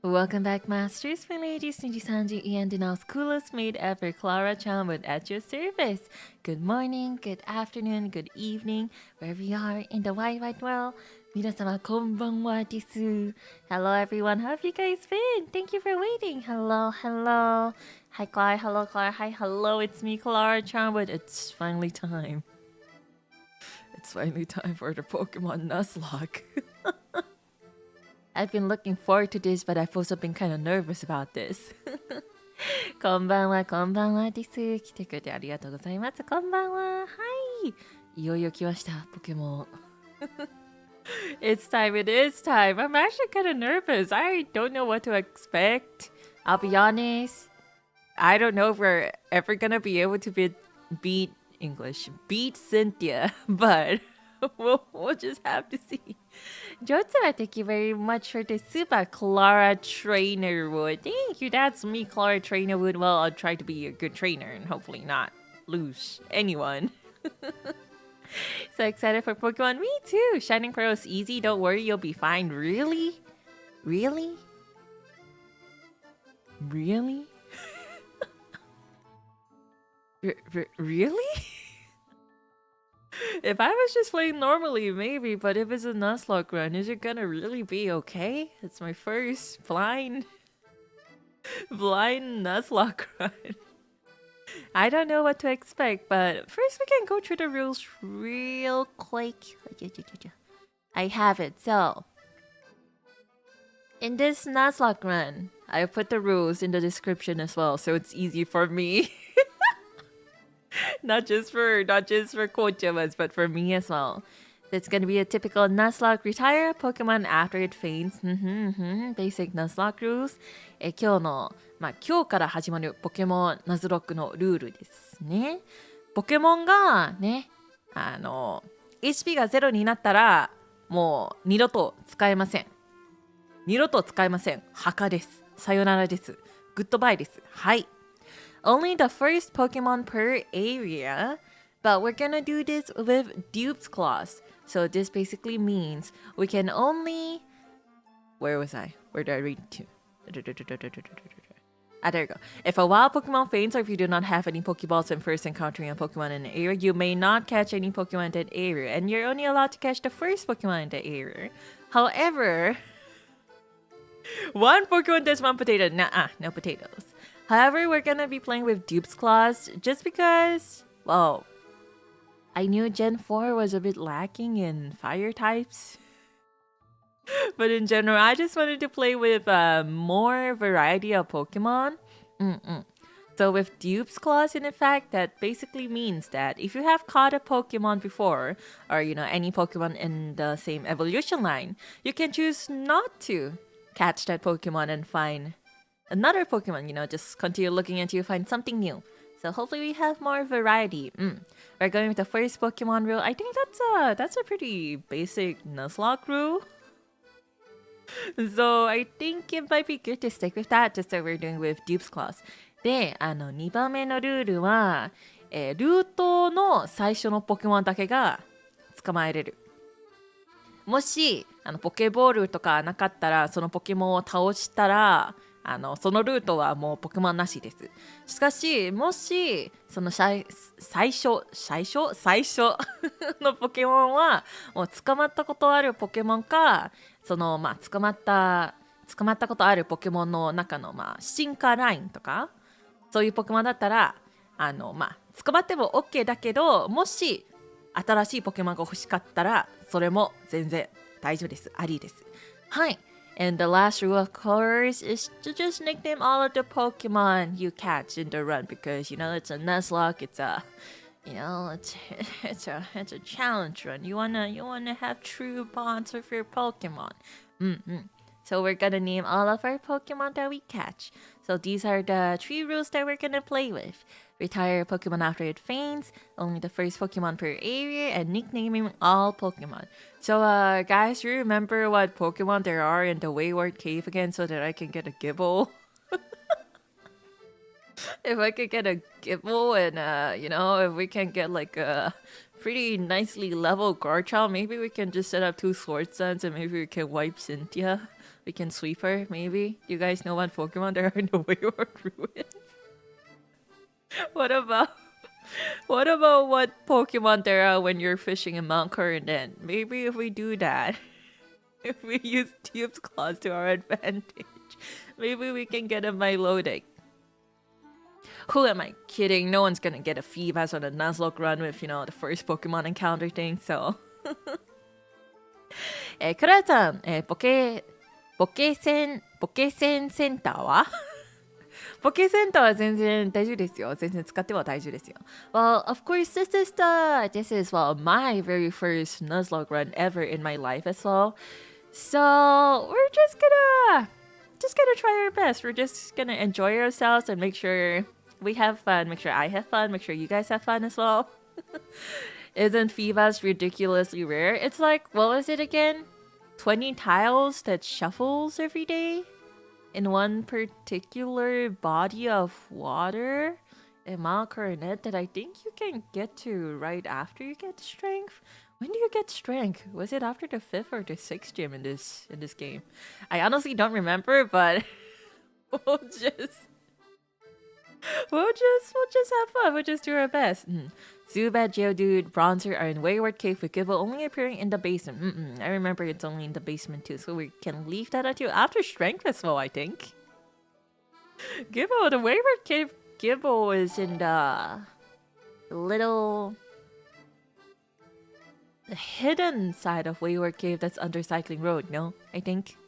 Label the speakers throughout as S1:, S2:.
S1: Welcome back, Masters. My ladies, NIJISANJI and the now's coolest maid ever, Klara Charmwood at your service. Good morning, good afternoon, good evening, wherever you are in the wide, wide world. 皆様こんばんはです。Hello everyone, how have you guys been? Thank you for waiting. Hello, hello. Hi Clara, hello Clara, hi, hello, it's me Klara Charmwood. It's finally time. It's finally time for the Pokemon Nuzlocke. I've been looking forward to this, but I've also been kind of nervous about this. こんばんは、こんばんはです。来てくれてありがとうございます。こんばんは。はい。いよいよ来ました、ポケモン。It's time, it is time. I'm actually kind of nervous. I don't know what to expect. I'll be honest. I don't know if we're ever gonna be able to beat Cynthia, but we'll just have to see. Jotsuba, thank you very much for the super Klara Charmwood. Thank you, that's me, Klara Charmwood. Well, I'll try to be a good trainer and hopefully not lose anyone. So excited for Pokemon. Me too. Shining Pearl is easy. Don't worry, you'll be fine. Really? Really? Really? Really? If I was just playing normally, maybe, but if it's a Nuzlocke run, is it gonna really be okay? It's my first blind Nuzlocke run. I don't know what to expect, but first we can go through the rules real quick. I have it, so in this Nuzlocke run, I put the rules in the description as well, so it's easy for me. not just for Kochamas, but for me as well. It's gonna be a typical Nuzlocke retire Pokemon after it faints. Basic Nuzlocke rules. 今日の、今日から始まるポケモンナズロックのルールですね。ポケモンがね、HP が0になったら、もう二度と使えません。二度と使えません。墓です。さよならです。グッドバイです。はい。Only the first Pokemon per area, but we're gonna do this with Dupes Clause. So this basically means we can only... Where was I? Where did I read to? There you go. If a wild Pokemon faints or if you do not have any Pokeballs when first encountering a Pokemon in the area, you may not catch any Pokemon in that area, and you're only allowed to catch the first Pokemon in the area. However, one Pokemon does one potato. Nuh-uh, no potatoes. However, we're gonna be playing with Dupes Clause just because, well, I knew Gen 4 was a bit lacking in fire types. But in general, I just wanted to play with more variety of Pokemon. So with Dupes Clause, in effect, that basically means that if you have caught a Pokemon before, or any Pokemon in the same evolution line, you can choose not to catch that Pokemon and find another Pokemon, just continue looking until you find something new. So hopefully we have more variety. We're going with the first Pokemon rule. I think that's a pretty basic Nuzlocke rule. So I think it might be good to stick with that, just like we're doing with Dupes Clause. で、2番目のルールは、ルートの最初のポケモンだけが捕まえれる。もし、ポケボールとかなかったら、そのポケモンを倒したら、そのルートはもうポケモンなしです。しかし、もし、その最初のポケモンは、もう捕まったことあるポケモンか、捕まったことあるポケモンの中の、進化ラインとか、そういうポケモンだったら、捕まっても OK だけど、もし、新しいポケモンが欲しかったら、それも全然大丈夫です。ありです。はい。And the last rule, of course, is to just nickname all of the Pokemon you catch in the run because, it's a Nuzlocke, it's a challenge run. You wanna have true bonds with your Pokemon. So we're gonna name all of our Pokemon that we catch. So these are the 3 rules that we're gonna play with. Retire Pokemon after it faints, only the first Pokemon per area, and nicknaming all Pokemon. So guys, you remember what Pokemon there are in the Wayward Cave again so that I can get a Gibble? If I could get a Gibble and if we can get like a pretty nicely leveled Garchomp, maybe we can just set up 2 Sword Suns and maybe we can wipe Cynthia. We can sweep her, maybe. You guys know what Pokemon there are in the Wayward Ruins? What about what Pokemon there are when you're fishing in Mount Corridon? Maybe if we do that, if we use Dupes Clause to our advantage, maybe we can get a Milotic. Who am I kidding? No one's gonna get a Feebas on a Nuzlocke run with, you know, the first Pokemon encounter thing, so. クラさん、ポケセンセンターはポケセンターは全然大丈夫ですよ。全然使っては大丈夫ですよ。Well, of course, this is well my very first Nuzlocke run ever in my life as well. So we're just gonna try our best. We're just gonna enjoy ourselves and make sure we have fun. Make sure I have fun. Make sure you guys have fun as well. Isn't Feebas ridiculously rare? It's like, what was it again? 20 tiles that shuffles every day in one particular body of water in Mount Coronet that I think you can get to right after you get strength. When do you get strength? Was it after the 5th or the 6th gym in this game? I honestly don't remember, but we'll just have fun. We'll just do our best. Zubat, Geodude, Bronzer are in Wayward Cave with Gibble only appearing in the basement. I remember it's only in the basement too, so we can leave that until after Strength as well, I think. Gibble, the Wayward Cave Gibble is in the little hidden side of Wayward Cave that's under Cycling Road, no? I think.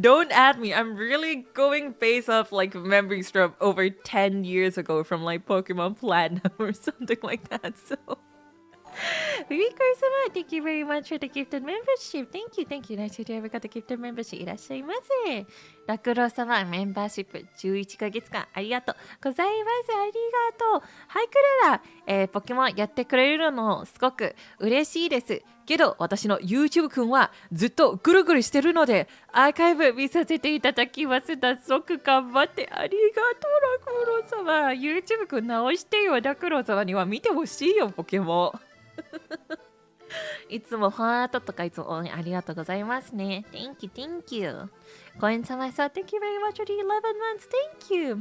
S1: Don't add me. I'm really going based off like memories from over 10 years ago from like Pokemon Platinum or something like that. So, Rikor-sama, thank you very much for the gifted membership. Thank you. Nice to ever got the gifted membership. いらっしゃいませ。楽郎様、メンバーシップ11ヶ月間ありがとうございます。ありがとう。はい、クララ。ポケモンやってくれるのすごく嬉しいです。けど、私の YouTube くんはずっとぐるぐるしてるので、アーカイブ見させていただきます。脱足頑張ってありがとう、楽郎様。YouTube くん直してよ。楽郎様には見てほしいよ、ポケモン。いつもハートとかいつも応援ありがとうございますね。Thank you. コエン様さん、Thank you very much for the 11 months. Thank you.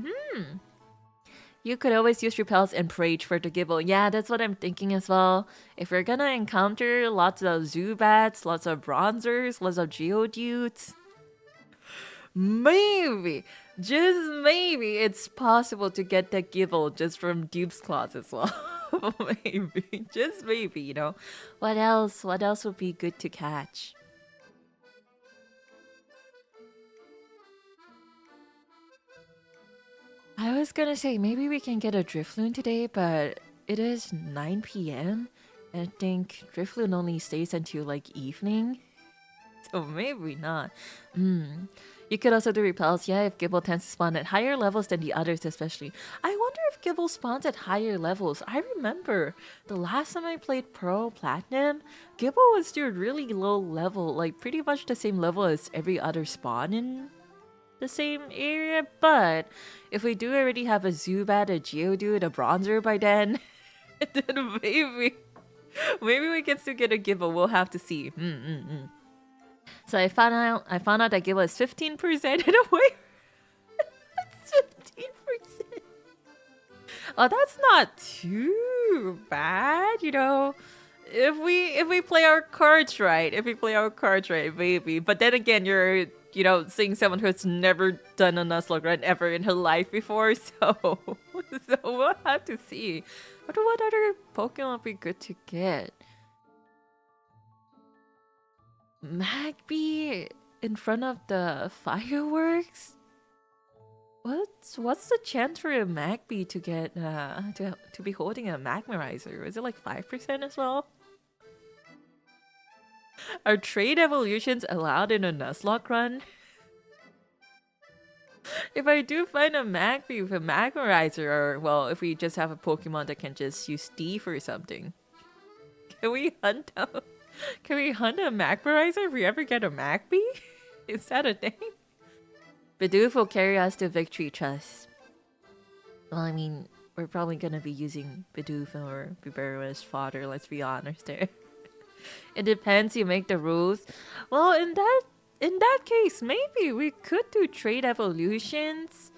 S1: You could always use repels and Prage for the Gibble. Yeah, that's what I'm thinking as well. If we're gonna encounter lots of Zubats, lots of Bronzers, lots of Geodudes, maybe, just maybe, it's possible to get the Gibble just from Dupes Clause as well. Maybe, just maybe, you know. What else would be good to catch? I was gonna say maybe we can get a Drifloon today, but it is 9 p.m. and I think Drifloon only stays until like evening. So maybe not. You could also do repels, yeah, if Gibble tends to spawn at higher levels than the others especially. I wonder if Gibble spawns at higher levels. I remember the last time I played Pearl Platinum, Gibble was still really low level, like pretty much the same level as every other spawn in the same area. But if we do already have a Zubat, a Geodude, a Bronzer by then, then maybe we can still get a Gibble. We'll have to see. So I found out that Gibble is 15% in a way. That's 15%. Oh, that's not too bad, you know. If we play our cards right, maybe. But then again, you're, you know, seeing someone who's never done a Nuzlocke run ever in her life before, so we'll have to see. What other Pokemon would be good to get? Magby in front of the fireworks? What's the chance for a Magby to get to be holding a Magmarizer? Is it like 5% as well? Are trade evolutions allowed in a Nuzlocke run? If I do find a Magby with a Magmarizer, or well, if we just have a Pokemon that can just use Thief or something, can we hunt a Magmarizer if we ever get a Magby? Is that a thing? Bidoof will carry us to victory, trust. Well, I mean, we're probably gonna be using Bidoof or Bibarro as fodder, let's be honest there. It depends. You make the rules. Well, in that case, maybe we could do trade evolutions.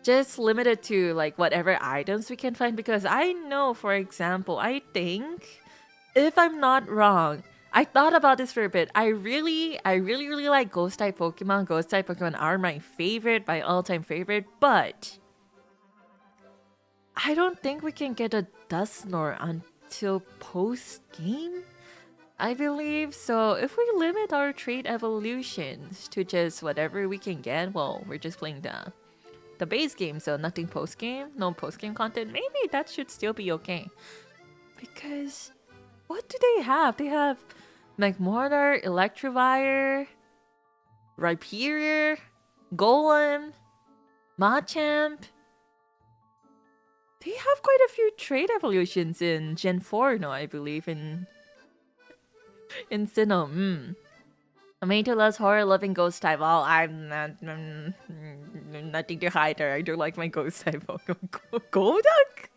S1: Just limited to like whatever items we can find. Because I know, for example, I think, if I'm not wrong, I thought about this for a bit. I really like ghost type Pokemon. Ghost type Pokemon are my favorite, my all-time favorite. But I don't think we can get a Dusknoir until post-game, I believe. So if we limit our trade evolutions to just whatever we can get, well, we're just playing the base game, so nothing post-game, no post-game content, maybe that should still be okay. Because what do they have? They have Magmortar, Electivire, Rhyperior, Golem, Machamp. They have quite a few trade evolutions in Gen 4, no, I believe, in Sinnoh. Amato loves horror, loving ghost type. Well, I'm not, nothing to hide there. I do like my ghost type Pokemon. Golduck?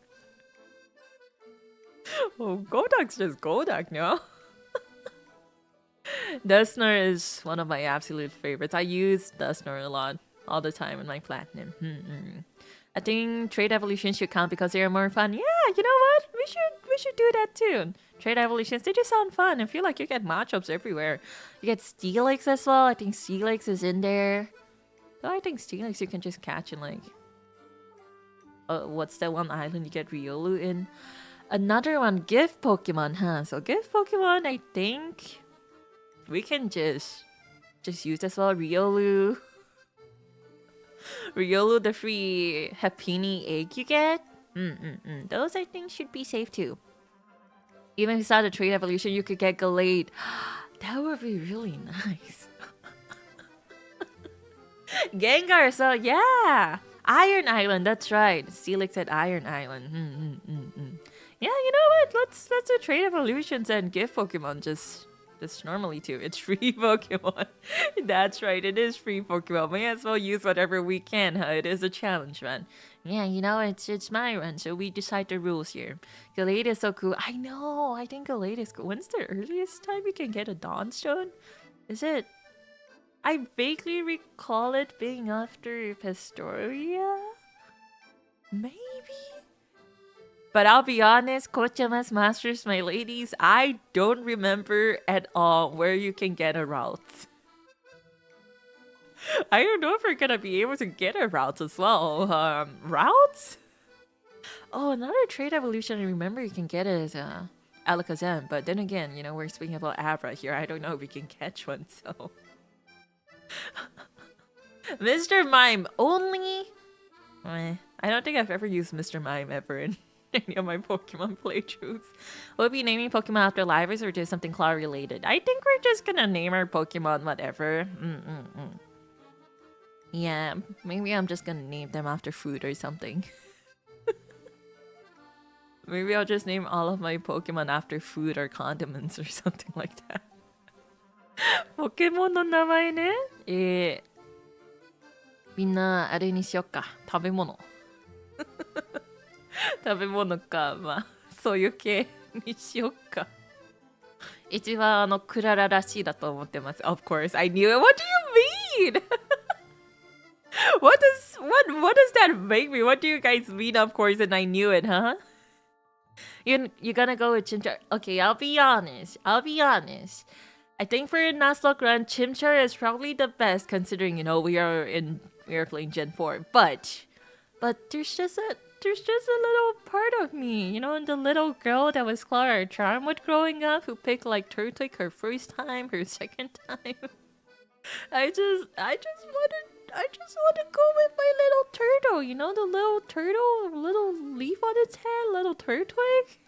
S1: Oh, Golduck's just Golduck, no? Dusknoir is one of my absolute favorites. I use Dusknoir a lot, all the time in my Platinum. I think trade evolutions should count because they are more fun. Yeah, you know what? We should do that too. Trade evolutions, they just sound fun. I feel like you get matchups everywhere. You get Steelix as well. I think Steelix is in there. So I think Steelix you can just catch in like... what's that one island you get Riolu in? Another one, gift Pokemon, huh? So gift Pokemon, I think we can just use as well. Riolu, the free Happiny egg you get. Those I think should be safe too. Even without the trade evolution, you could get Gallade. That would be really nice. Gengar, so yeah. Iron Island, that's right. Steelix at Iron Island. Yeah, you know what? Let's do trade evolutions and gift Pokemon just normally too. It's free Pokemon. That's right, it is free Pokemon. May as well use whatever we can, huh? It is a challenge run. Yeah, you know, it's my run, so we decide the rules here. Gallade is so cool. I know, I think Gallade is cool. When's the earliest time we can get a Dawnstone? Is it... I vaguely recall it being after Pastoria? Maybe? But I'll be honest, Kochama's Masters, my ladies, I don't remember at all where you can get a route. I don't know if we're gonna be able to get a route as well. Routes? Oh, another trade evolution I remember you can get is Alakazam. But then again, you know, we're speaking about Abra here. I don't know if we can catch one, so... Mr. Mime only... I don't think I've ever used Mr. Mime ever in any of my Pokemon playthroughs. Will we be naming Pokemon after livers or just something Klara related? I think we're just gonna name our Pokemon whatever. Yeah, maybe I'm just gonna name them after food or something. Maybe I'll just name all of my Pokemon after food or condiments or something like that. Pokemon の名前ね。みんなあれにしよっか。食べ物。食べ物か。まあ、そういう系にしよっか。一番クララらしいだと思ってます。Of course, I knew it. What do you mean? What does that make me? What do you guys mean, of course, and I knew it, huh? You're gonna go with Chimchar? Okay, I'll be honest. I think for a Nuzlocke run, Chimchar is probably the best considering, you know, we are playing Gen 4. But there's just a little part of me, you know, the little girl that was Klara Charmwood growing up who picked like Turtwig her first time, her second time. I just want to go with my little turtle, you know, the little turtle, little leaf on its head, little Turtwig.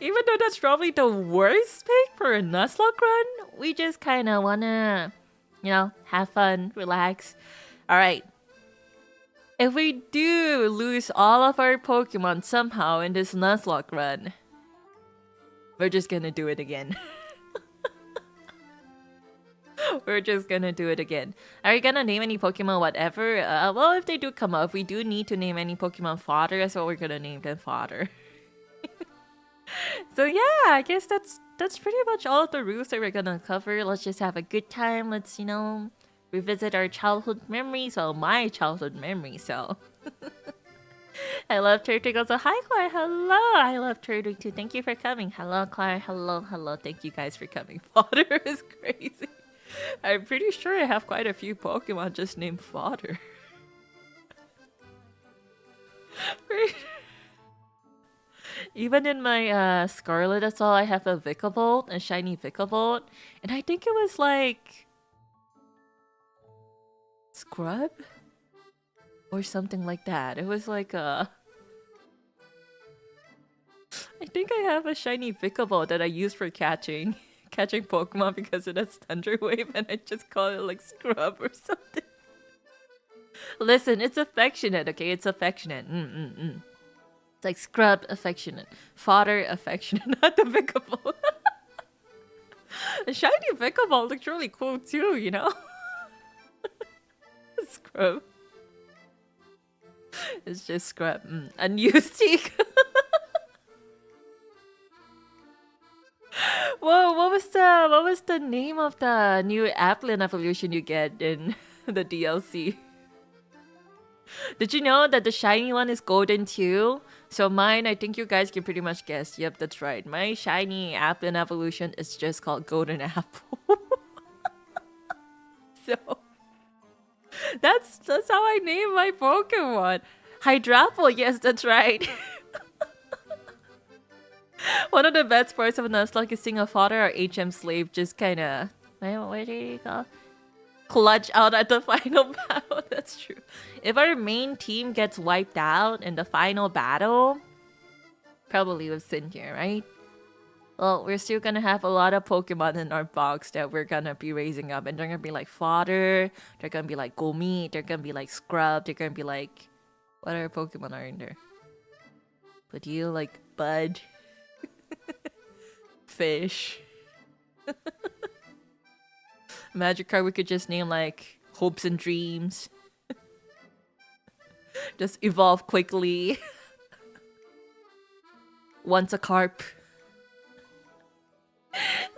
S1: Even though that's probably the worst pick for a Nuzlocke run, we just kind of want to, you know, have fun, relax. Alright. If we do lose all of our Pokemon somehow in this Nuzlocke run, we're just gonna do it again. We're just gonna do it again. Are you gonna name any Pokemon whatever? Well, if they do come up, we do need to name any Pokemon fodder, so we're gonna name them fodder. So yeah, I guess that's pretty much all of the rules that we're gonna cover. Let's just have a good time. Let's revisit our childhood memories. Well, my childhood memories. So I love Turtle. So hi, Clara. Hello. I love Turtle too. Thank you for coming. Hello, Clara. Hello, hello. Thank you guys for coming. Fodder is crazy. I'm pretty sure I have quite a few Pokemon just named Fodder. Even in my Scarlet as well, I have a Vikavolt, a shiny Vikavolt, and I think it was like Scrub or something like that. It was like I think I have a shiny Vikavolt that I use for catching Pokemon because it has Thunder Wave, and I just call it like Scrub or something. Listen, it's affectionate, okay? It's affectionate. It's like Scrub affectionate, Fodder affectionate, not the Vikavolt. A shiny Vikavolt looks really cool too, you know? Scrub. It's just Scrub. Unused Teak. Whoa, what was the name of the new Applin evolution you get in the DLC? Did you know that the shiny one is golden too? So mine, I think you guys can pretty much guess. Yep, that's right. My shiny Applin evolution is just called Golden Apple. So that's how I name my Pokemon. Hydrapple, yes, that's right. One of the best parts of Nuzlocke is seeing a fodder or HM slave just kinda what do you call? Clutch out at the final battle. That's true. If our main team gets wiped out in the final battle, probably with Sin here, right? Well, we're still gonna have a lot of Pokemon in our box that we're gonna be raising up, and they're gonna be like fodder, they're gonna be like Gomi, they're gonna be like Scrub, they're gonna be like what other Pokemon are in there? But you like Bud, Fish. Magikarp we could just name like Hopes and Dreams. Just evolve quickly. Once a carp.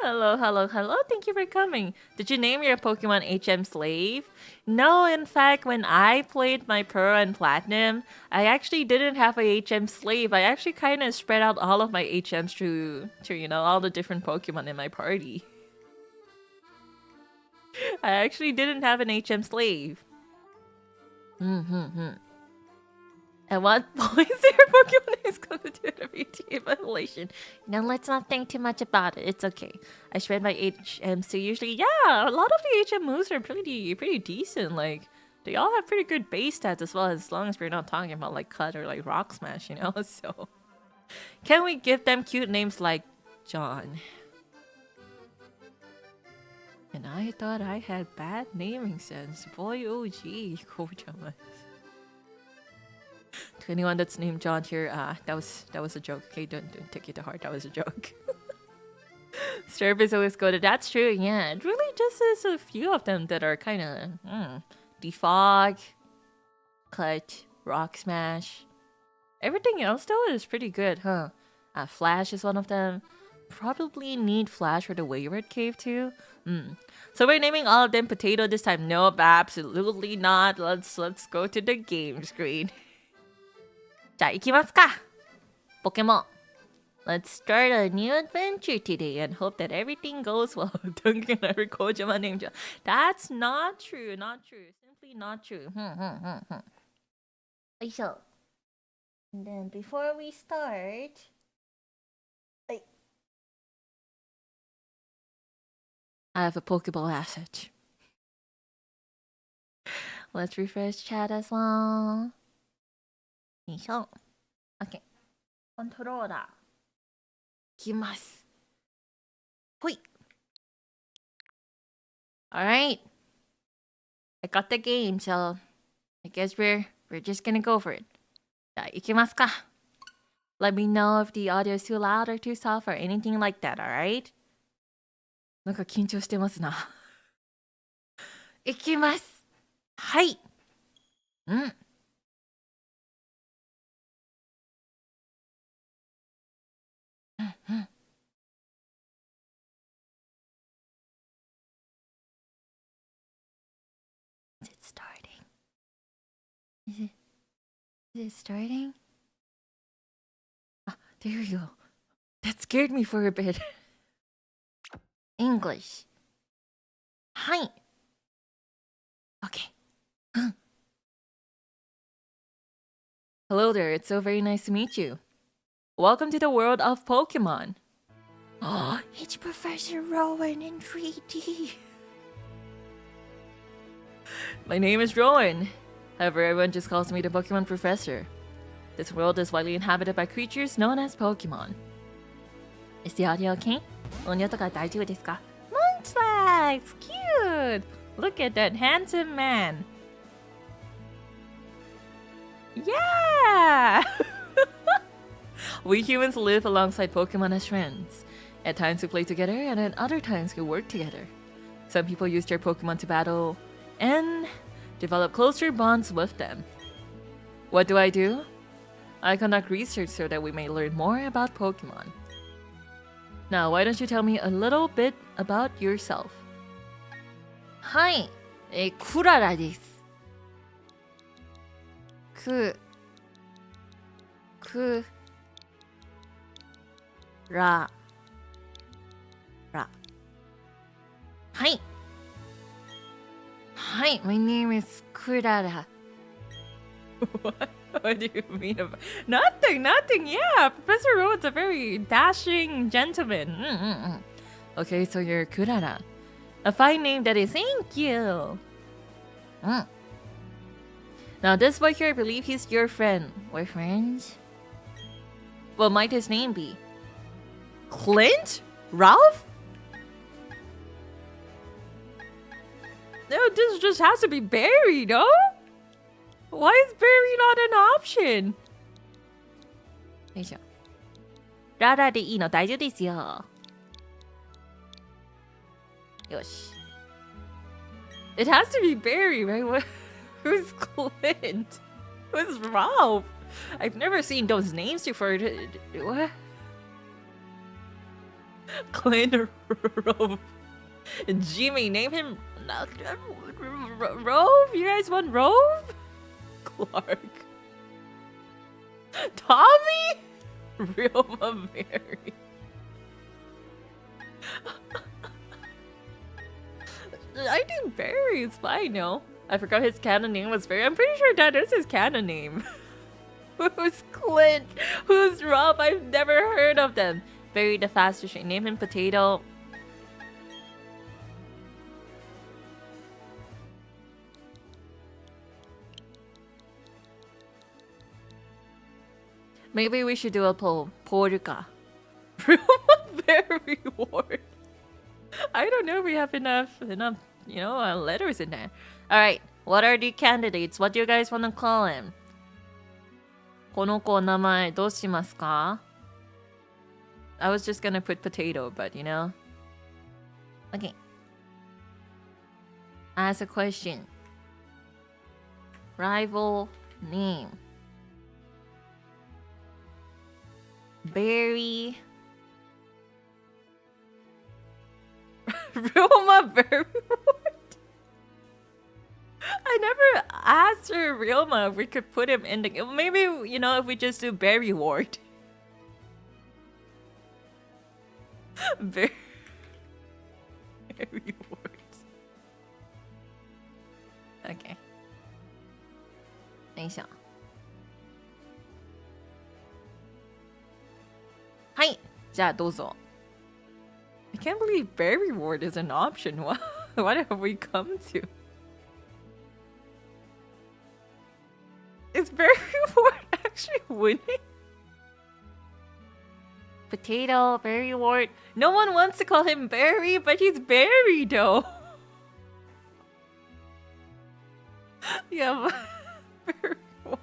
S1: Hello, hello, hello. Thank you for coming. Did you name your Pokemon HM Slave? No, in fact, when I played my Pearl and Platinum, I actually didn't have a HM Slave. I actually kind of spread out all of my HMs to all the different Pokemon in my party. I actually didn't have an HM Slave. At what point is your Pokemon is going to do every team evolution? Now let's not think too much about it. It's okay. I spread my HMs so usually, yeah, a lot of the HM moves are pretty decent. Like they all have pretty good base stats as well, as long as we're not talking about like Cut or like Rock Smash, you know. So can we give them cute names like John? And I thought I had bad naming sense. Boy, OG, Kojamas. To anyone that's named John here, that was a joke. Okay, don't take it to heart. That was a joke. Sturb is always good. That's true. Yeah, it really just is a few of them that are kind of Defog, Cut, Rock Smash. Everything else though is pretty good, huh? Flash is one of them. Probably need Flash for the Wayward Cave too. So we're naming all of them Potato this time. Nope, absolutely not. Let's go to the game screen. じゃあ行きますか Pokemon. Let's start a new adventure today and hope that everything goes well. Duncan never Kojima named John. That's not true. Not true. Simply not true. So, and then before we start, I have a Pokeball asset. Let's refresh chat as well. Okay. Controller. いきます。ほい。Alright. I got the game, so I guess we're just gonna go for it. じゃあ行きますか。Let me know if the audio is too loud or too soft or anything like that, alright? なんか緊張してますな。行きます。はい。Is it starting? Ah, there we go. That scared me for a bit. English. Hi. Okay. Hello there, it's so very nice to meet you. Welcome to the world of Pokemon. Oh, it's Professor Rowan in 3D. My name is Rowan. However, everyone just calls me the Pokemon Professor. This world is widely inhabited by creatures known as Pokemon. Is the audio okay? 音量とか大丈夫ですか? Munchlax! Cute! Look at that handsome man. Yeah! We humans live alongside Pokemon as friends. At times we play together and at other times we work together. Some people use their Pokemon to battle and develop closer bonds with them. What do? I conduct research so that we may learn more about Pokemon. Now, why don't you tell me a little bit about yourself? Hi, Klara です。Hi. Hi, my name is Klara. What do you mean about nothing? Yeah, Professor Rowan's a very dashing gentleman. Okay, so you're Klara. A fine name that is. Thank you. Now this boy here, I believe he's your friend. We're friends? What might his name be? Clint? Ralph? No, this just has to be Barry, no? Why is Barry not an option? よいしょ。ララでいいの大丈夫ですよ。よし。It has to be Barry, right? Who's Clint? Who's Ralph? I've never seen those names before. What? Clint Ralph. Jimmy, name him Rove? You guys want Rove? Clark. Tommy? Realma Mary. I think Barry is fine, no? I forgot his canon name was Barry. I'm pretty sure that is his canon name. Who's Clint? Who's Rob? I've never heard of them. Barry the fastest. Name him Potato. Maybe we should do a poll. Polka. Very ward. I don't know if we have enough, letters in there. Alright, what are the candidates? What do you guys want to call him? この子名前どうしますか? I was just gonna put Potato, but you know. Okay. Ask a question. Rival name. Barry. Realma Barry. I never asked her Realma if we could put him in the. Maybe, if we just do Barry Ward. Barry Ward. Okay. 等一下。はい、じゃあどうぞ。I can't believe Barry Ward is an option. What have we come to? Is Barry Ward actually winning? Potato, Barry Ward. No one wants to call him Barry, but he's Barry though. Yeah, Barry Ward.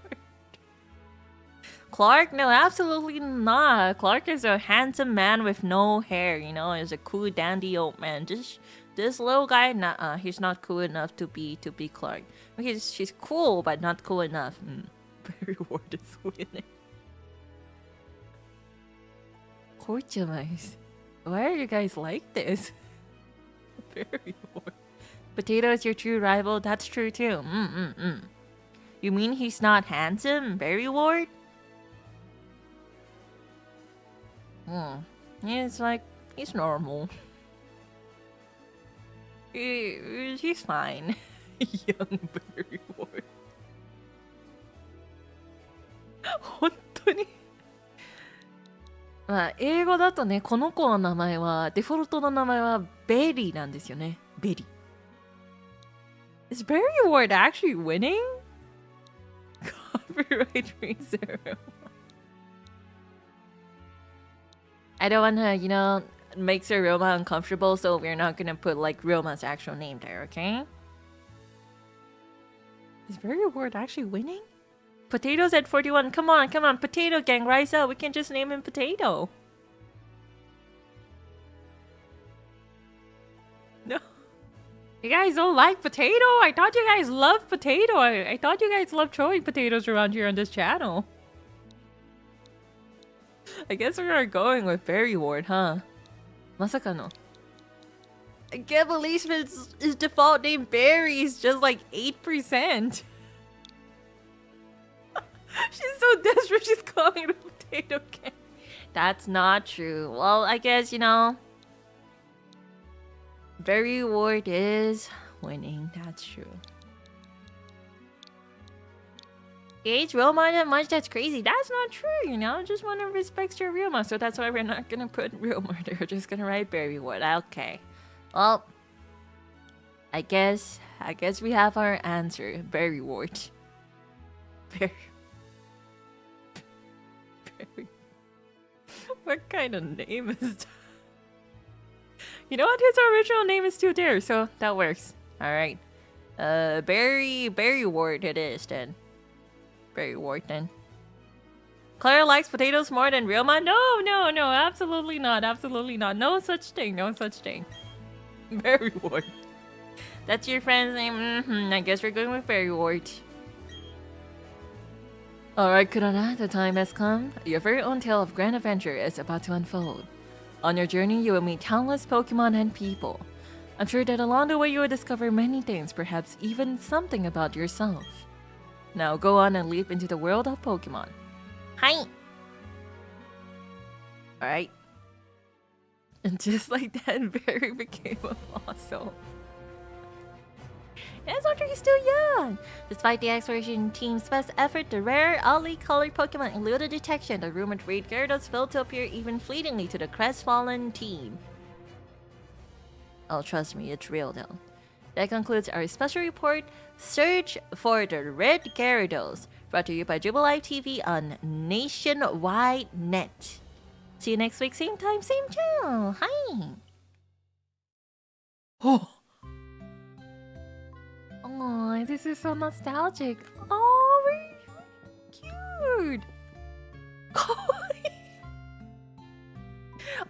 S1: Clark? No, absolutely not. Clark is a handsome man with no hair, he's a cool dandy old man. This little guy, nah, he's not cool enough to be Clark. She's cool, but not cool enough. Barry Ward is winning. Korchamais. Why are you guys like this? Barry Ward. Potato is your true rival. That's true too. You mean he's not handsome? Berry Ward? He's like, he's normal. He's fine. Young Berry Ward. 本当にまあ、英語だとね、この子の名前は、デフォルトの名前はベリーなんですよね。ベリー。Is Berry Ward actually winning? Copyright reserve. I don't wanna, you know, make Sir Roma uncomfortable, so we're not gonna put like Roma's actual name there, okay? Is Berry Ward actually winning? Potatoes at 41. Come on, come on. Potato gang, rise up. We can just name him Potato. No. You guys don't like Potato? I thought you guys loved Potato. I thought you guys loved throwing potatoes around here on this channel. I guess we are going with Berry Ward, huh? Masaka no. I can't believe his default name Berry is just like 8%. She's so desperate, she's calling it a potato can. That's not true. Well, I guess, you know, Berry Ward is winning. That's true. Age Roma that much, that's crazy. That's not true, you know. Just want to respect your Roma, so that's why we're not gonna put Roma. They're just gonna write Berry Ward. Okay. Well, I guess we have our answer. Berry Ward. Berry. What kind of name is that? You know what? His original name is still there, so that works. Alright. Berry Ward it is then. Berry Ward then. Klara likes potatoes more than Roma? No, absolutely not. Absolutely not. No such thing, no such thing. Berry Ward. That's your friend's name? I guess we're going with Berry Ward. Alright, Kurana, the time has come. Your very own tale of grand adventure is about to unfold. On your journey, you will meet countless Pokemon and people. I'm sure that along the way you will discover many things, perhaps even something about yourself. Now go on and leap into the world of Pokemon. Hi! Alright. And just like that, Berry became a fossil. Yes, Audrey is still young! Despite the exploration team's best effort, the rare, oddly colored Pokemon eluded detection. The rumored raid Gyarados failed to appear even fleetingly to the crestfallen team. Oh, trust me, it's real though. That concludes our special report, Search for the Red Gyarados, brought to you by Jubilife TV on Nationwide Net. See you next week, same time, same channel. Hi! Oh! Oh, this is so nostalgic. Oh, very cute.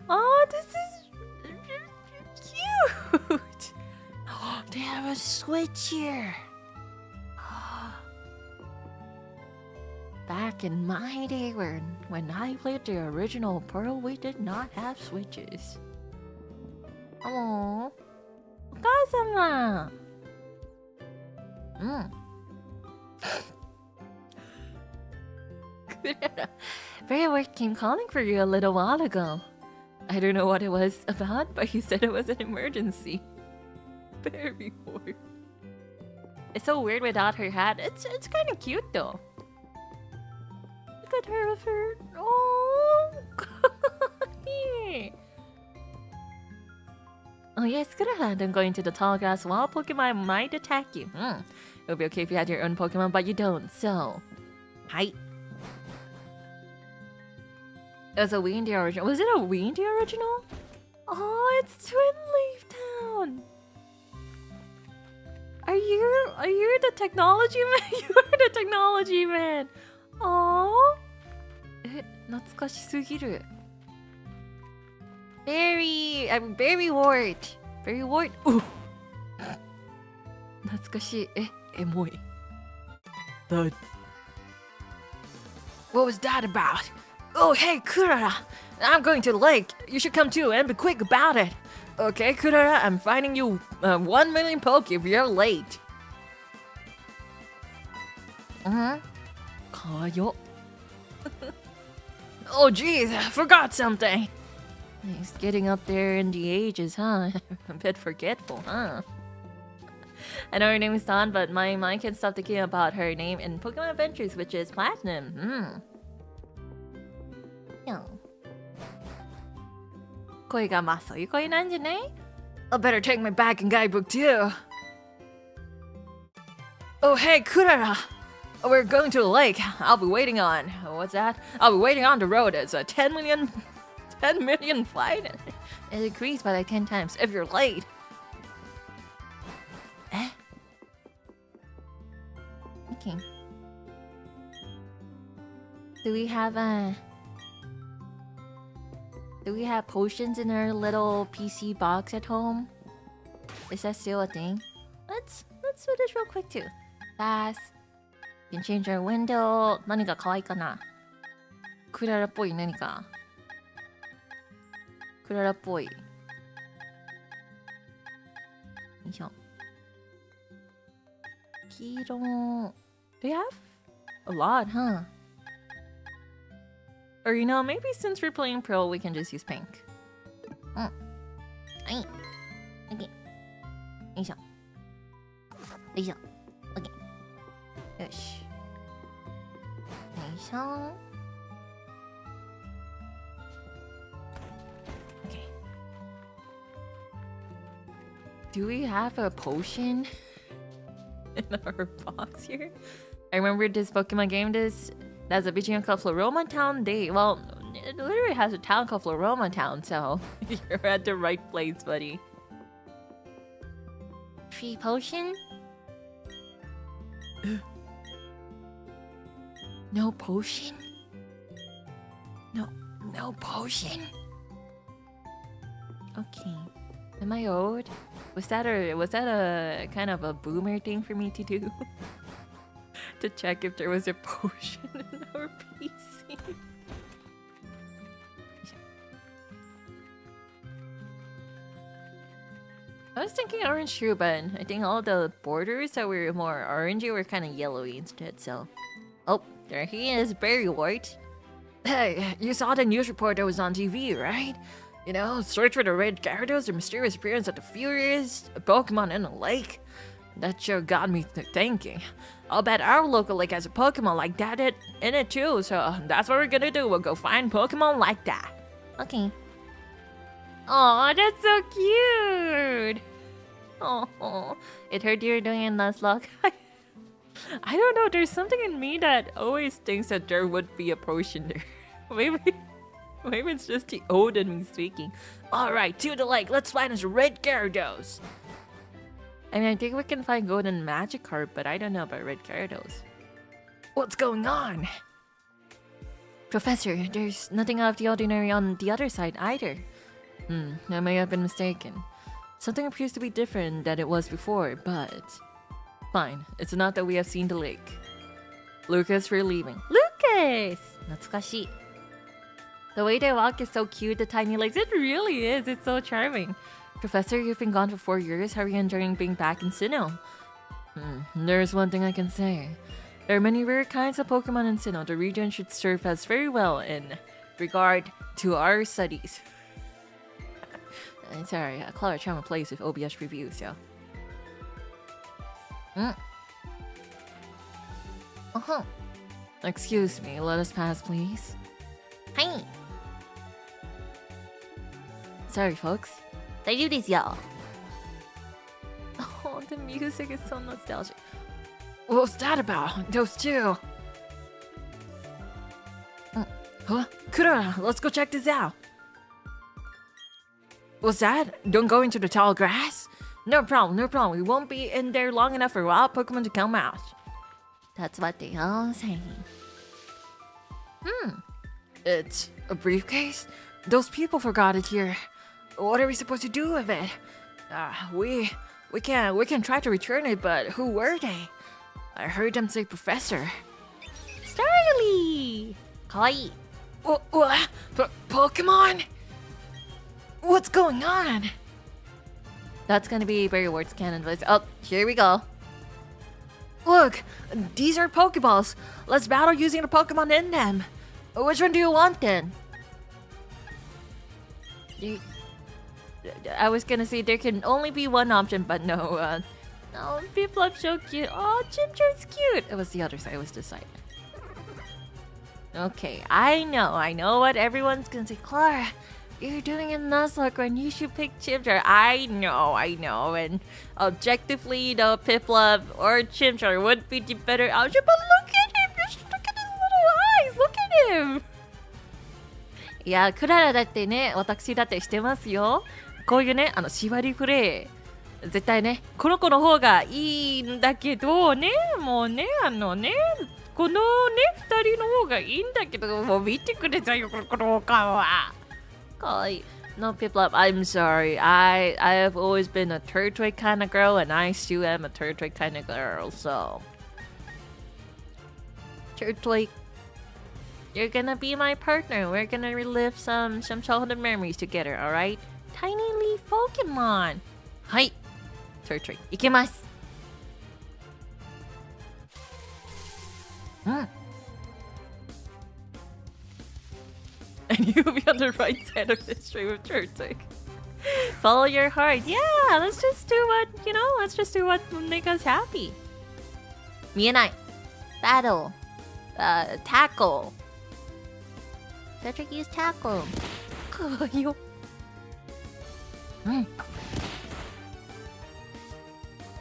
S1: Oh, this is cute. Oh, they have a Switch here. Back in my day when I played the original Pearl, we did not have Switches. Oh, Okazama. Berry Ward came calling for you a little while ago. I don't know what it was about, but you said it was an emergency. Berry Ward. It's so weird without her hat. It's kind of cute though. Look at her with her. Oh. Oh yes, good ahead. I'm going to the tall grass. Wild Pokemon might attack you. It would be okay if you had your own Pokemon, but you don't. So, hi. It was a Wii in the original. Was it a Wii in the original? Oh, it's Twin Leaf Town. Are you the technology man? You're the technology man. Oh. 懐かしすぎる. Berry Ward. Berry Ward. Ooh. 懐かしい. Emoy. Thud. What was that about? Oh, hey, Klara. I'm going to the lake. You should come too and be quick about it. Okay, Klara, I'm finding you 1 million Poke if you're late. Kawayo. Oh geez, I forgot something. He's getting up there in the ages, huh? A bit forgetful, huh? I know her name is Dawn, but my mind can't stop thinking about her name in Pokemon Adventures, which is Platinum. Yeah. 声がまあそういう声なんじゃない? I better take my bag and guidebook too. Oh hey, Klara! We're going to the lake. I'll be waiting on... What's that? I'll be waiting on the road. It's a 10 million flight. It increased by like 10 times if you're late. Eh? Okay. Do we have potions in our little PC box at home? Is that still a thing? Let's do this real quick too. Fast. You can change our window. 何が可愛いかな? クララっぽい何か? クララっぽい. よいしょ. 黄色. Do you have a lot, huh? Or you know, maybe since we're playing Pearl, we can just use pink. Okay. よいしょ. よいしょ. Okay. よし. よいしょ. Okay. Do we have a potion in our box here? I remember this Pokemon game that's a region called Floroma Town. Well, it literally has a town called Floroma Town, so you're at the right place, buddy. Free potion? No potion? No potion. Okay. Am I old? Was that a kind of a boomer thing for me to do? To check if there was a potion in our PC. I was thinking orange too, but I think all the borders that were more orangey were kind of yellowy instead, so... Oh, there he is, Barry White. Hey, you saw the news report that was on TV, right? You know, search for the red Gyarados, the mysterious appearance of the Furious, a Pokemon in a lake. That sure got me thinking. I'll bet our local lake has a Pokemon like that in it too, so that's what we're gonna do. We'll go find Pokemon like that. Okay. Oh, that's so cute! Oh, it hurt you doing it, Nuzlocke. I don't know, there's something in me that always thinks that there would be a potion there. Maybe it's just the old in me speaking. Alright, to the lake, let's find us red Gyarados. I mean, I think we can find golden Magikarp, but I don't know about red Gyarados. What's going on? Professor, there's nothing out of the ordinary on the other side either. I may have been mistaken. Something appears to be different than it was before, but... Fine, it's not that we have seen the lake. Lucas, we're leaving. Lucas! 懐かしい. The way they walk is so cute, the tiny legs. It really is, it's so charming. Professor, you've been gone for 4 years. How are you enjoying being back in Sinnoh? There's one thing I can say. There are many rare kinds of Pokemon in Sinnoh. The region should serve us very well in regard to our studies. Sorry, Klara Charmwood plays with OBS review, so... Excuse me, let us pass, please. Hi! Sorry, folks. 大丈夫ですよ. Oh, the music is so nostalgic. What's that about? Those two. Huh? Klara, let's go check this out. What's that? Don't go into the tall grass? No problem, no problem. We won't be in there long enough for wild Pokemon to come out. That's what they all say. It's a briefcase? Those people forgot it here. What are we supposed to do with it? We can try to return it, but who were they? I heard them say Professor. Starly! Kawaii. What? Pokemon? What's going on? That's gonna be Barry Ward's canon voice. Oh, here we go. Look, these are Pokeballs. Let's battle using the Pokemon in them. Which one do you want then? I was gonna say there can only be one option, but no. No, Piplup's so cute. Oh, Chimchar's cute. It was the other side. It was this side. Okay, I know what everyone's gonna say. Klara, you're doing a Nuzlocke run. You should pick Chimchar. I know. And objectively, Piplup or Chimchar would be the better option. But look at him. Just look at his little eyes. Look at him. いや、クララだってね、私だってしてますよ。こういうね、縛りプレイ。絶対ね、この子の方がいいんだけどね、もうね、このね、二人の方がいいんだけど、もう見てくれちゃうよ、このお顔は。かわいい。No, Piplup, I'm sorry. I have always been a Turtwig kind of girl, and I still am a Turtwig kind of girl, so. Turtwig, you're gonna be my partner. We're gonna relive some childhood memories together, alright? Tiny Leaf Pokemon! はい。Turtwig, いけます。And you'll be on the right side of the stream with Turtwig. Follow your heart. Yeah, let's just do what will make us happy. 見えない。Battle. Tackle. Turtwig use tackle. かわいいよ。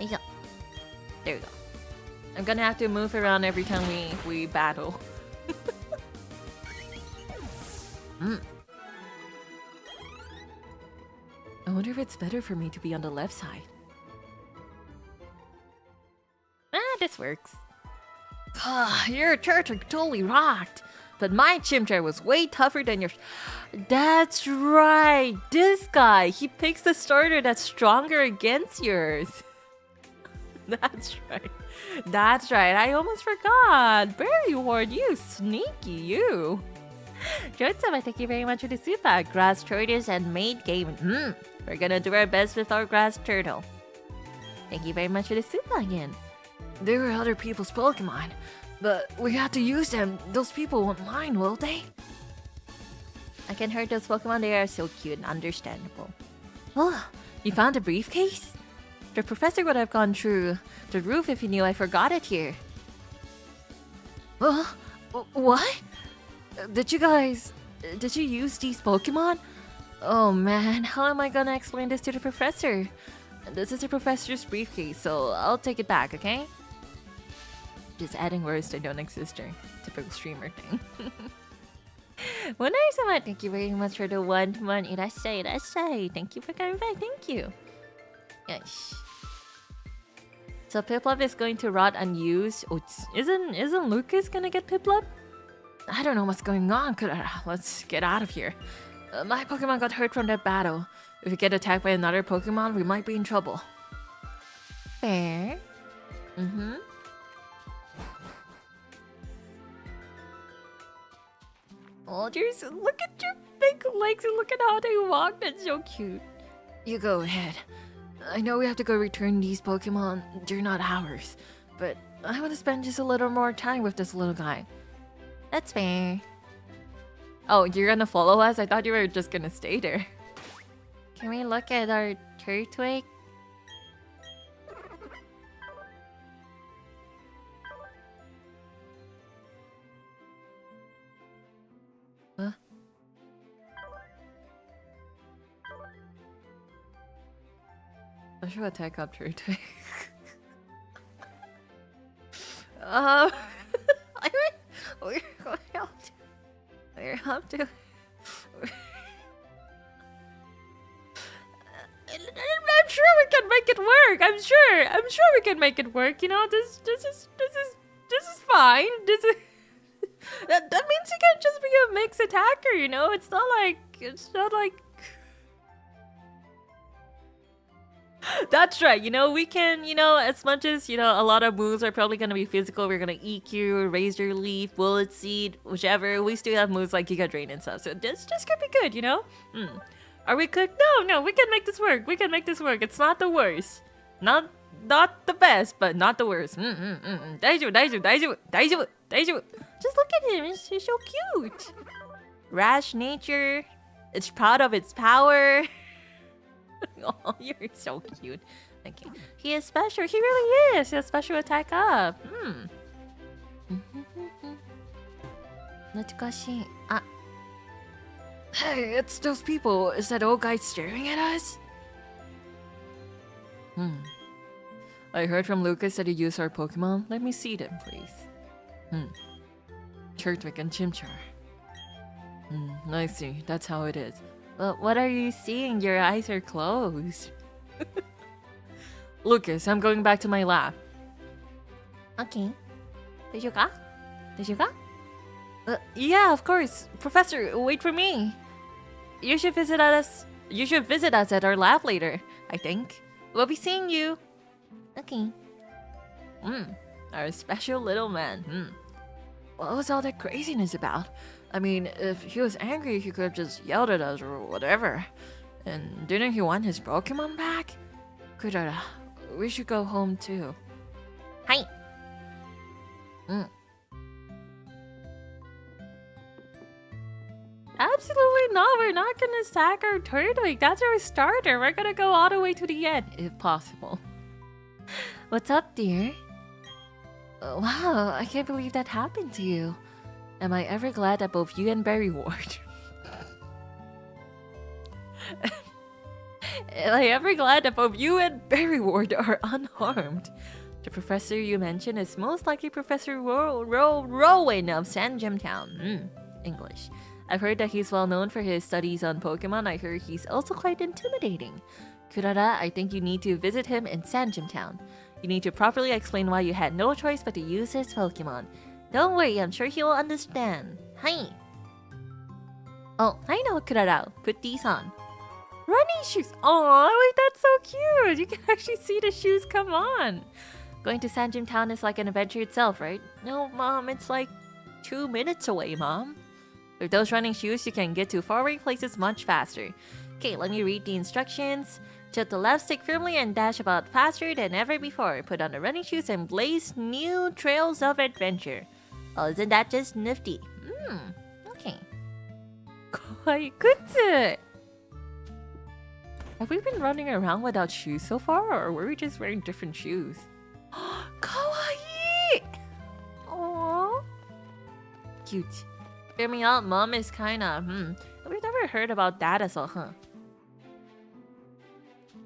S1: Yeah. There we go. I'm gonna have to move around every time we battle. I wonder if it's better for me to be on the left side. This works. Your Turtwig totally rocked. But my Chimchar was way tougher than yours. That's right. This guy, he picks the starter that's stronger against yours. That's right. I almost forgot. Berry Ward, you sneaky you. Joseph, thank you very much for the super. Grass Tortoise and Maid Game. We're gonna do our best with our Grass Turtle. Thank you very much for the super again. There are other people's Pokemon, but we have to use them. Those people won't mind, will they? I can hurt those Pokemon. They are so cute and understandable. Oh, you found a briefcase? The professor would have gone through the roof if he knew I forgot it here. What? Did you use these Pokemon? Oh man, how am I gonna explain this to the professor? This is the professor's briefcase, so I'll take it back, okay? Just adding words that don't exist here. Typical streamer thing. Wondersama, thank you very much for the 1 month. Irashai. Thank you for coming back. Thank you. Yes. So Piplup is going to rot unused. Oh, isn't Lucas gonna get Piplup? I don't know what's going on. Let's get out of here. My Pokemon got hurt from that battle. If we get attacked by another Pokemon, we might be in trouble. Fair. Oh, look at your big legs and look at how they walk. That's so cute. You go ahead. I know we have to go return these Pokemon. They're not ours. But I want to spend just a little more time with this little guy. That's fair. Oh, you're gonna follow us? I thought you were just gonna stay there. Can we look at our Turtwig? Huh? I should attack up Turtwig. We're have to. I'm sure we can make it work. I'm sure we can make it work. You know, this is fine. That means you can't just be a mixed attacker. You know, it's not like. That's right, you know, we can, you know, as much as, you know, a lot of moves are probably going to be physical, we're going to EQ, Razor Leaf, Bullet Seed, whichever, we still have moves like Giga Drain and stuff, so this could be good, you know? Are we cooked? No, we can make this work, it's not the worst. Not not the best, but not the worst. Daiju, daiju, daiju, daiju, daiju. Just look at him. He's so cute. Rash nature. It's proud of its power. Oh, you're so cute. Okay. He is special. He really is. He has special attack up. Natsukashi. Hey, it's those people. Is that old guy staring at us? I heard from Lucas that he used our Pokemon. Let me see them, please. Turtwig and Chimchar. I see. That's how it is. But what are you seeing? Your eyes are closed. Lucas, I'm going back to my lab. Okay. Did you go? Yeah, of course. Professor, wait for me. You should visit us. You should visit us at our lab later, I think. We'll be seeing you. Okay. Our special little man. What was all that craziness about? I mean, if he was angry, he could have just yelled at us or whatever. And didn't he want his Pokemon back? Kurara, we should go home too. Hi. Absolutely not. We're not gonna sack our Turtwig. That's our starter. We're gonna go all the way to the end, if possible. What's up, dear? Wow, I can't believe that happened to you. Am I ever glad that both you and Berry Ward... Am I ever glad that both you and Berry Ward are unharmed? The professor you mentioned is most likely Professor Rowan of Sanjim Town. English. I've heard that he's well known for his studies on Pokemon. I heard he's also quite intimidating. Kurara, I think you need to visit him in Sanjim Town. You need to properly explain why you had no choice but to use his Pokemon. Don't worry, I'm sure he will understand. Hi. Oh, I know, Kurara. Put these on. Running shoes. Oh, wait, that's so cute. You can actually see the shoes come on. Going to Sanjim Town is like an adventure itself, right? No, Mom, it's like 2 minutes away, Mom. With those running shoes, you can get to faraway places much faster. Okay, let me read the instructions. Tilt the left stick firmly and dash about faster than ever before. Put on the running shoes and blaze new trails of adventure. Oh, isn't that just nifty? Okay. Quite good. Have we been running around without shoes so far, or were we just wearing different shoes? Kawaii! Aww. Cute. Hear me out, Mom is kinda, We've never heard about that as well, huh?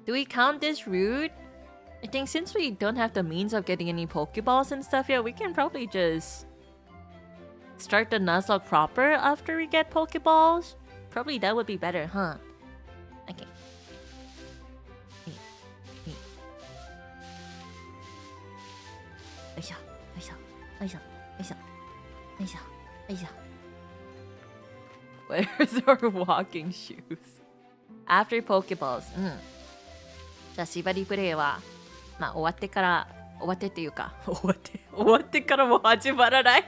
S1: Do we count this rude? I think since we don't have the means of getting any Pokeballs and stuff yet, we can probably just start the Nuzlocke proper after we get Pokeballs. Probably that would be better, huh? Okay. Where's our walking shoes? After Pokeballs. じゃあ縛りプレイはまあ終わってっていうか終わってからもう始まらない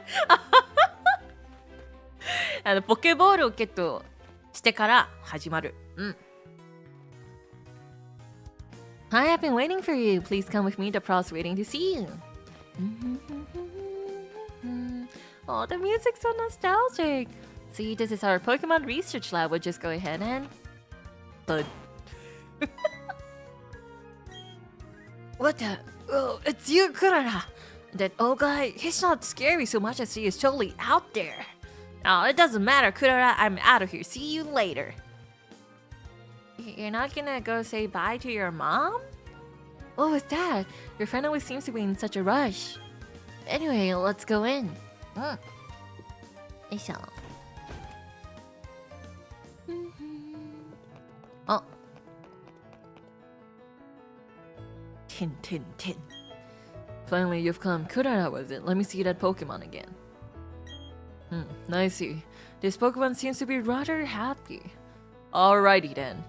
S1: ポケボールをゲットしてから始まる。Hi, I've been waiting for you. Please come with me. The pro's waiting to see you. Oh, the music's so nostalgic. See, this is our Pokemon research lab. We'll just go ahead and... Thud. What the? Oh, it's you, Kurara. That old guy, he's not scary so much as he is totally out there. Oh, it doesn't matter, Kurara. I'm out of here. See you later. You're not gonna go say bye to your mom? What was that? Your friend always seems to be in such a rush. Anyway, let's go in. Oh. Tin. Finally, you've come. Kurara was it? Let me see that Pokemon again. I see. This Pokemon seems to be rather happy. Alrighty then.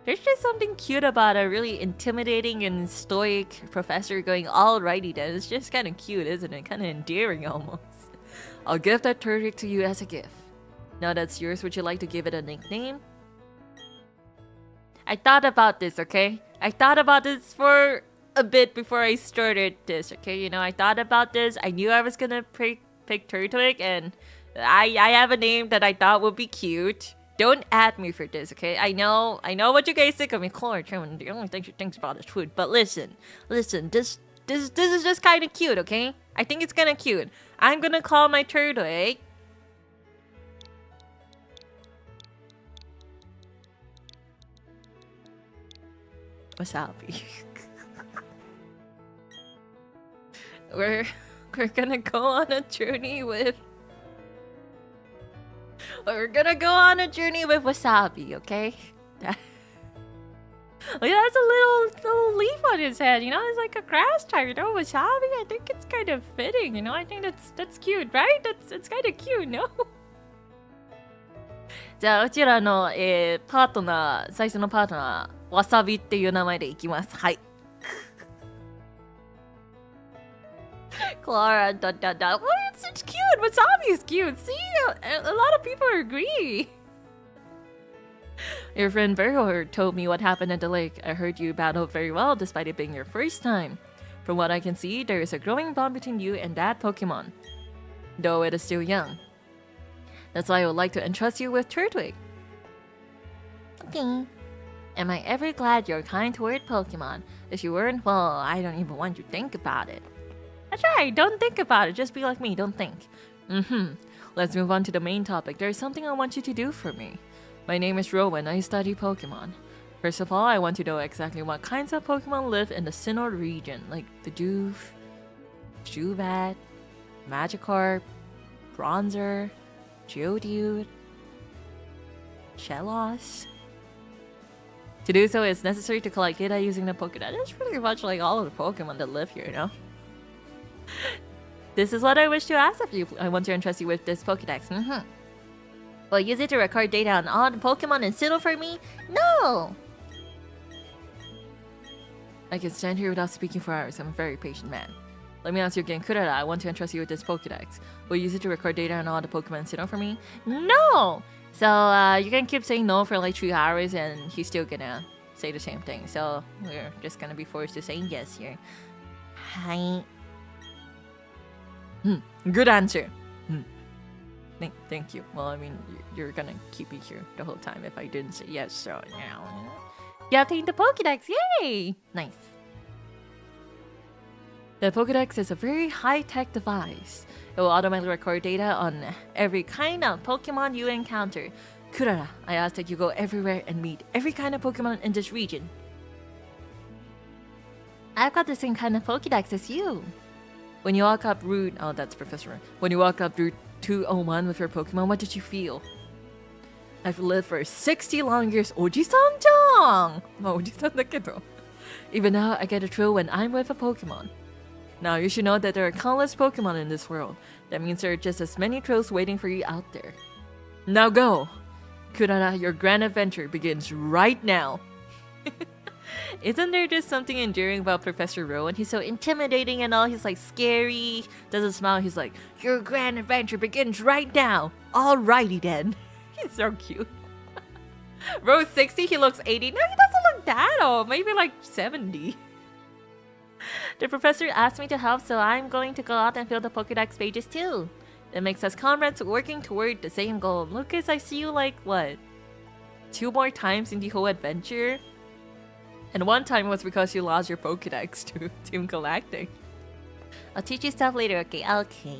S1: There's just something cute about a really intimidating and stoic professor going alrighty then. It's just kind of cute, isn't it? Kind of endearing almost. I'll give that Turtwig to you as a gift. Now that's yours, would you like to give it a nickname? I thought about this, okay? I thought about this for a bit before I started this, okay? You know, I thought about this. I knew I was gonna pick Turtwig, and I have a name that I thought would be cute. Don't at me for this, okay? I know what you guys think of me. Klara Charmwood, the only thing she thinks about is food. But listen, this is just kind of cute, okay? I think it's kind of cute. I'm gonna call my Turtwig Wasabi. We're gonna go on a journey with. We're gonna go on a journey with Wasabi, okay? Look, that's a little leaf on his head, you know? It's like a grass type, you know? Wasabi, I think it's kind of fitting, you know? I think that's cute, right? It's kind of cute, no? じゃあ、うちらの、パートナー、最初のパートナー、わさびっていう名前でいきます。はい。Klara, oh, it's cute. Wasabi is cute. See, a lot of people agree. Your friend Virgo told me what happened at the lake. I heard you battled very well despite it being your first time. From what I can see, there is a growing bond between you and that Pokemon, though it is still young. That's why I would like to entrust you with Turtwig. Okay. Am I ever glad you're kind toward Pokemon? If you weren't, well, I don't even want you to think about it. That's right, don't think about it. Just be like me, don't think. Let's move on to the main topic. There's something I want you to do for me. My name is Rowan. I study Pokemon. First of all, I want to know exactly what kinds of Pokemon live in the Sinnoh region, like the Doof, Zubat, Magikarp, Bronzer, Geodude, Shellos. To do so, it's necessary to collect data using the Pokedex. That's pretty much like all of the Pokemon that live here, you know? This is what I wish to ask of you. I want to entrust you with this Pokedex. Will you use it to record data on all the Pokemon in Sinnoh for me? No! I can stand here without speaking for hours. I'm a very patient man. Let me ask you again, Klara, I want to entrust you with this Pokedex. Will you use it to record data on all the Pokemon in Sinnoh for me? No! So, you can keep saying no for like 3 hours and he's still gonna say the same thing. So, we're just gonna be forced to say yes here. Hi. Good answer. Thank you. Well, I mean, you're gonna keep me here the whole time if I didn't say yes, so now. You obtained the Pokedex! Yay! Nice. The Pokedex is a very high-tech device. It will automatically record data on every kind of Pokemon you encounter. Klara, I ask that you go everywhere and meet every kind of Pokemon in this region. I've got the same kind of Pokedex as you. When you walk up Route... Oh, that's Professor. When you walk up Route 201 with your Pokemon, what did you feel? I've lived for 60 long years. Oji-san-chan! Oji-sanだけど. Even now, I get a thrill when I'm with a Pokemon. Now, you should know that there are countless Pokemon in this world. That means there are just as many thrills waiting for you out there. Now go! Klara, your grand adventure begins right now. Isn't there just something endearing about Professor Rowan? He's so intimidating and all. He's like scary, doesn't smile. He's like, your grand adventure begins right now. Alrighty then. He's so cute. Rose 60, he looks 80. No, he doesn't look that old. Maybe like 70. The professor asked me to help, so I'm going to go out and fill the Pokedex pages too. It makes us comrades working toward the same goal. Lucas, I see you like, what? 2 more times in the whole adventure? And one time was because you lost your Pokedex to Team Galactic. I'll teach you stuff later, okay? Okay.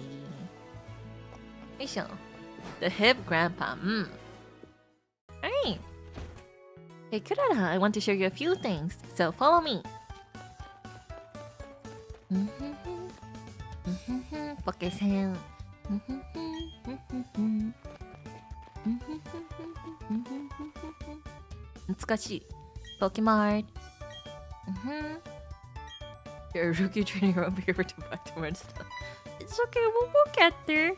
S1: The hip grandpa, Alright. Hey, Klara, I want to show you a few things, so follow me. Poke-san. 懐かしい Pokemon. You're a rookie training won't be able to back to more stuff. It's okay, we'll get there.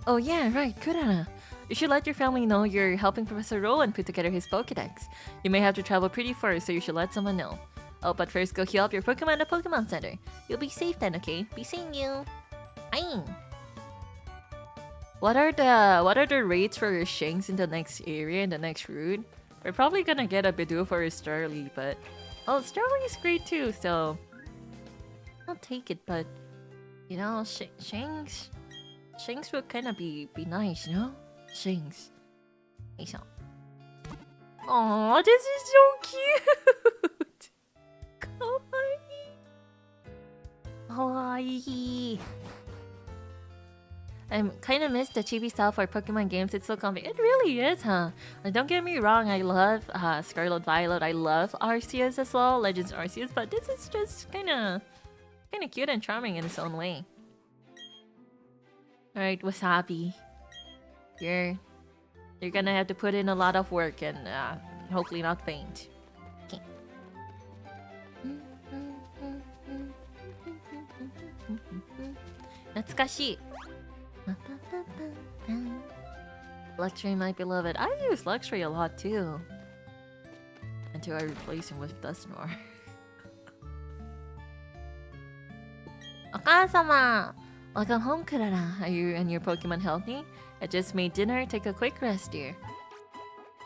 S1: Oh yeah, right, Klara. You should let your family know you're helping Professor Rowan put together his Pokedex. You may have to travel pretty far, so you should let someone know. Oh, but first go heal up your Pokemon at the Pokemon Center. You'll be safe then, okay? Be seeing you. Hi. What are the rates for your Shanks in the next area, in the next route? We're probably gonna get a Bidoof or a Starly, but... Oh, Starly is great too, so... I'll take it, but... You know, Shanks... Shanks would kinda be nice, you know? Shanks. Aw, this is so cute! Kawaii! I kind of miss the chibi style for Pokemon games. It's so comfy. It really is, huh? Don't get me wrong, I love Scarlet Violet. I love Arceus as well, Legends Arceus, but this is just kind of cute and charming in its own way. Alright, Wasabi. You're gonna have to put in a lot of work and hopefully not faint. Okay. Natsukashi. Luxray, my beloved. I use Luxray a lot too. Until I replace him with Dusknoir. Okasama! Welcome home, Klara. Are you and your Pokemon healthy? I just made dinner. Take a quick rest, dear.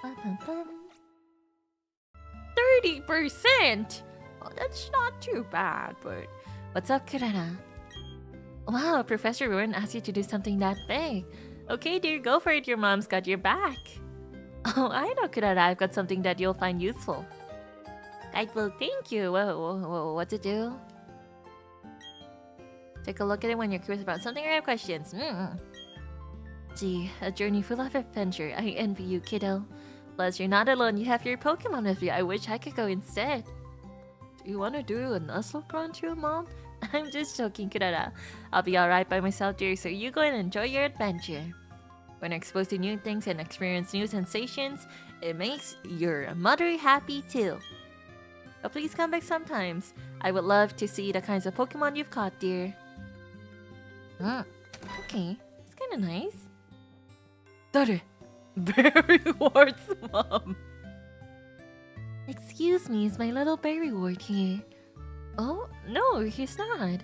S1: 30%! Well, that's not too bad, but... What's up, Klara? Wow, Professor Ruin asked you to do something that big. Okay, dear, go for it. Your mom's got your back. Oh, I know, Klara. I've got something that you'll find useful. Well, thank you. What's it do? Take a look at it when you're curious about something or have questions. Gee, a journey full of adventure. I envy you, kiddo. Plus, you're not alone. You have your Pokemon with you. I wish I could go instead. Do you want to do a Nuzlocke run too, Mom? I'm just joking, Klara. I'll be alright by myself, dear, so you go and enjoy your adventure. When exposed to new things and experience new sensations, it makes your mother happy too. But please come back sometimes. I would love to see the kinds of Pokemon you've caught, dear. Okay, it's kind of nice. Dare, Berry Ward's mom. Excuse me, is my little Berry Ward here? Oh, no, he's not.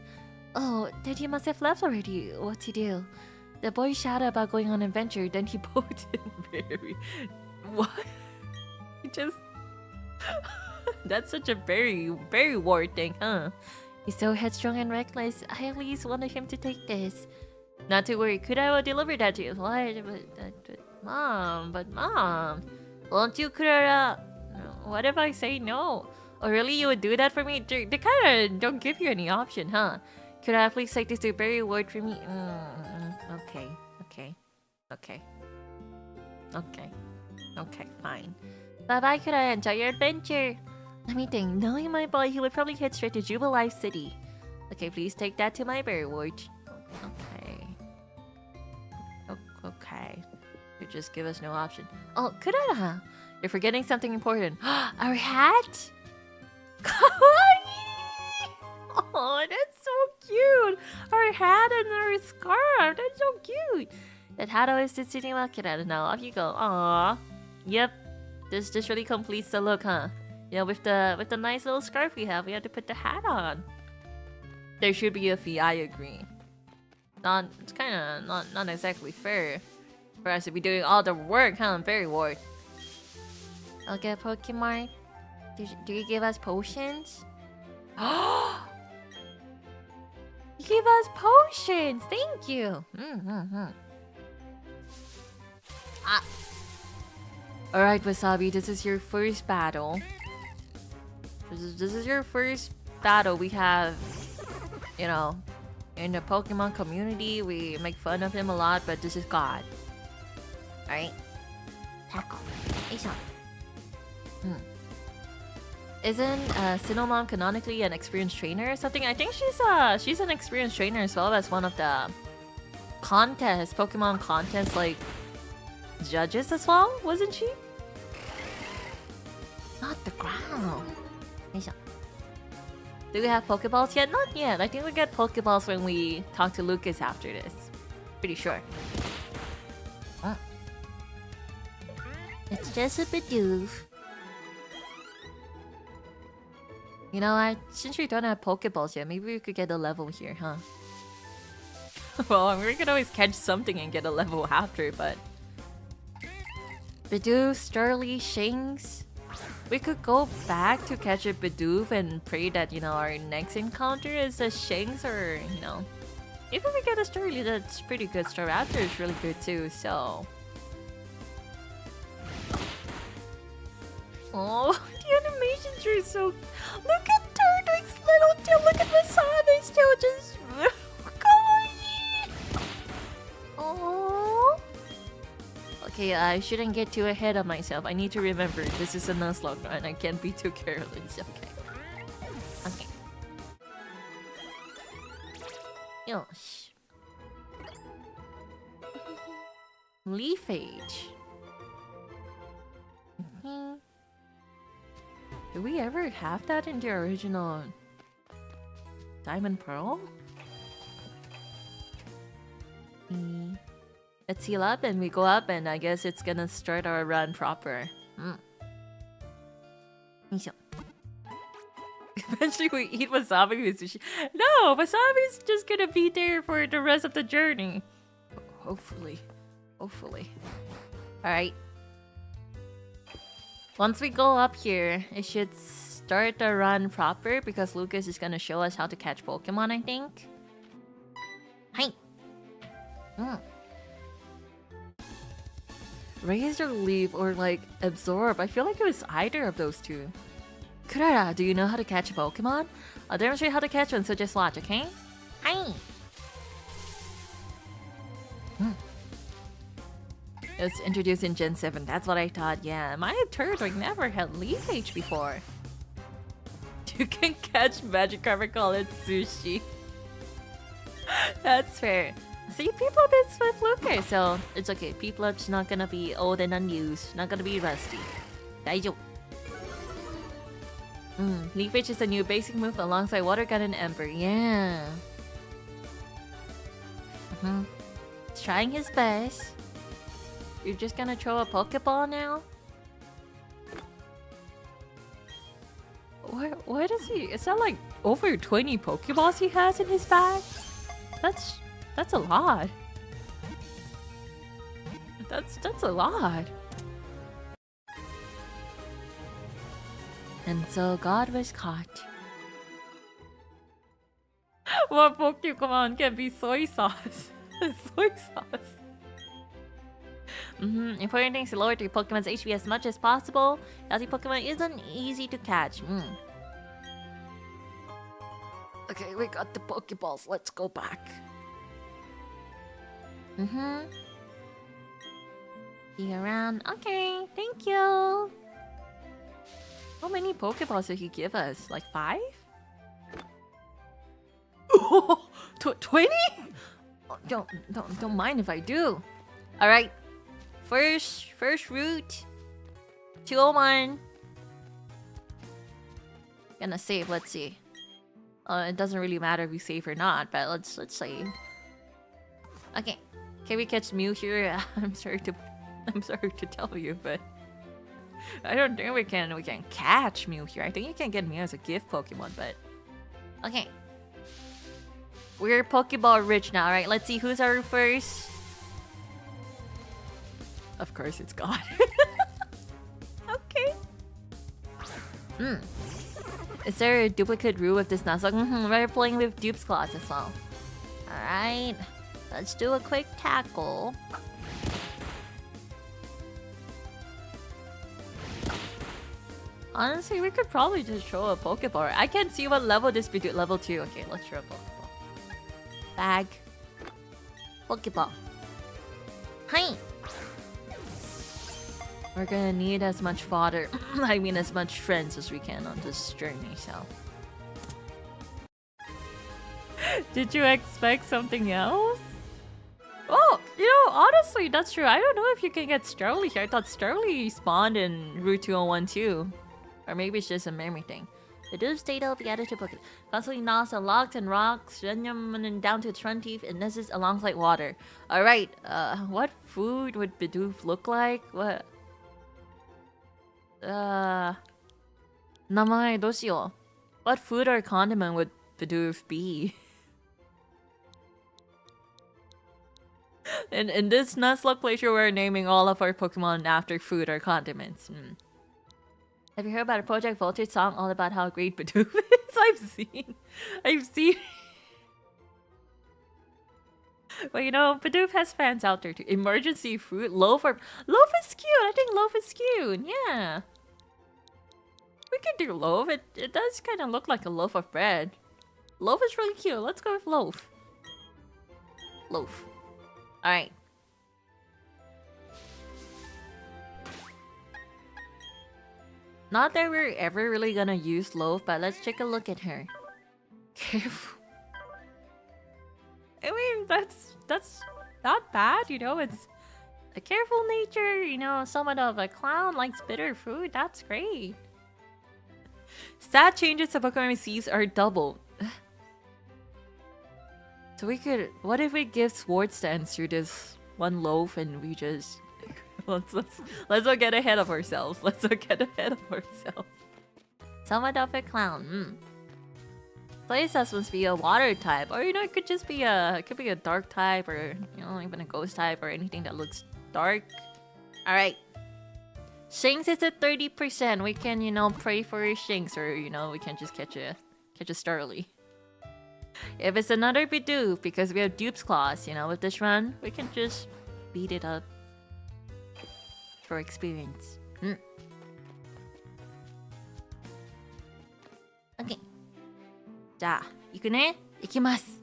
S1: Oh, then he must have left already. What to do? The boy shouted about going on an adventure, then he poked in Berry. What? He just... That's such a Berry Ward thing, huh? He's so headstrong and reckless. I at least wanted him to take this. Not to worry, could I will deliver that to you? What? But Mom, won't you, Klara? What if I say no? Oh, really? You would do that for me? They kind of don't give you any option, huh? Could I please take this to Berry Ward for me? Okay, fine. Bye-bye, could I enjoy your adventure? Let me think. Knowing my boy, he would probably head straight to Jubilife City. Okay, please take that to my Berry Ward. Okay. You just give us no option. Oh, Klara! You're forgetting something important. Our hat? Kawaii! Oh, that's so cute! Our hat and our scarf. That's so cute. That hat always sits sitting well, Klara. Now off you go. Aww. Yep. This just really completes the look, huh? Yeah, with the nice little scarf we have to put the hat on. There should be a fee, I agree. It's kind of not exactly fair for us to be doing all the work, huh? Berry Ward. I'll get Pokemon. Do you give us potions? You give us potions! Thank you! Alright, Wasabi, this is your first battle. This is your first battle we have, you know, in the Pokemon community. We make fun of him a lot, but this is God. Alright? Tackle. Isn't Cinnamon canonically an experienced trainer or something? I think she's an experienced trainer as well as one of the Pokemon contests, like, judges as well, wasn't she? Not the ground. Do we have Pokeballs yet? Not yet. I think we get Pokeballs when we talk to Lucas after this. Pretty sure. It's just a Bidoof. You know what? Since we don't have Pokeballs yet, maybe we could get a level here, huh? Well, I mean, we could always catch something and get a level after, but... Bidoof, Starly, Shinx. We could go back to catch a Bidoof and pray that, you know, our next encounter is a Shinx or, you know. Even if we get a Starly, that's pretty good. Staraptor is really good too, so. Oh, the animations are so... Look at Turtwig's little tail. Look at Wasabi's tail. Just... Kawaii. Oh. Okay, I shouldn't get too ahead of myself. I need to remember this is a Nuzlocke run. I can't be too careless. Okay. Okay. Yosh. Leaf Age. Did we ever have that in the original Diamond Pearl? Let's heal up and we go up and I guess it's gonna start our run proper. Eventually we eat wasabi with sushi. No, wasabi's just gonna be there for the rest of the journey. Hopefully. Hopefully. Alright. Once we go up here, it should start the run proper because Lucas is gonna show us how to catch Pokemon, I think. Hi. Razor Leaf or like Absorb. I feel like it was either of those two. Klara, do you know how to catch a Pokemon? I'll demonstrate how to catch one, so just watch, okay? Hi. It's introduced in Gen 7. That's what I thought. Yeah, my Turtwig never had Leaf Age before. You can catch Magikarp, call it sushi. That's fair. See, People bits with Lucas, so it's okay. People's not gonna be old and unused. Not gonna be rusty. Daijoubu. Leaf Age is a new basic move alongside Water Gun and Ember. Yeah. He's trying his best. You're just gonna throw a Pokeball now? What is he? Is that like over 20 Pokeballs he has in his bag? That's a lot. That's a lot. And so God was caught. What Pokemon can be soy sauce? Soy sauce. Important things to lower your Pokemon's HP as much as possible. Healthy Pokemon isn't easy to catch. Okay, we got the Pokeballs. Let's go back. See around. Okay, thank you. How many Pokeballs did he give us? Like 5? 20? Oh, don't mind if I do. All right. First route. 201. Gonna save. Let's see. It doesn't really matter if we save or not, but let's save. Okay. Can we catch Mew here? I'm sorry to tell you, but I don't think we can catch Mew here. I think you can get Mew as a gift Pokemon, but okay. We're Pokeball rich now, right? Let's see who's our first. Of course it's God. Okay. Is there a duplicate rule with this Nuzlocke? We're playing with Dupes Clause as well. Alright. Let's do a quick tackle. Honestly, we could probably just throw a Pokeball. I can't see what level this be. Level 2. Okay, let's throw a Pokeball. Bag. Pokeball. Hi! We're gonna need as much fodder, I mean as much friends as we can on this journey, so. Did you expect something else? Oh, you know, honestly, that's true. I don't know if you can get Starly here. I thought Starly spawned in Route 201 too. Or maybe it's just a memory thing. The Dupes data will be added to Pokemon. Constantly gnaws on logs and rocks, and down to its front teeth, and this is alongside water. Alright, what food would Bidoof look like? What? 名前どうしよう. What food or condiment would Bidoof be? In this Nuzlocke playthrough, we're naming all of our Pokemon after food or condiments. Have you heard about a Project Voltage song all about how great Bidoof is? I've seen. But you know, Bidoof has fans out there too. Emergency fruit, loaf is cute. I think loaf is cute. Yeah, we could do loaf. It does kind of look like a loaf of bread. Loaf is really cute. Let's go with loaf. Loaf. All right. Not that we're ever really gonna use loaf, but let's take a look at her. Careful. I mean, that's not bad, you know. It's a careful nature, you know. Somewhat of a clown likes bitter food. That's great. Stat changes to Pokemon Seas are doubled. So we could. What if we give sword stance through this one loaf and we just let's not get ahead of ourselves. Let's not get ahead of ourselves. Somewhat of a clown. Playstyle must be a water type, or you know, it could just be a dark type, or you know, even a ghost type, or anything that looks dark. All right, Shinx is at 30%. We can, you know, pray for a Shinx, or you know, we can just catch a Starly. If it's another Bidoof, because we have Dupes Clause, you know, with this run, we can just beat it up for experience. Okay. じゃあ、行くね。行きます。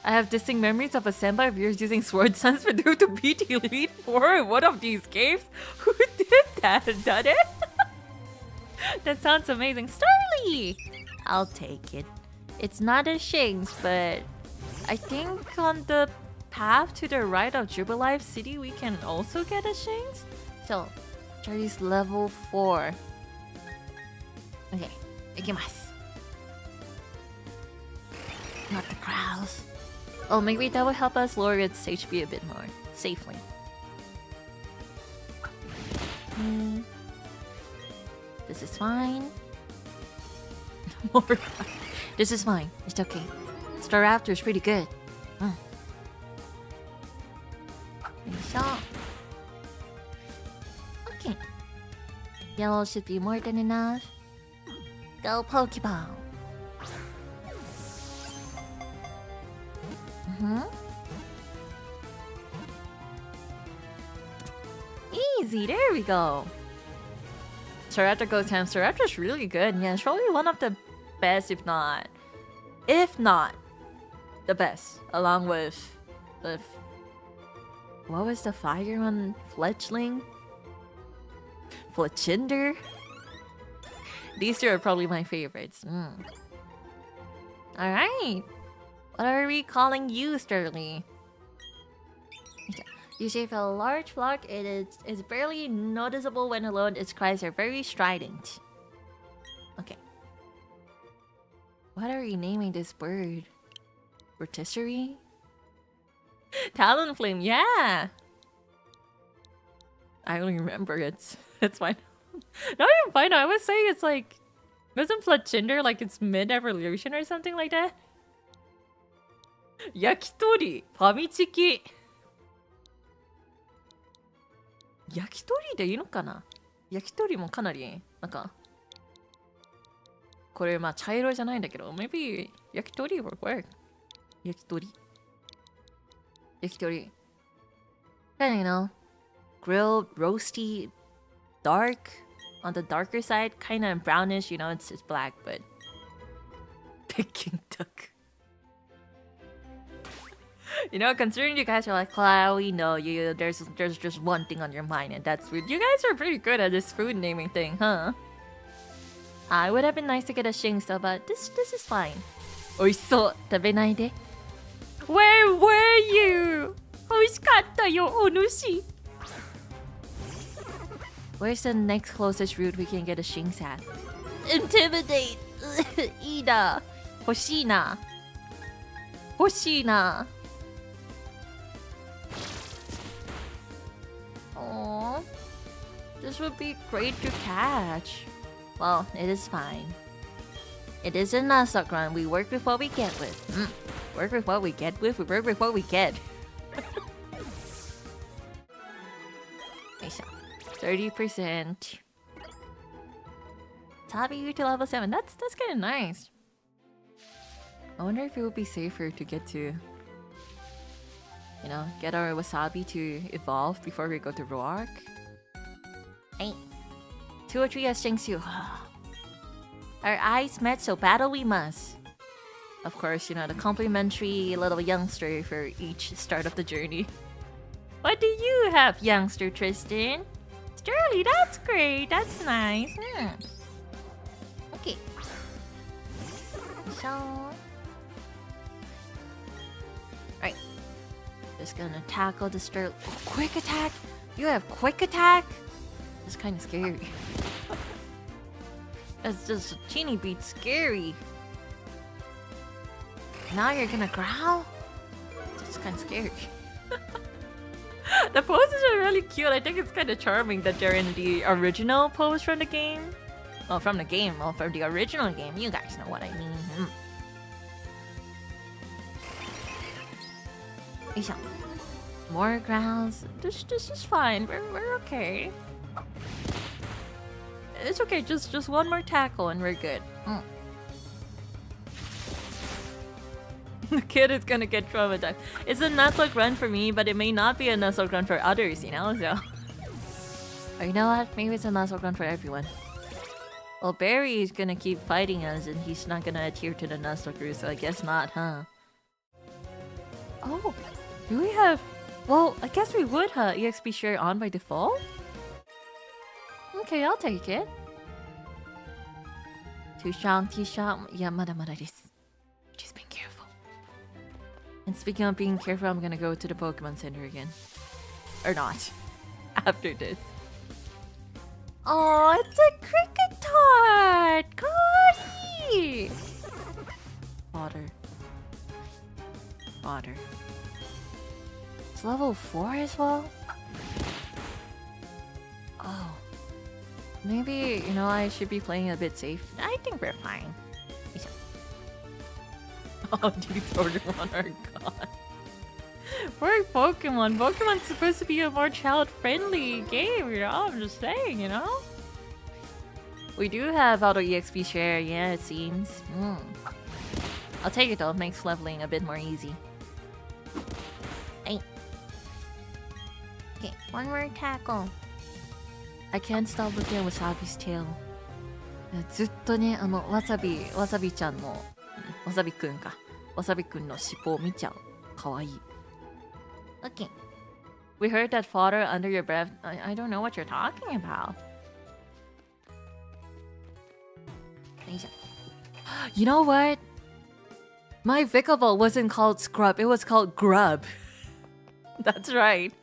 S1: I have distinct memories of a senpai of yours using Sword Sense Bidoof to beat Elite Four in one of these games. Who did that? Did it? That sounds amazing. Starly! I'll take it. It's not a Shinx, but I think on the path to the right of Jubilife City, we can also get a Shinx. So, Charlie's level 4. Okay, 行きます. Not the crowds. Oh, maybe that will help us lower its HP a bit more safely. This is fine. More. This is fine. It's okay. Staraptor is pretty good. Okay. Yellow should be more than enough. Go Pokeball. Easy, there we go. Staraptor goes ham. Staraptor's really good. Yeah, it's probably one of the best, if not the best. Along with what was the fire one? Fletchling? Fletchinder? These two are probably my favorites. Alright. What are we calling you, Starly? You save a large flock. It is barely noticeable when alone. Its cries are very strident. Okay. What are we naming this bird? Rotisserie? Talonflame, yeah! I only remember it's fine. Not even fine. I would say it's like... Wasn't Fletchinder like it's mid-evolution or something like that? Yakitori! Famichiki! Yakitori でいいのかな? Yakitori もかなりなんかこれまあ茶色じゃないんだけど maybe Yakitori will work. Yakitori. Kind of, you know, grilled, roasty, dark, on the darker side, kind of brownish, you know, it's black, but Peking duck. You know, considering you guys are like, Klara, we know you, there's just one thing on your mind, and that's food. You guys are pretty good at this food naming thing, huh? It would have been nice to get a Shinx though, but this is fine. Oishisou, 食べないで. Where were you? 美味しかったよ、お主. Where's the next closest route we can get a Shinx at? Intimidate! いいな. 欲しいな. 欲しいな. Aww. This would be great to catch. Well, it is fine. It is a Nuzlocke run. We work with what we get with. Work with what we get with. We work with what we get. 30%. Tabi to level 7. That's kind of nice. I wonder if it would be safer to get to, you know, get our Wasabi to evolve before we go to Roark. Hey. 2 or 3 as Jingsu. Our eyes met, so battle we must. Of course, you know, the complimentary little youngster for each start of the journey. What do you have, youngster Tristan? Sterling, that's great. That's nice. Okay. So... Right. Just gonna tackle the Sterling. Oh, quick attack? You have quick attack? That's kind of scary. That's just a teeny bit scary. Now you're gonna growl? That's kind of scary. The poses are really cute. I think it's kind of charming that they're in the original pose from the game. Well, from the game. Well, from the original game. You guys know what I mean. More growls. This is fine. We're okay. It's okay. Just one more tackle and we're good. The kid is gonna get traumatized. It's a Nuzlocke run for me, but it may not be a Nuzlocke run for others, you know, so... Or you know what? Maybe it's a Nuzlocke run for everyone. Well, Barry is gonna keep fighting us and he's not gonna adhere to the Nuzlocke Rules, so I guess not, huh? Oh, do we have... Well, I guess we would, huh? EXP share on by default? Okay, I'll take it. Too strong. Yeah, mada desu. Just being careful. And speaking of being careful, I'm gonna go to the Pokemon Center again. Or not. After this. Oh, it's a cricket tart! Kawaii! Water. It's level 4 as well? Oh. Maybe, you know, I should be playing a bit safe. I think we're fine. Oh, these Pokemon are gone. We're Pokemon. Pokemon's supposed to be a more child-friendly game, you know? I'm just saying, you know? We do have auto EXP share, yeah, it seems. I'll take it though, it makes leveling a bit more easy. Hey. Okay, one more tackle. I can't stop looking at Wasabi's tail. ずっとね、わさびちゃんの、わさびくんか。わさびくんの尻尾を見ちゃう。かわいい。Okay. We heard that fodder under your breath. I don't know what you're talking about. You know what? My Vikable wasn't called Scrub, it was called Grub. That's right.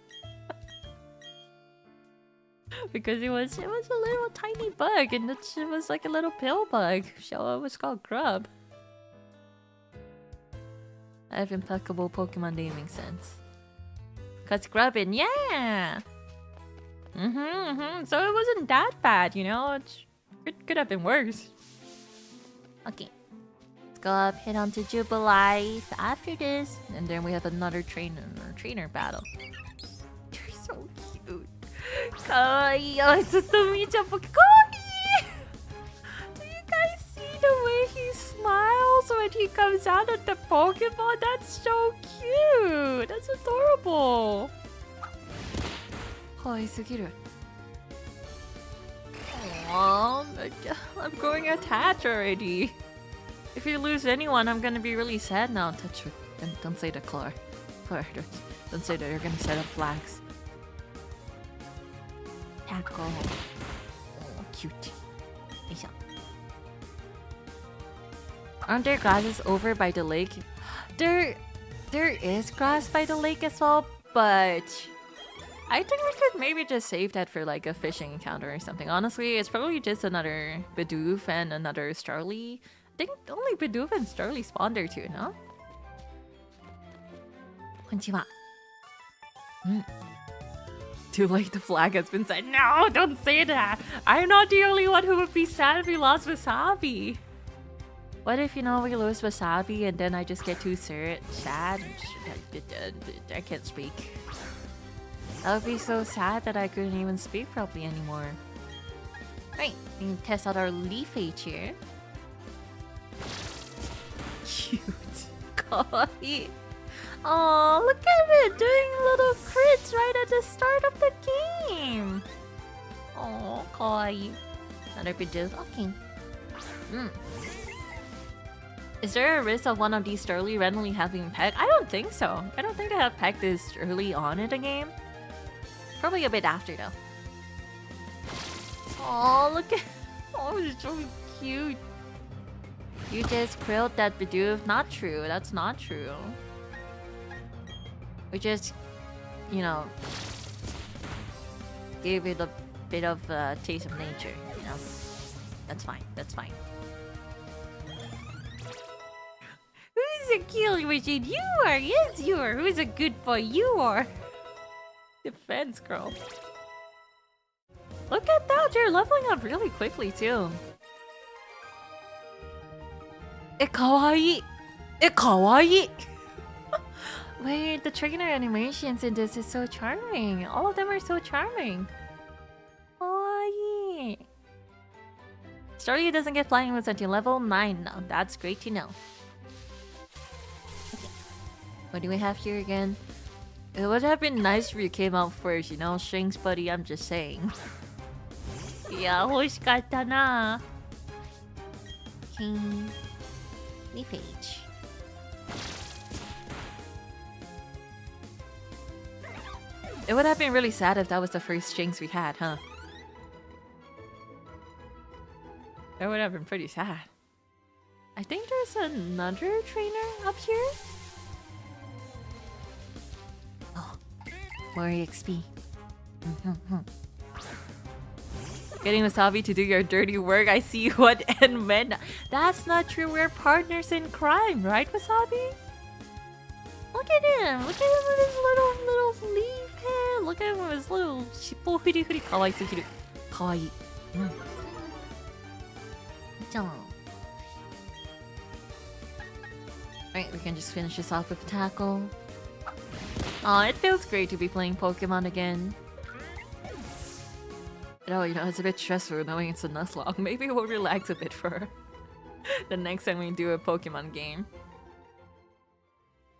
S1: Because it was a little tiny bug and it was like a little pill bug. So it was called Grub. I have impeccable Pokemon naming sense. Cause grubbin', yeah! So it wasn't that bad, you know? It could have been worse. Okay. Let's go up, head on to Jubilife after this. And then we have another trainer battle. You're so cute. Kawaii. Oh, it's just a Micha Kawaii! Do you guys see the way he smiles when he comes out at the Pokemon? That's so cute! That's adorable! Kawaii sugiru. Aww, I'm going attached already. If you lose anyone, I'm gonna be really sad now. Touch it. Don't say that, Klara. Don't say that, you're gonna set up flags. Tackle. Oh, cute. Aren't there grasses over by the lake? There is grass by the lake as well, but I think we could maybe just save that for like a fishing encounter or something. Honestly, it's probably just another Bidoof and another Starly. I think only Bidoof and Starly spawned there too, no? Konnichiwa. Too late, the flag has been set. No, don't say that! I'm not the only one who would be sad if we lost Wasabi. What if, you know, we lose Wasabi and then I just get too sad? I can't speak. That would be so sad that I couldn't even speak properly anymore. Right, we can test out our Leaf H here. Cute. Kawaii. Oh, look at it doing little crits right at the start of the game. Oh, kawaii. Another Bidoof. Okay. Is there a risk of one of these early randomly having Peck? I don't think so. I don't think they have Peck this early on in the game. Probably a bit after though. Oh, look at... Oh, it's so cute. You just grilled that Bidoof. Not true. That's not true. We just, you know, gave it a bit of a taste of nature, you know? That's fine. That's fine. Who's a killing machine? You are! Yes, you are! Who's a good boy? You are! Defense, girl. Look at that! You're leveling up really quickly, too. Kawaii! Kawaii! Wait, the trainer animations in this is so charming. All of them are so charming. Kawaii! Staryu doesn't get flying moves until level 9 now. That's great to know. Okay. What do we have here again? It would have been nice if you came out first, you know, Shanks buddy, I'm just saying. Yeah, hoshikatta na. King Leaf H. It would have been really sad if that was the first Shanks we had, huh? That would have been pretty sad. I think there's another trainer up here. Oh, more XP. Getting Wasabi to do your dirty work. I see what and meant. That's not true. We're partners in crime, right, Wasabi? Look at him. Look at him with his little leaf head. Look at him with his little shippo huri huri. Kawaii sugiru. Kawaii. Alright, we can just finish this off with a tackle. Aw, it feels great to be playing Pokemon again. Oh, you know, it's a bit stressful knowing it's a Nuzlocke. Maybe we'll relax a bit for the next time we do a Pokemon game.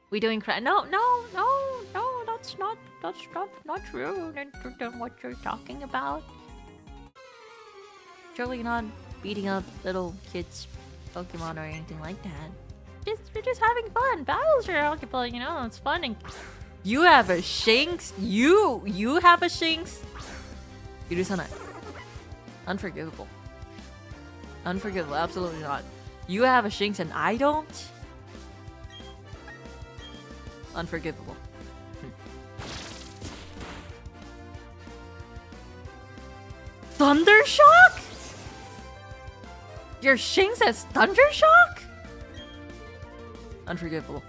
S1: We doing No, that's not true. That's what you're talking about. Surely not beating up little kids' Pokemon or anything like that. We're just having fun. Battles are occupied, you know, it's fun. And you have a Shanks? You have a Shanks? Yurusanai. Unforgivable. Unforgivable, absolutely not. You have a Shanks and I don't? Unforgivable. Thundershock? Your Shanks has Thundershock? Unforgivable.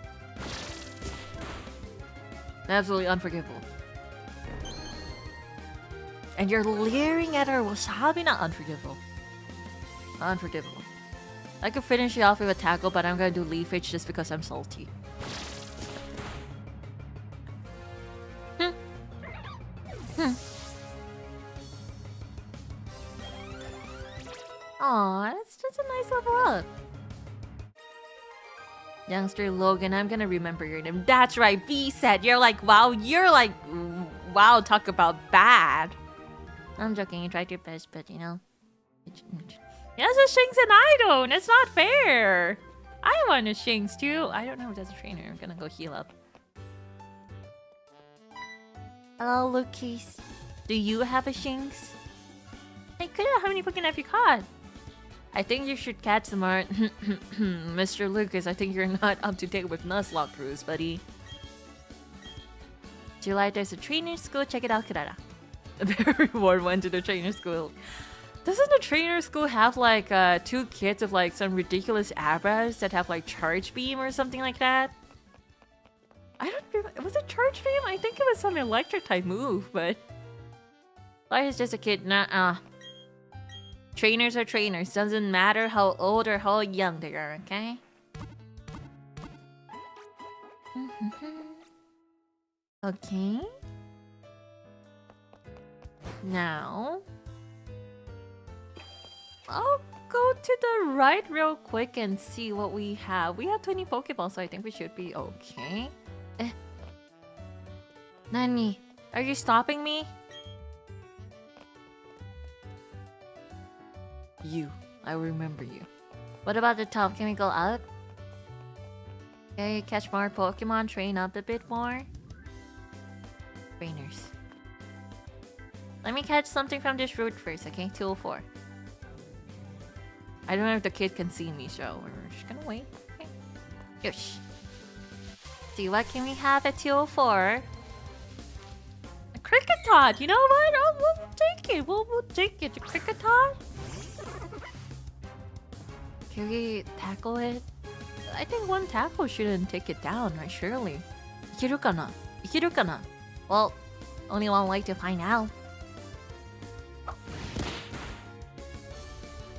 S1: Absolutely unforgivable. And you're leering at our Wasabi? Not unforgivable. Unforgivable. I could finish you off with a tackle, but I'm gonna do Leaf H just because I'm salty. Aw, that's just a nice level up. Youngster Logan, I'm gonna remember your name. That's right, B said. You're like, wow, talk about bad. I'm joking, you tried your best, but you know. Yes, a Shanks and I don't. It's not fair. I want a Shanks too. I don't know if that's a trainer. I'm gonna go heal up. Hello, Lucas. Do you have a Shanks? Hey, Kuda, how many Pokemon have you caught? I think you should catch some more. Mr. Lucas, I think you're not up to date with Nuzlocke Rules, buddy. July, there's a trainer school. Check it out, Klara. A very reward went to the trainer school. Doesn't the trainer school have like 2 kids with like some ridiculous abras that have like charge beam or something like that? I don't remember. Was it charge beam? I think it was some electric type move, but... Why is just a kid? Nah. Trainers are trainers. Doesn't matter how old or how young they are, okay? Okay. Now, I'll go to the right real quick and see what we have. We have 20 Pokeballs, so I think we should be okay. Nani, are you stopping me? You. I remember you. What about the top? Can we go up? Okay, catch more Pokemon, train up a bit more. Trainers. Let me catch something from this route first, okay? 204. I don't know if the kid can see me, so we're just gonna wait. Okay. Yosh. See, what can we have at 204? A Kricketot! You know what? Oh, we'll take it. We'll take it. A Kricketot? Can we tackle it? I think one tackle shouldn't take it down, right? Surely. いけるかな? いけるかな? Well, only one way to find out.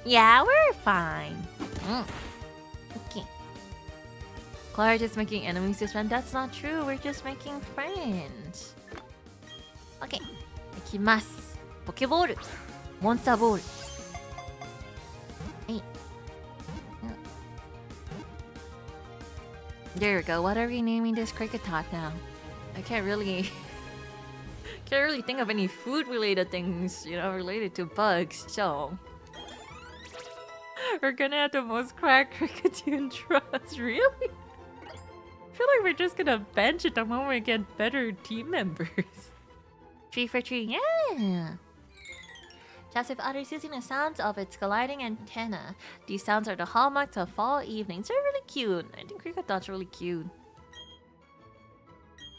S1: Yeah, we're fine. Okay. Klara just making enemies this run. That's not true. We're just making friends. Okay. いきます。ポケボール。モンスターボール。はい。There we go. What are we naming this Kricketot now? I can't really think of any food-related things, you know, related to bugs. So we're gonna have the most cracked Cricketune trust. Really? I feel like we're just gonna bench it the moment we get better team members. Tree for tree, yeah. Just with others using the sounds of its gliding antenna. These sounds are the hallmarks of fall evenings. They're really cute. I think Cricketot's really cute.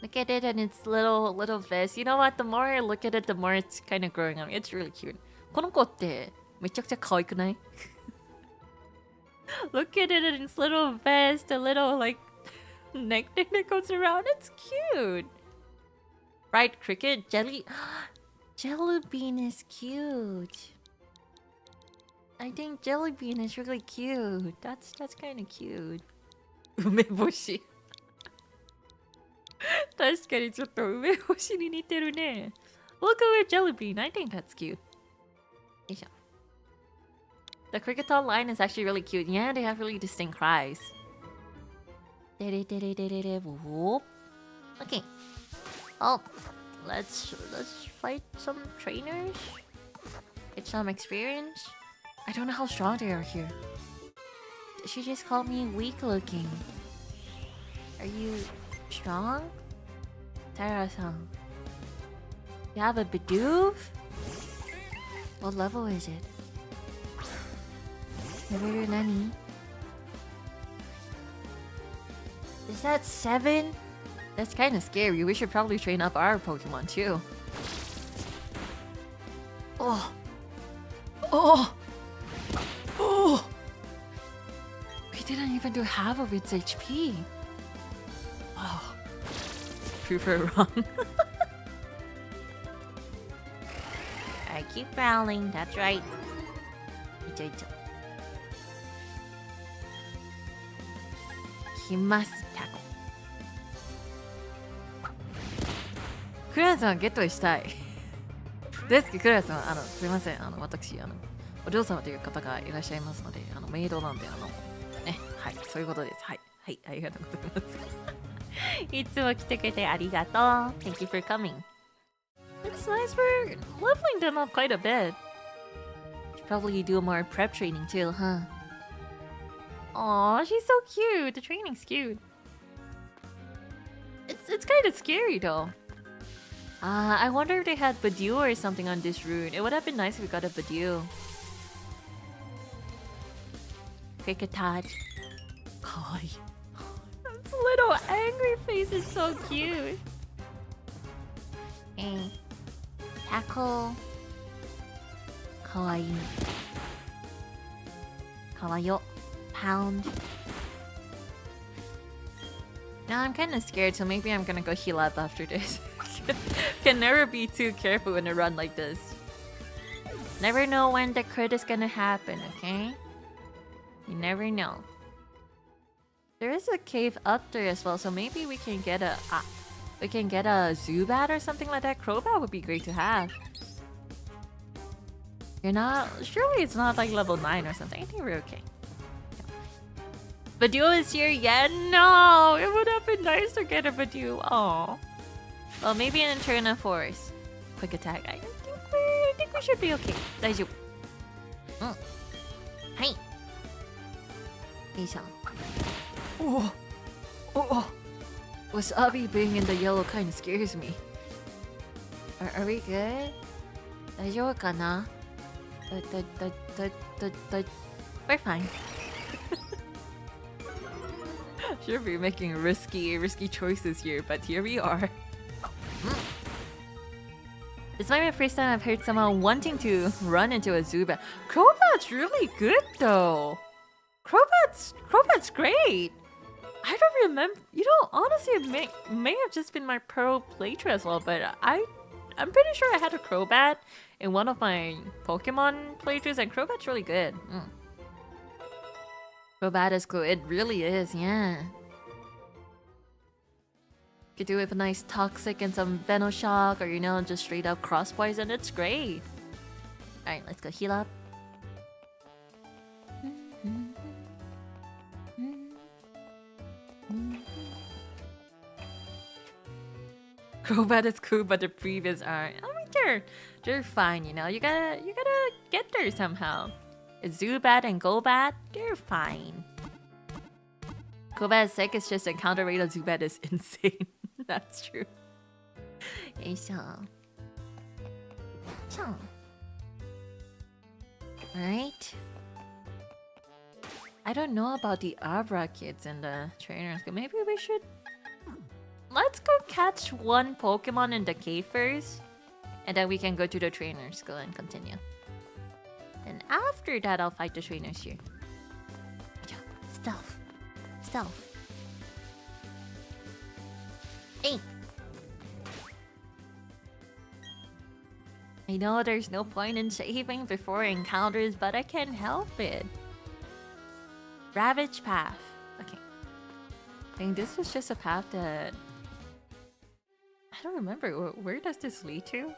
S1: Look at it and its little vest. You know what? The more I look at it, the more it's kind of growing on me. It's really cute. この子ってめちゃくちゃ可愛くない? Look at it in its little vest, a little like neck thing that goes around. It's cute. Right, Cricket? Jellybean is cute. I think Jellybean is really cute. That's kind of cute. 梅干し。確かにちょっと梅干しに似てるね。We'll go with Jellybean. I think that's cute. よいしょ。The Kricketot line is actually really cute. Yeah, they have really distinct cries. Okay. Oh, let's fight some trainers. Get some experience. I don't know how strong they are here. She just called me weak looking. Are you strong? Tara-san. You have a Bidoof? What level is it? Never Nani. Is that 7? That's kind of scary. We should probably train up our Pokemon too. Oh. Oh. Oh. We didn't even do half of its HP. Oh. Prove her wrong. I keep growling. That's right. He must tackle. クララさんゲットしたい。ですけどクララさんすいません私お嬢様という方がいらっしゃいますのでメイドなんでねはいそういうことですはいはいありがとうございますいつも来てくれてありがとう Thank you for coming. It's nice for leveling them up quite a bit. Should probably do more prep training too, huh? Aw, she's so cute. The training's cute. It's kind of scary though. I wonder if they had Badoo or something on this route. It would have been nice if we got a Badoo. Kricketot. Kawaii. Its little angry face is so cute. Hey. Tackle. Kawaii. Kawayo. Pound. Now I'm kind of scared, so maybe I'm gonna go heal up after this. Can never be too careful in a run like this. Never know when the crit is gonna happen, okay? You never know. There is a cave up there as well, so maybe we can get a Zubat or something like that. Crobat would be great to have. You're not... Surely it's not like level 9 or something. I think we're okay. Badoo is here yet? No! It would have been nice to get a Badoo. Aww. Well, maybe an Eterna Force. Quick attack. I think we should be okay. Daiju. Hey. Oh. Wasabi being in the yellow kind of scares me. Are we good? Daijoubu kana? We're fine. Should be making risky choices here, but here we are. This might be the first time I've heard someone wanting to run into a Zubat. Crobat's really good though. Crobat's great. I don't remember. You know, honestly, it may have just been my pro playthrough as well, but I'm pretty sure I had a Crobat in one of my Pokemon playthroughs, and Crobat's really good. Crobat is cool. It really is, yeah. Could do it with a nice Toxic and some Venoshock, or you know, just straight up Cross Poison. It's great. Alright, let's go heal up. Crobat is cool, but the previous aren't. I mean, they're fine, you know. You gotta get there somehow. Zubat and Golbat, they're fine. Golbat is sick, it's just the counter rate of Zubat is insane. That's true. Alright. I don't know about the Abra kids and the trainers. Maybe we should... Let's go catch one Pokemon in the cave first. And then we can go to the trainer school and continue. And after that, I'll fight the trainers here. Stealth. Hey! I know there's no point in saving before encounters, but I can't help it. Ravage path. Okay. I think this was just a path that... I don't remember. Where does this lead to?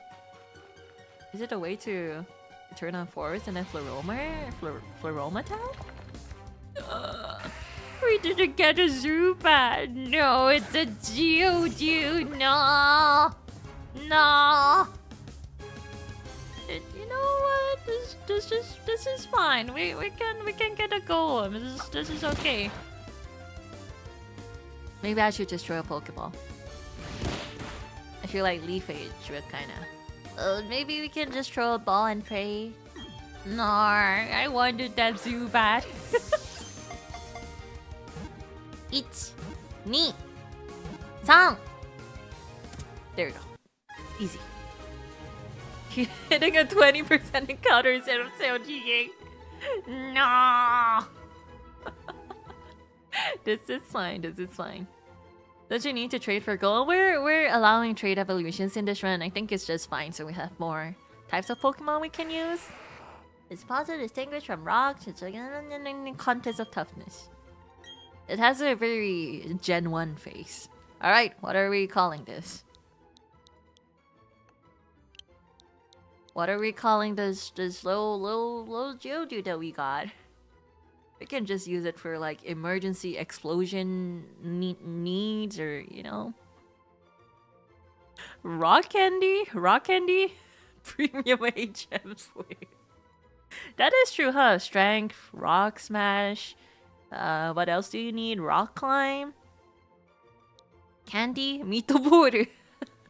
S1: Is it a way to turn on Forest and then Floroma Town? We didn't get a Zubat. No, it's a Geodude. No. You know what? This is fine. We can get a Golem. This is okay. Maybe I should just throw a Pokeball. I feel like Leaf Age would kinda... maybe we can just throw a ball and pray. No, I wanted that Zubat. 1, 2, 3. There we go. Easy. Hitting a 20% encounter instead of CLGing. No. This is fine. Don't you need to trade for gold? We're allowing trade evolutions in this run. I think it's just fine, so we have more types of Pokemon we can use. It's possible to distinguish from rocks. It's like a contest of toughness. It has a very Gen 1 face. Alright, what are we calling this? What are we calling this little Geodude that we got? We can just use it for like emergency explosion needs, or you know. Rock candy? Premium HM Slave. That is true, huh? Strength, Rock Smash. What else do you need? Rock Climb? Candy? Meatball.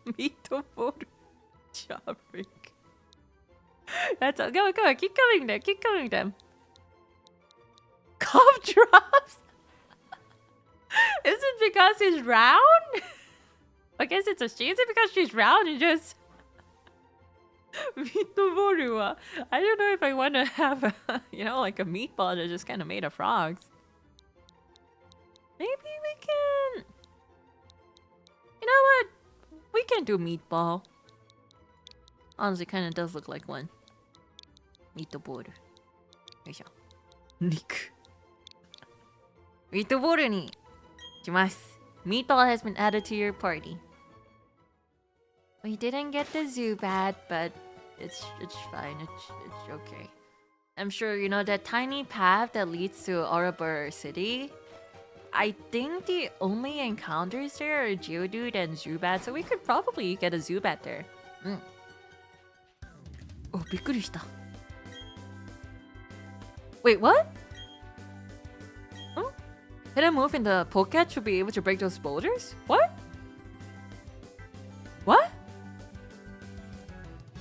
S1: Meatball. Shopping. That's all. Go on. Keep coming them. Cough drops? Is it because he's round? I guess it's a she. Is it because she's round and just... Meatball. I don't know if I want to have a, you know, like a meatball that's just kind of made of frogs. Maybe we can... You know what? We can do meatball. Honestly, kind of does look like one. ミートボール。よいしょ。肉。ミートボールにします。Meatball has been added to your party. We didn't get the Zubat, but it's fine. It's okay. I'm sure you know that tiny path that leads to Ouroboros City. I think the only encounters there are Geodude and Zubat, so we could probably get a Zubat there. Oh, びっくりした. Wait, what? Can I move in the Poketch to be able to break those boulders? What? What?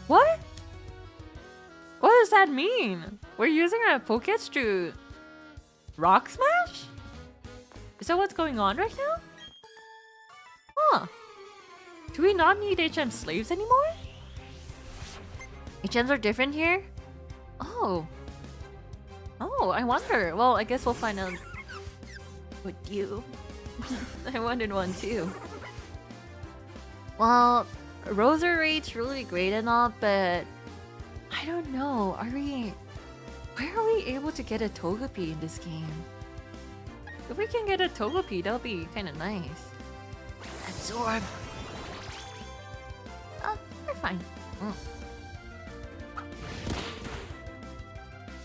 S1: What? What does that mean? We're using our Poketch to rock smash? Is that what's going on right now? Huh. Do we not need HM slaves anymore? HMs are different here? Oh. Oh, I wonder. Well, I guess we'll find out with you. I wanted one too. Well, Rosa rate's really great and all, but I don't know. Where are we able to get a Togepi in this game? If we can get a Togepi, that'll be kind of nice. Absorb. Oh, we're fine.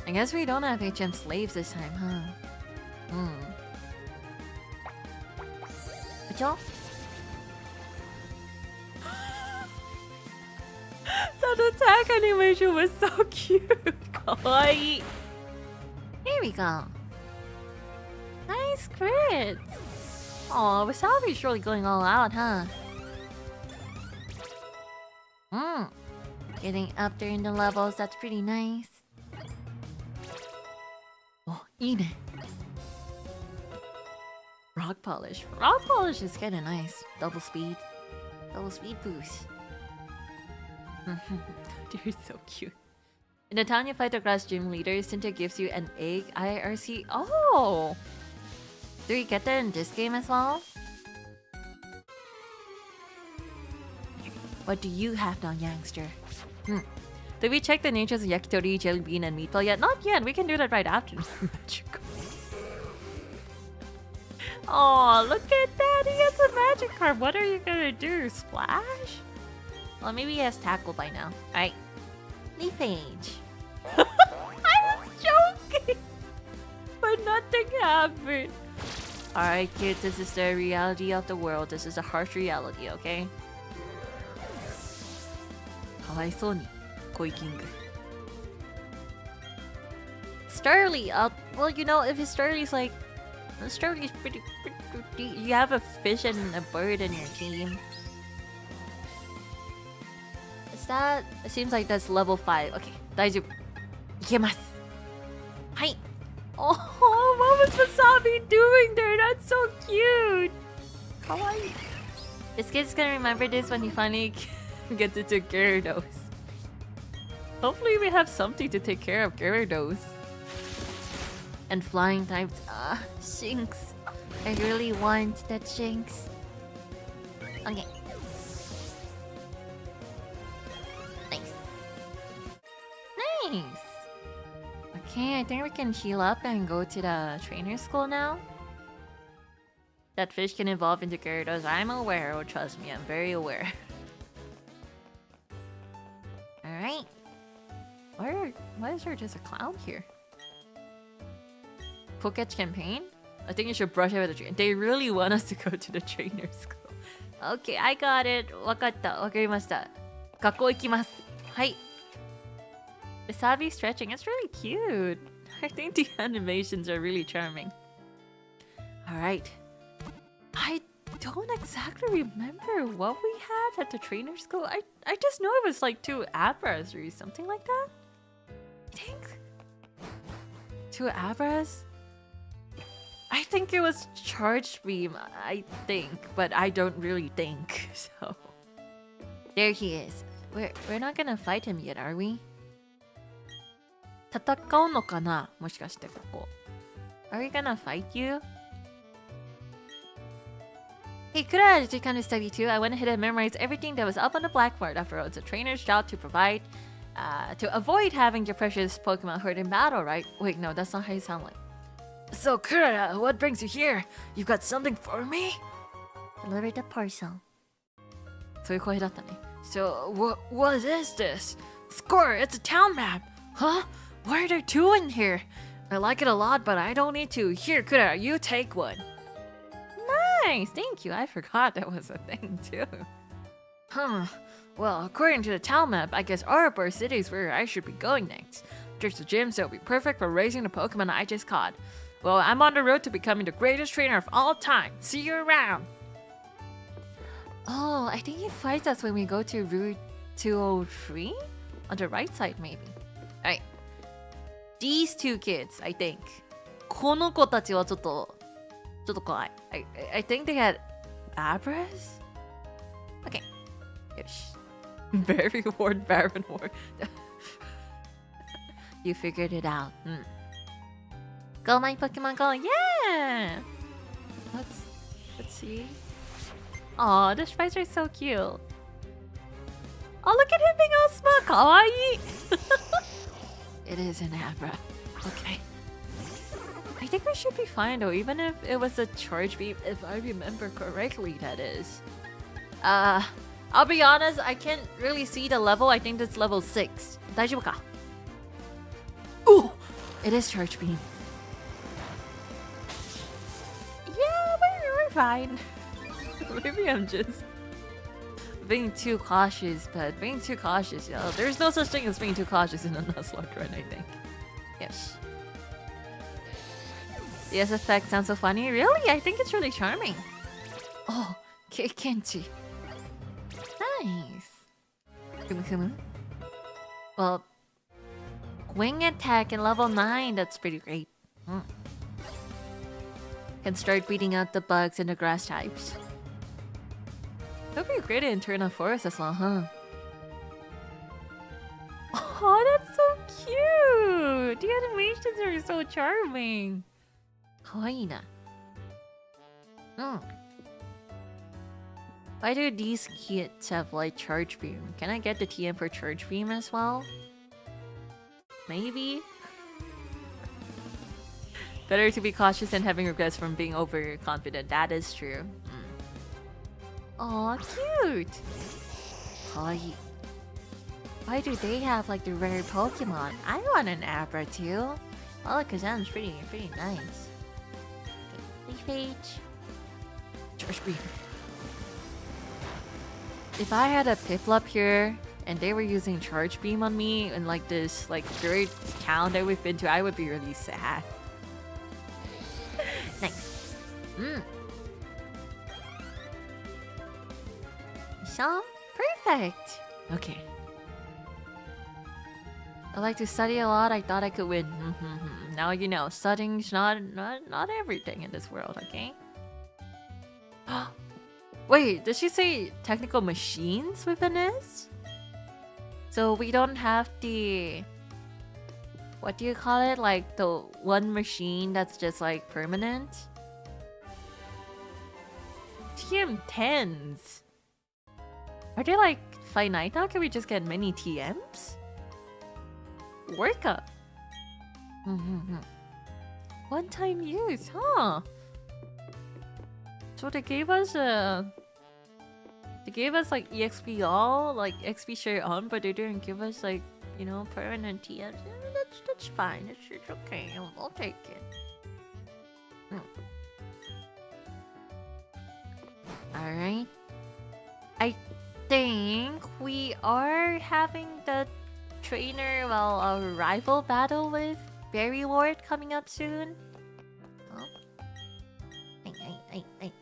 S1: I guess we don't have HM slaves this time, huh? 그쵸? That attack animation was so cute. Kawaii. Here we go. Nice crits. Aw, Wasabi's really going all out, huh? Getting up there in the levels, that's pretty nice. Oh, いいね. Rock polish. Rock polish is kind of nice. Double speed boost. They're so cute. In the town you fight the grass gym leader, Cinta gives you an egg IRC. Oh! Do you get that in this game as well? What do you have now, youngster? Did we check the natures of yakitori, jelly bean, and meatball yet? Not yet. We can do that right after. Magical. Oh, look at that! He has a magic card. What are you gonna do? Splash? Well, maybe he has tackle by now. Alright. Leaf Page. I was joking! But nothing happened. Alright, kids, this is the reality of the world. This is a harsh reality, okay? Kawaisou ni, Koi King. Starly! Well, you know, if his Starly's like... Starly's pretty... You have a fish and a bird in your team. Is that... It seems like that's level 5. Okay, daijoubu. Ikemasu. Hi! Oh, what was Wasabi doing there? That's so cute! Kawaii. This kid's gonna remember this when he finally gets into Gyarados. Hopefully we have something to take care of Gyarados. And flying types. Shinx. I really want that Shinx. Okay. Nice. Nice! Okay, I think we can heal up and go to the trainer school now. That fish can evolve into Gyarados. I'm aware. Oh, trust me, I'm very aware. Alright. Why is there just a cloud here? Poketch campaign? I think you should brush it with the train. They really want us to go to the trainer school. Okay, I got it. Wakatta. Wakarimashita. Gakkou ikimasu. Hai. Wasabi stretching. It's really cute. I think the animations are really charming. Alright. I don't exactly remember what we had at the trainer school. I just know it was like 2 Abras or something like that. I think 2 Abras. I think it was Charge Beam, I think, but I don't really think, so... There he is. We're not gonna fight him yet, are we? 戦うのかな? もしかしてここ. Are we gonna fight you? Hey, Klara, did you kind of study too? I went ahead and memorized everything that was up on the blackboard. After all, it's a trainer's job to provide to avoid having your precious Pokemon hurt in battle, right? Wait, no, that's not how you sound like. So, Klara, what brings you here? You got something for me? Deliver the parcel. そういう声だったね。So, what is this? Score, it's a town map! Huh? Why are there two in here? I like it a lot, but I don't need to. Here, Klara, you take one. Nice, thank you. I forgot that was a thing, too. Well, according to the town map, I guess Arbor City is where I should be going next. There's a gym, so it'll be perfect for raising the Pokemon I just caught. Well, I'm on the road to becoming the greatest trainer of all time. See you around! Oh, I think he fights us when we go to Route 203? On the right side, maybe. Alright. These two kids, I think. この子たちはちょっと怖い. I think they had Abras? Okay. Yosh. Very Ward Baron Ward. You figured it out. Go my Pokemon go. Yeah! Let's see. Aw, the sprites are so cute. Oh, look at him being all smart. Kawaii. It is an Abra. Okay. I think we should be fine though, even if it was a charge beam, if I remember correctly, that is. I'll be honest, I can't really see the level. I think that's level 6. 大丈夫か? Ooh! It is charge beam. Yeah, we're fine. Maybe I'm just being too cautious, but being too cautious, yo. There's no such thing as being too cautious in a Nuzlocke run, I think. Yes. Yes, effect sounds so funny. Really? I think it's really charming. Oh, Kenchi. Nice. Kumu. Well, wing attack in level 9, that's pretty great. Can start beating out the bugs and the grass types. It'll be great in Turn Forest as well, huh? Oh, that's so cute! The animations are so charming. Kawaii na. Why do these kits have like charge beam? Can I get the TM for charge beam as well? Maybe? Better to be cautious than having regrets from being overconfident. That is true. Aw, cute! Kawaii. Why do they have like the rare Pokemon? I want an Abra too. Oh, Kazan's pretty nice. Leaf Age. Charge beam. If I had a Piplup here and they were using charge beam on me in like this like third town that we've been to, I would be really sad. Nice. So perfect. Okay. I like to study a lot. I thought I could win. Now you know, studying's not everything in this world, okay? Wait, did she say technical machines with an S? So we don't have the... What do you call it? Like the one machine that's just like permanent? TM10s. Are they like finite now? Can we just get many TMs? Workup. One-time use, huh? So they gave us like EXP all, like XP share on, but they didn't give us like, you know, permanent TMs. That's fine. It's okay. I'll take it. Alright. I think we are having the trainer, well, a rival battle with Berry Lord coming up soon. Oh. Hey.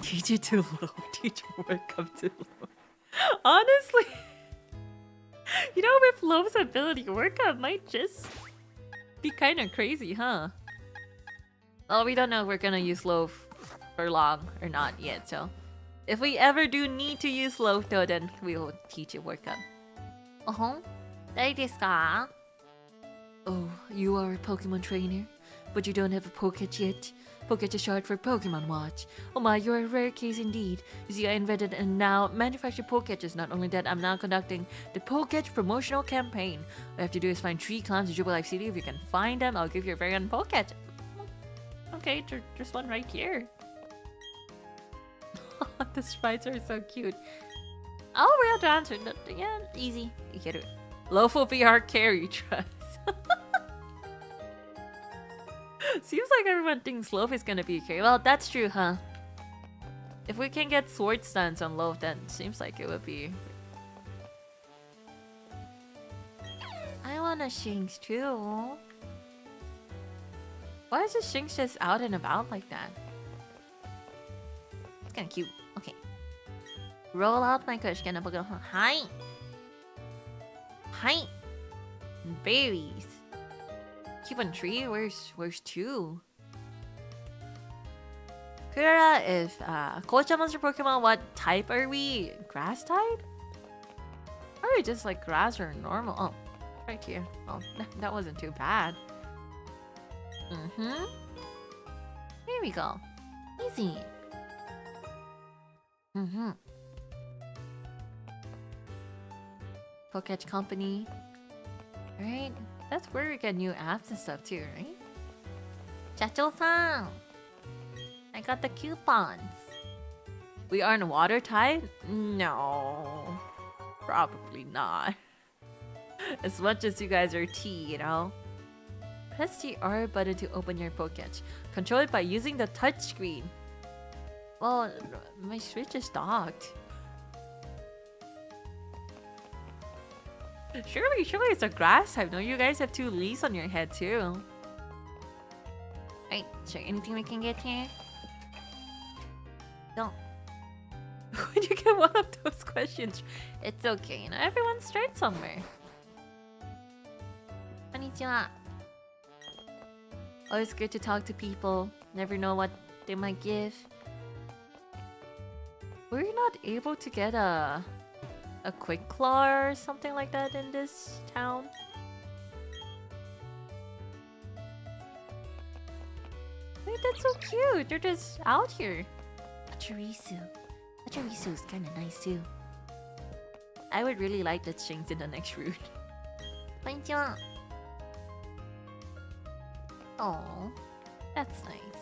S1: Teach you too low. Teach your work up too low. Honestly, you know, with Love's ability, workup might just be kind of crazy, huh? Well, we don't know if we're gonna use Love for long or not yet, so if we ever do need to use Love though, then we will teach it workup. Desu ka? Oh, you are a Pokemon trainer? but you don't have a Poketch yet. Poketch is short for Pokemon Watch. Oh my, you're a rare case indeed. You see, I invented and now manufacture Poketches. Not only that, I'm now conducting the Poketch promotional campaign. All you have to do is find 3 clowns in Jubilife City. If you can find them, I'll give you a very own Poketch. Okay, there's one right here. The sprites are so cute. Oh, we have to answer that. Yeah, easy. You get it. Lawful VR carry trust. Seems like everyone thinks Loaf is gonna be okay. Well, that's true, huh? If we can get sword stance on Loaf, then it seems like it would be. I want a Shinx too. Why is the Shinx just out and about like that? It's kinda cute. Okay. Roll out my kush. Gonna book. Hi. Hi. Berries. Keep on tree? Where's 2? Klara, if Kocha monster Pokemon, what type are we? Grass type? Or are we just like grass or normal? Oh, right here. Oh, that wasn't too bad. Here we go. Easy. Poketch Company. Alright. That's where we get new apps and stuff too, right? Chacho-san! I got the coupons. We aren't water type? No. Probably not. As much as you guys are tea, you know? Press the R button to open your Poketch. Control it by using the touchscreen. Well, my Switch is docked. Surely it's a grass type. No, you guys have 2 leaves on your head too. Right, is there anything we can get here? Don't. When you get one of those questions, it's okay. You know, everyone starts somewhere. Konnichiwa. Always good to talk to people. Never know what they might give. We're not able to get a quick claw or something like that in this town. Wait, that's so cute. They're just out here. Pachirisu. Pachirisu is kind of nice too. I would really like that Shinx in the next route. Konnichiwa. Oh, that's nice.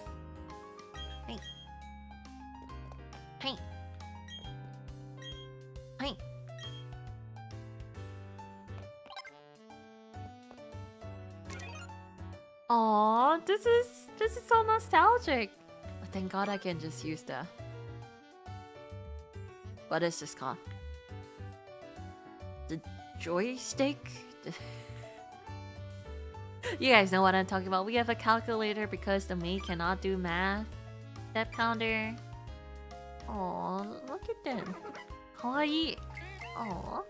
S1: Hey. Hey. Hey. Aww, this is so nostalgic. But thank God I can just use the... What is this called? The joystick? You guys know what I'm talking about. We have a calculator because the maid cannot do math. Step counter. Aww, look at them. Kawaii. Aww.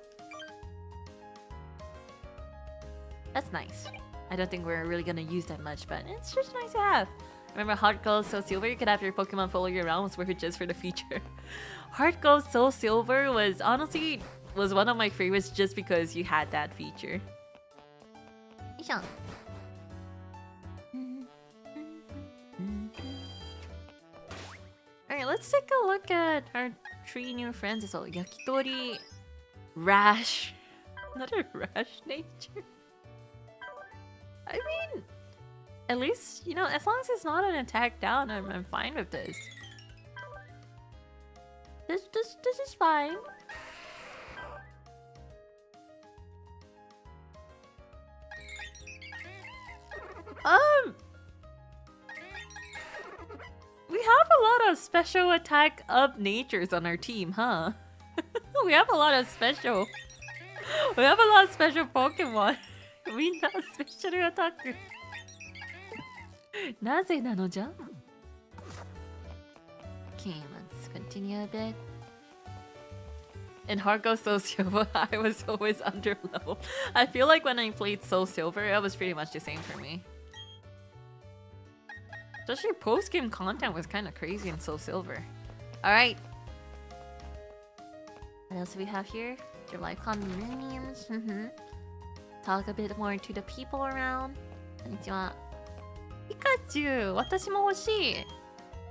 S1: That's nice. I don't think we're really gonna use that much, but it's just nice to have. Remember Heart Gold Soul Silver? You could have your Pokemon follow you around. Was worth it just for the feature. Heart Gold Soul Silver was honestly one of my favorites just because you had that feature. Yeah. Alright, let's take a look at our 3 new friends as well. Yakitori, Rash. Another Rash nature. I mean, at least, you know, as long as it's not an attack down, I'm fine with this. This is fine. We have a lot of special attack up natures on our team, huh? We have a lot of special Pokemon. We not special attack. Naze nano ja? Okay, let's continue a bit. In Heart Gold Soul Silver, I was always under level. I feel like when I played Soul Silver, it was pretty much the same for me. Especially post-game content was kind of crazy in Soul Silver. Alright. What else do we have here? Your life condominiums. Talk a bit more to the people around. Konnichiwa. Pikachu! Pikachu! 私も欲しい!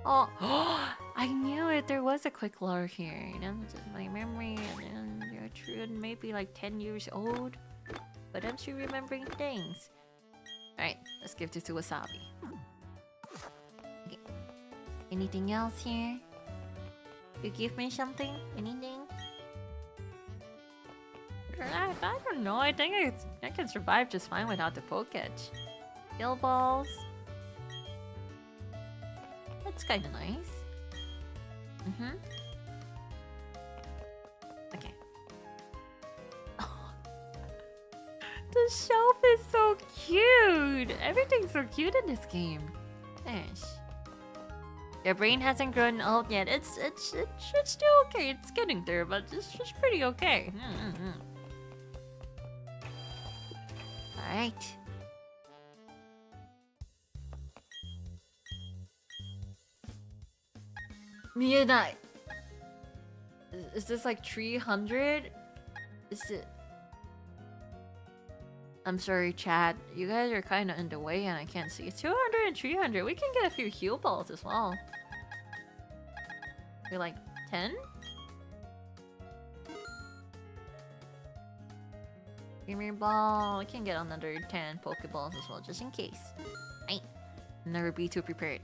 S1: Oh, I knew it! There was a quick lure here. My memory and true maybe like 10 years old. But I'm still remembering things. Alright, let's give this to Wasabi. Okay. Anything else here? You give me something? Anything? I don't know. I think I can survive just fine without the Poketch. Skill balls. That's kind of nice. Okay. The shelf is so cute. Everything's so cute in this game. Gosh. Your brain hasn't grown old yet. It's still okay. It's getting there, but it's just pretty okay. Alright. Mienai. Is this like 300? Is it? I'm sorry, chat. You guys are kind of in the way and I can't see. 200 and 300. We can get a few heal balls as well. You're like 10? Give me a ball. We can get another 10 Pokeballs as well, just in case. Right. Never be too prepared.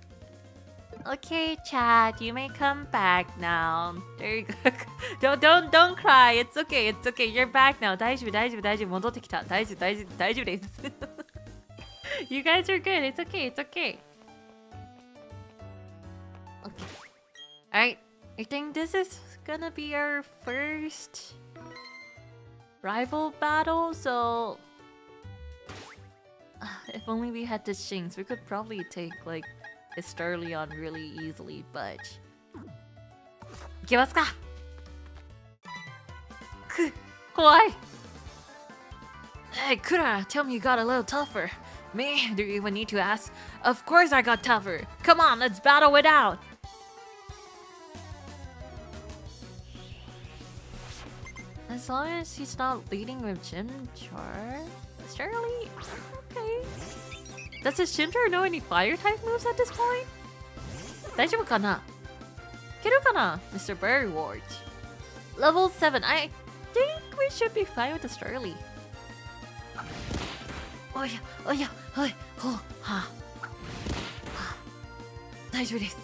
S1: Okay, chat. You may come back now. There you go. Don't cry. It's okay. It's okay. You're back now. 大丈夫大丈夫大丈夫戻ってきた。大丈夫大丈夫大丈夫です。You guys are good. It's okay. It's okay. Okay. Alright. I think this is gonna be our first rival battle, so if only we had the Shinx, we could probably take like a Starly really easily, but いけますか? 怖い. Hey, Klara, tell me you got a little tougher. Me? Do you even need to ask? Of course I got tougher. Come on, let's battle it out. As long as he's not leading with Chimchar. Starly? Okay. Does his Chimchar know any fire type moves at this point? 大丈夫かな? いけるかな? Mr. Berry Ward. Level 7. I think we should be fine with the Starly. Oh yeah, oh yeah, oh, oh, ha. 大丈夫です.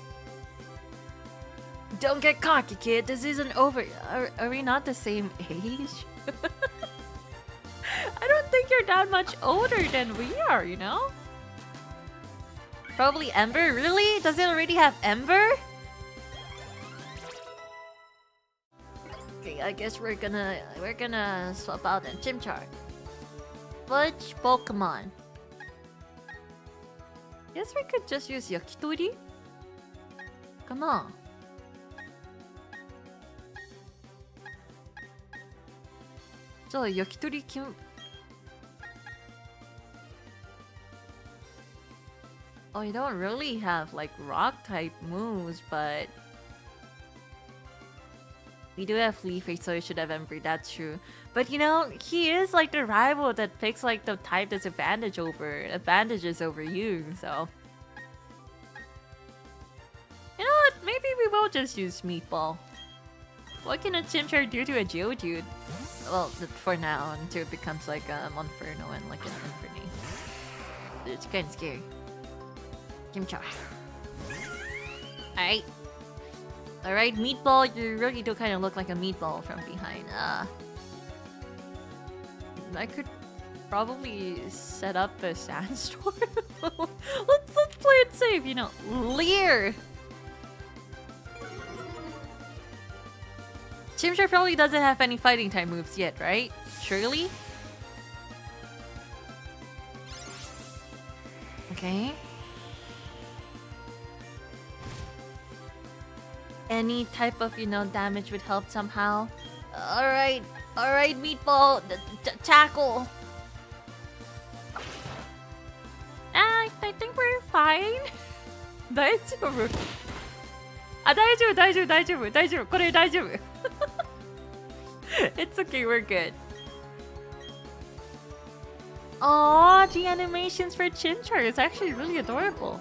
S1: Don't get cocky, kid. This isn't over. Are we not the same age? I don't think you're that much older than we are, you know? Probably Ember? Really? Does it already have Ember? Okay, I guess we're gonna swap out and Chimchar. Which Pokemon? Guess we could just use Yakitori? Come on. So Yakitori can... Oh, you don't really have like rock type moves, but we do have Leafage, so you should have Ember, that's true. But you know, he is like the rival that picks like the type that's advantages over you, so. You know what? Maybe we will just use Meatball. What can a Chimchar do to a Geodude? Well, for now, until it becomes like a Monferno and like an Inferno. It's kind of scary. Chimchar. Alright. Alright, Meatball, you really do kind of look like a meatball from behind. I could probably set up a sandstorm. let's play it safe, you know. Leer! Chimchar probably doesn't have any fighting type moves yet, right? Surely? Okay. Any type of, you know, damage would help somehow. Alright, Meatball, tackle. I think we're fine. 大丈夫? あ、大丈夫、大丈夫、大丈夫、大丈夫、これ大丈夫。It's okay, we're good. Aww, the animations for Chimchar is actually really adorable.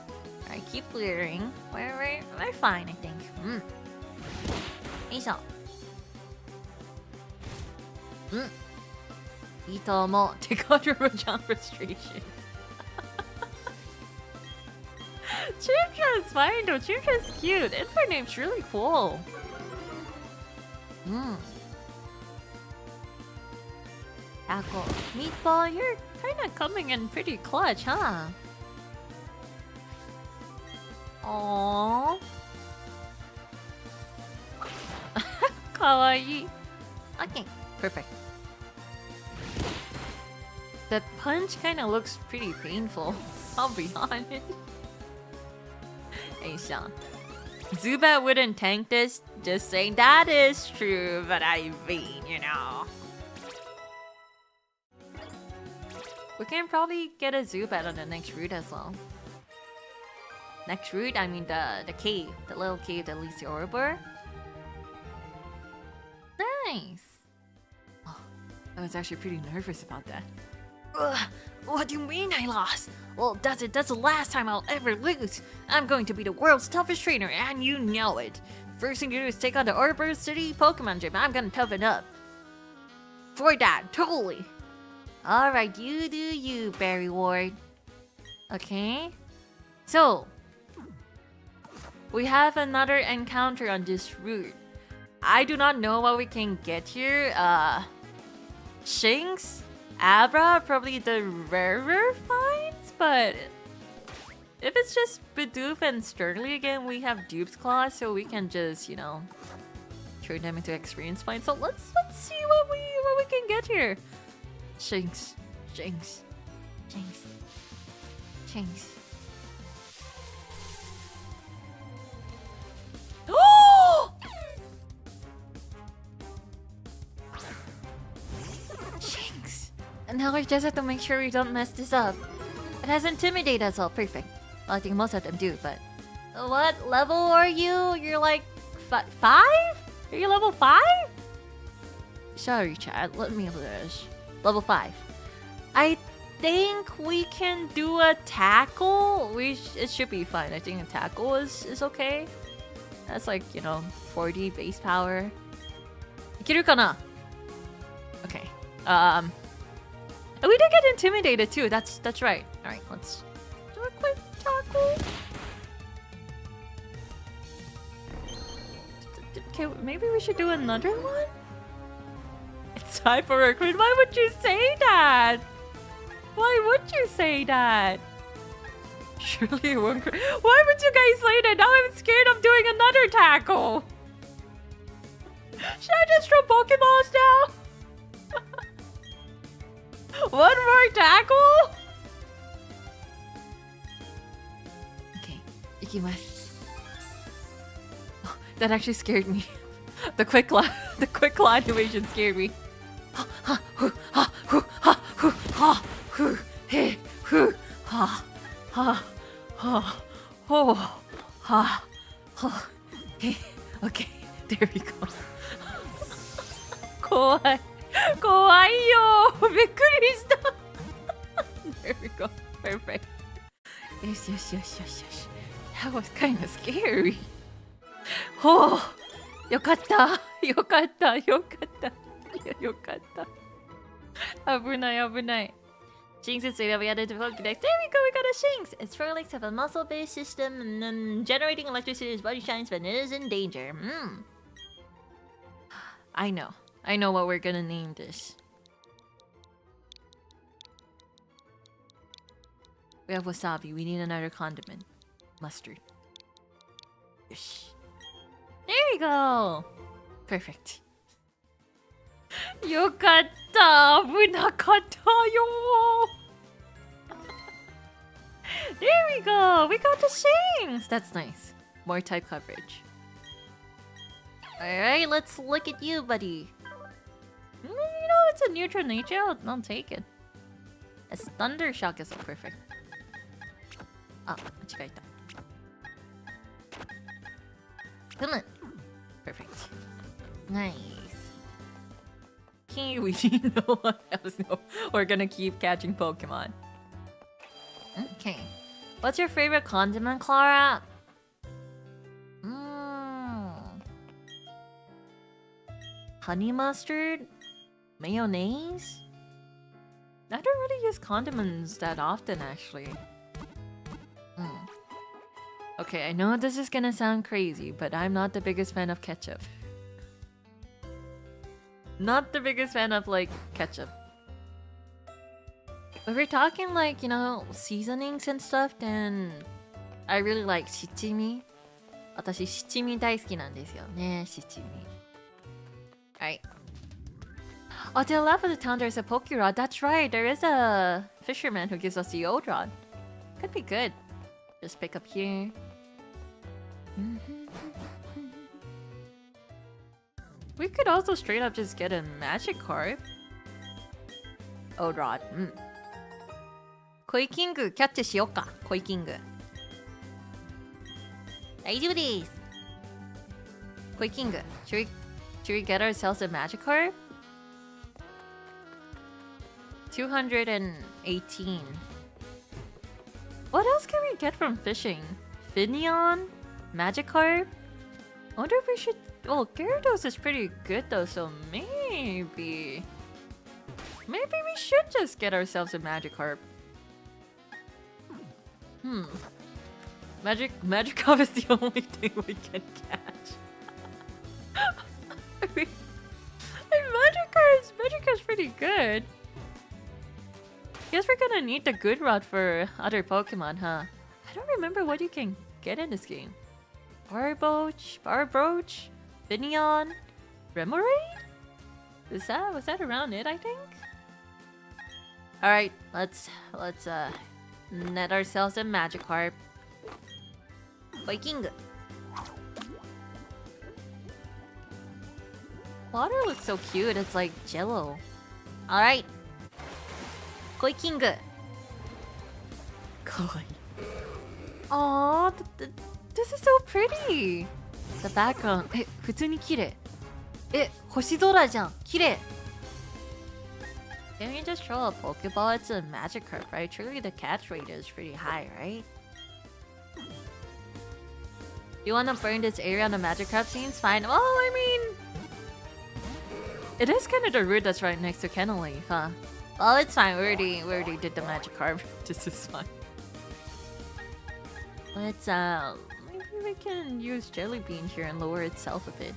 S1: keep clearing. We're fine, I think. Isa. Itomo, take out your Rojang frustration. Chimchar is fine though. Chimchar is cute. And her name's really cool. Tackle. Meatball, you're kinda coming in pretty clutch, huh? Aww. Kawaii. Okay, perfect. The punch kinda looks pretty painful. I'll be honest. Hey, Sean. Zubat wouldn't tank this. Just saying that is true, but I mean, you know. We can probably get a Zubat on the next route as well. Next route, I mean the cave. The little cave that leads to Oribor. Nice! Oh, I was actually pretty nervous about that. What do you mean I lost? Well, that's it. That's the last time I'll ever lose. I'm going to be the world's toughest trainer, and you know it. First thing to do is take on the Oribor City Pokemon Gym. I'm gonna toughen up. For that, totally. Alright, you do you, Barry Ward. Okay. So, we have another encounter on this route. I do not know what we can get here. Shinx, Abra, probably the rarer finds, but if it's just Bidoof and Sternly again, we have Dupes Clause, so we can just, you know, turn them into experience points. So let's see what we can get here. Shinx, Shinx, Shinx, Shinx. Oh! Shinx. And now we just have to make sure we don't mess this up. It has Intimidate as well. Perfect. Well, I think most of them do, but... What level are you? You're like... 5? Are you level 5? Sorry, chat. Let me finish. Level 5. I think we can do a tackle. It should be fine. I think a tackle is okay. That's like, you know, 40 base power. Ikiru kana? Okay. And we did get intimidated too. That's right. All right, let's do a quick tackle. Okay, maybe we should do another one. It's time for a crit. Why would you say that? Why would you say that? Surely it won't crit. Why would you guys say that? Now I'm scared of doing another tackle. Should I just throw Pokeballs now? One more tackle? Okay, ikimasu. Oh, that actually scared me. The quick claw animation scared me. Okay, there we go. Kawaii. Kawaii-yo! Bikkurishita! There we go. Perfect. Yes. That was kind of scary. Oh! Yokatta! Abunai. Shinx is data we added to Pokedex. There we go, we got a Shinx! Its fur legs have a muscle-based system and then generating electricity as body shines but it is in danger. I know what we're gonna name this. We have wasabi. We need another condiment. Mustard. Yes. There we go! Perfect. Yokatta! Bunakatta yo! There we go! We got the Shinx! That's nice. More type coverage. Alright, let's look at you, buddy. You know, it's a neutral nature. I'll take it. Its Thunder Shock is so perfect. Ah, machikaita. Come on. Perfect. Nice. We know what else. No, we're gonna keep catching Pokemon. Okay. What's your favorite condiment, Klara? Honey mustard? Mayonnaise? I don't really use condiments that often, actually. Okay, I know this is gonna sound crazy, but I'm not the biggest fan of ketchup. Not the biggest fan of, like, ketchup. If we're talking, like, you know, seasonings and stuff, then I really like shichimi. 私、七味大好きなんですよね、七味。Alright. Oh, to the left of the town there's a Poke Rod. That's right, there is a fisherman who gives us the old rod. Could be good. Just pick up here. We could also straight up just get a magic card. Old rod. コイキングキャッチしようか。コイキング。大丈夫です。コイキング。Should we get ourselves a magic card? 218. What else can we get from fishing? Finion? Magic card? I wonder if we should... Well, Gyarados is pretty good though, so maybe... Maybe we should just get ourselves a Magikarp. Magikarp is the only thing we can catch. I mean, Magikarp's pretty good. Guess we're gonna need the good rod for other Pokemon, huh? I don't remember what you can get in this game. Barboach, Finion, Remoraid? Was that around it, I think? Alright, let's net ourselves a Magikarp. Viking. Water looks so cute, it's like jello. Alright. Koi King. Koi. Aww, this is so pretty. The background. 普通に綺麗。星空じゃん。綺麗。Can we just throw a Pokeball? It's a Magikarp, right? Surely the catch rate is pretty high, right? You wanna burn this area on the Magikarp scenes? Fine. Well, I mean... It is kind of the route that's right next to Kennel Leaf, huh? Well, it's fine. We already did the Magikarp. This is fine. Let's, maybe we can use Jelly Bean here and lower itself a bit.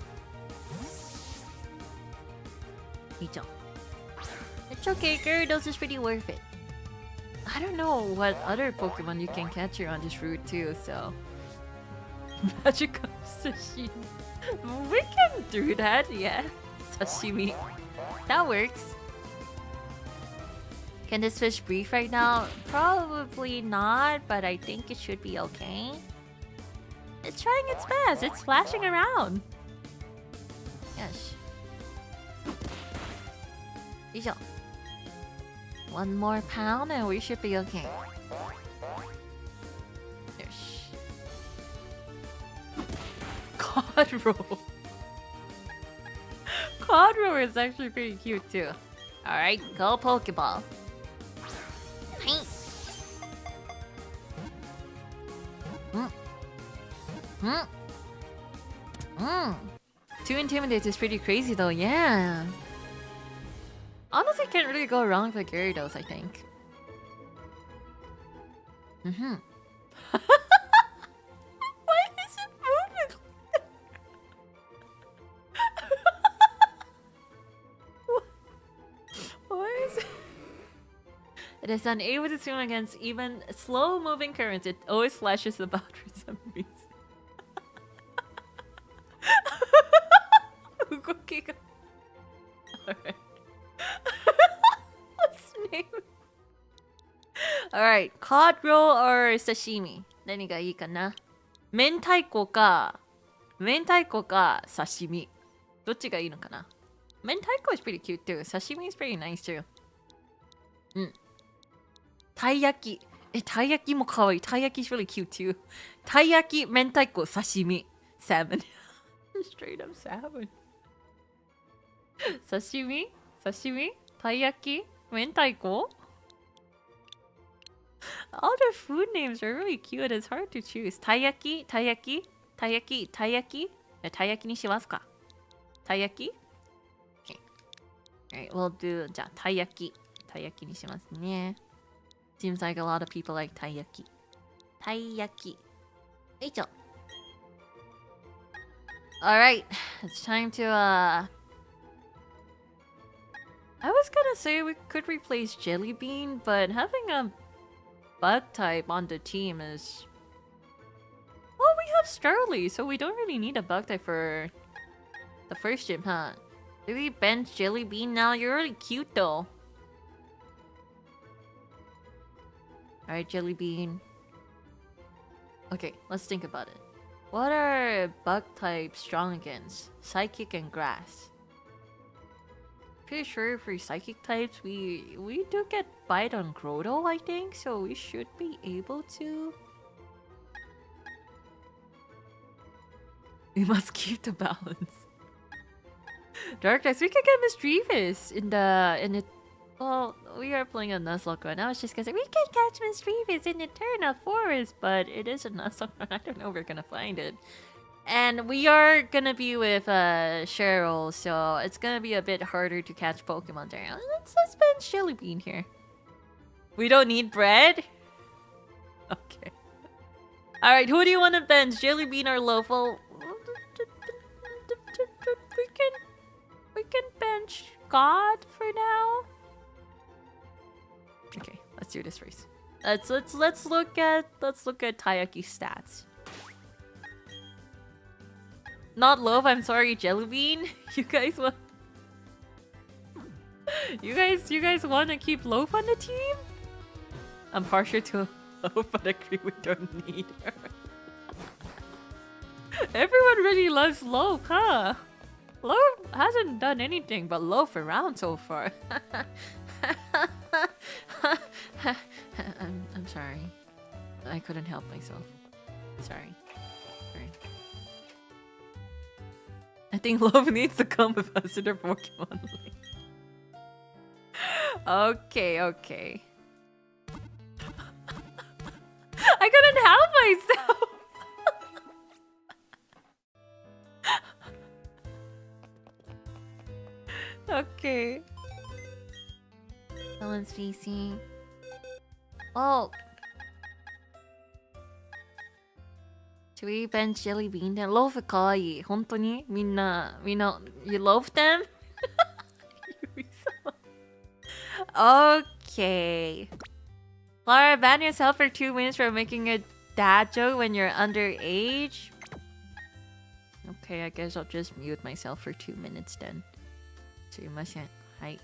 S1: It's okay, Gyarados is pretty worth it. I don't know what other Pokemon you can catch here on this route too, so... Magikarp Sashimi. We can do that, yeah. Sashimi. That works. Can this fish breathe right now? Probably not, but I think it should be okay. It's trying its best. It's splashing around. Yes. One more pound and we should be okay. Yes. Quadro. Quadro is actually pretty cute too. Alright, go Pokeball. 2 Intimidate is pretty crazy though, yeah. Honestly, can't really go wrong with Gyarados, I think. Why is it moving? Why is it? It is unable to swim against even slow-moving currents. It always slashes about for some reason. Alright. What's the name? Alright, cod roll or sashimi? 何がいいかな? 明太子か刺身。どっちがいいのかな? 明太子 is pretty cute too. Sashimi is pretty nice too. たい焼き。たい焼きも可愛い。たい焼き is really cute too. たい焼き、明太子、刺身。Salmon. Straight up salmon. 刺身たい焼き明太子 All the food names are really cute. It's hard to choose. Taiyaki, taiyaki, taiyaki, taiyaki. Taiyaki ni shimasu ka? Taiyaki? Okay. Alright, we'll do じゃあ taiyaki. Taiyaki ni shimasu ne. Seems like a lot of people like taiyaki. Taiyaki. Eicho. Alright, it's time to I was gonna say we could replace Jelly Bean, but having a bug type on the team is... Well, we have Starly, so we don't really need a bug type for the first gym, huh? Do we bench Jelly Bean now? You're really cute though. Alright, Jelly Bean. Okay, let's think about it. What are bug types strong against? Psychic and grass. Pretty sure for psychic types, we do get bite on Grotto, I think, so we should be able to. We must keep the balance. Darkness, we could get Mischievous in the. Well, we are playing a Nuzlocke run. I was just gonna say we can catch Mischievous in Eterna Forest, but it is a Nuzlocke run. I don't know if we're gonna find it. And we are gonna be with Cheryl, so it's gonna be a bit harder to catch Pokemon there. Let's bench Jelly Bean here. We don't need bread? Okay. Alright, who do you want to bench? Jelly Bean or Lofo? We can bench God for now. Okay, let's do this first. Let's look at Taiyaki stats. Not Loaf, I'm sorry, Jelly Bean. You guys want You guys want to keep Loaf on the team? I'm partial to Loaf, but agree we don't need her. Everyone really loves Loaf, huh? Loaf hasn't done anything but loaf around so far. I'm sorry. I couldn't help myself. Sorry. I think Loaf needs to come with us to their Pokemon League. Okay. I couldn't help myself. Okay. Someone's facing. Oh. Should we bench Jelly Bean? Loaf is kawaii. Hontoni? Minna, you love them? Okay. Klara, ban yourself for 2 minutes for making a dad joke when you're underage. Okay, I guess I'll just mute myself for 2 minutes then. すいません。はい。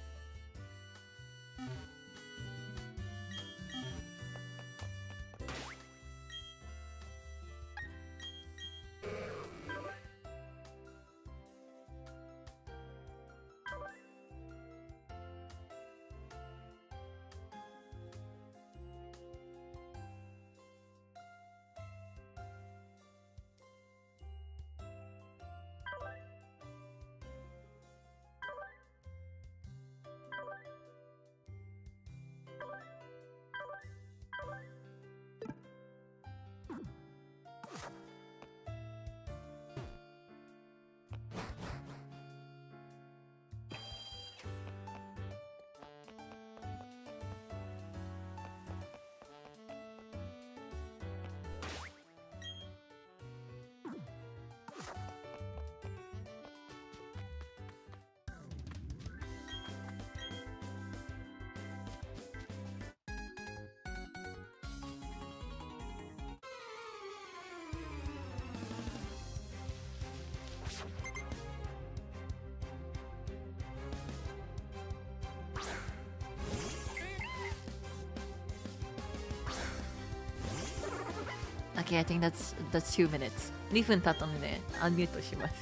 S1: Okay, I think that's 2 minutes. 2分経ったので、アンミュートします。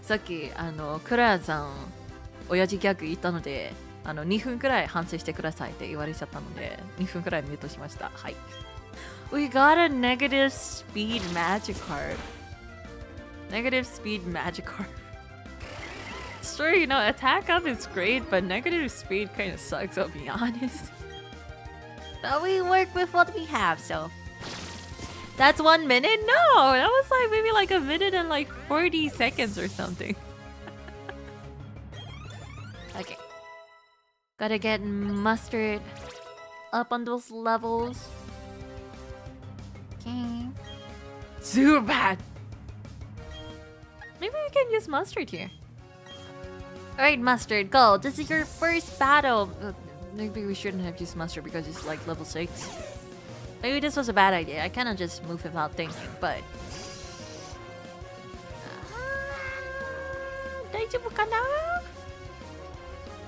S1: さっき、クララさん、親父ギャグ言ったので、2分くらい反省してくださいって言われちゃったので、2分くらいミュートしました。はい。We got a negative speed magic card. Negative speed magic card. Sure, attack up is great, but negative speed kind of sucks, I'll be honest. But we work with what we have, so. That's 1 minute? No, that was like maybe like a minute and like 40 seconds or something. Okay. Gotta get Mustard up on those levels. Okay. Zubat! Maybe we can use Mustard here. Alright, Mustard, go. This is your first battle. Maybe we shouldn't have used Mustard because it's like level 6. Maybe this was a bad idea. I kind of just moved without thinking, but... Daijoubu kana?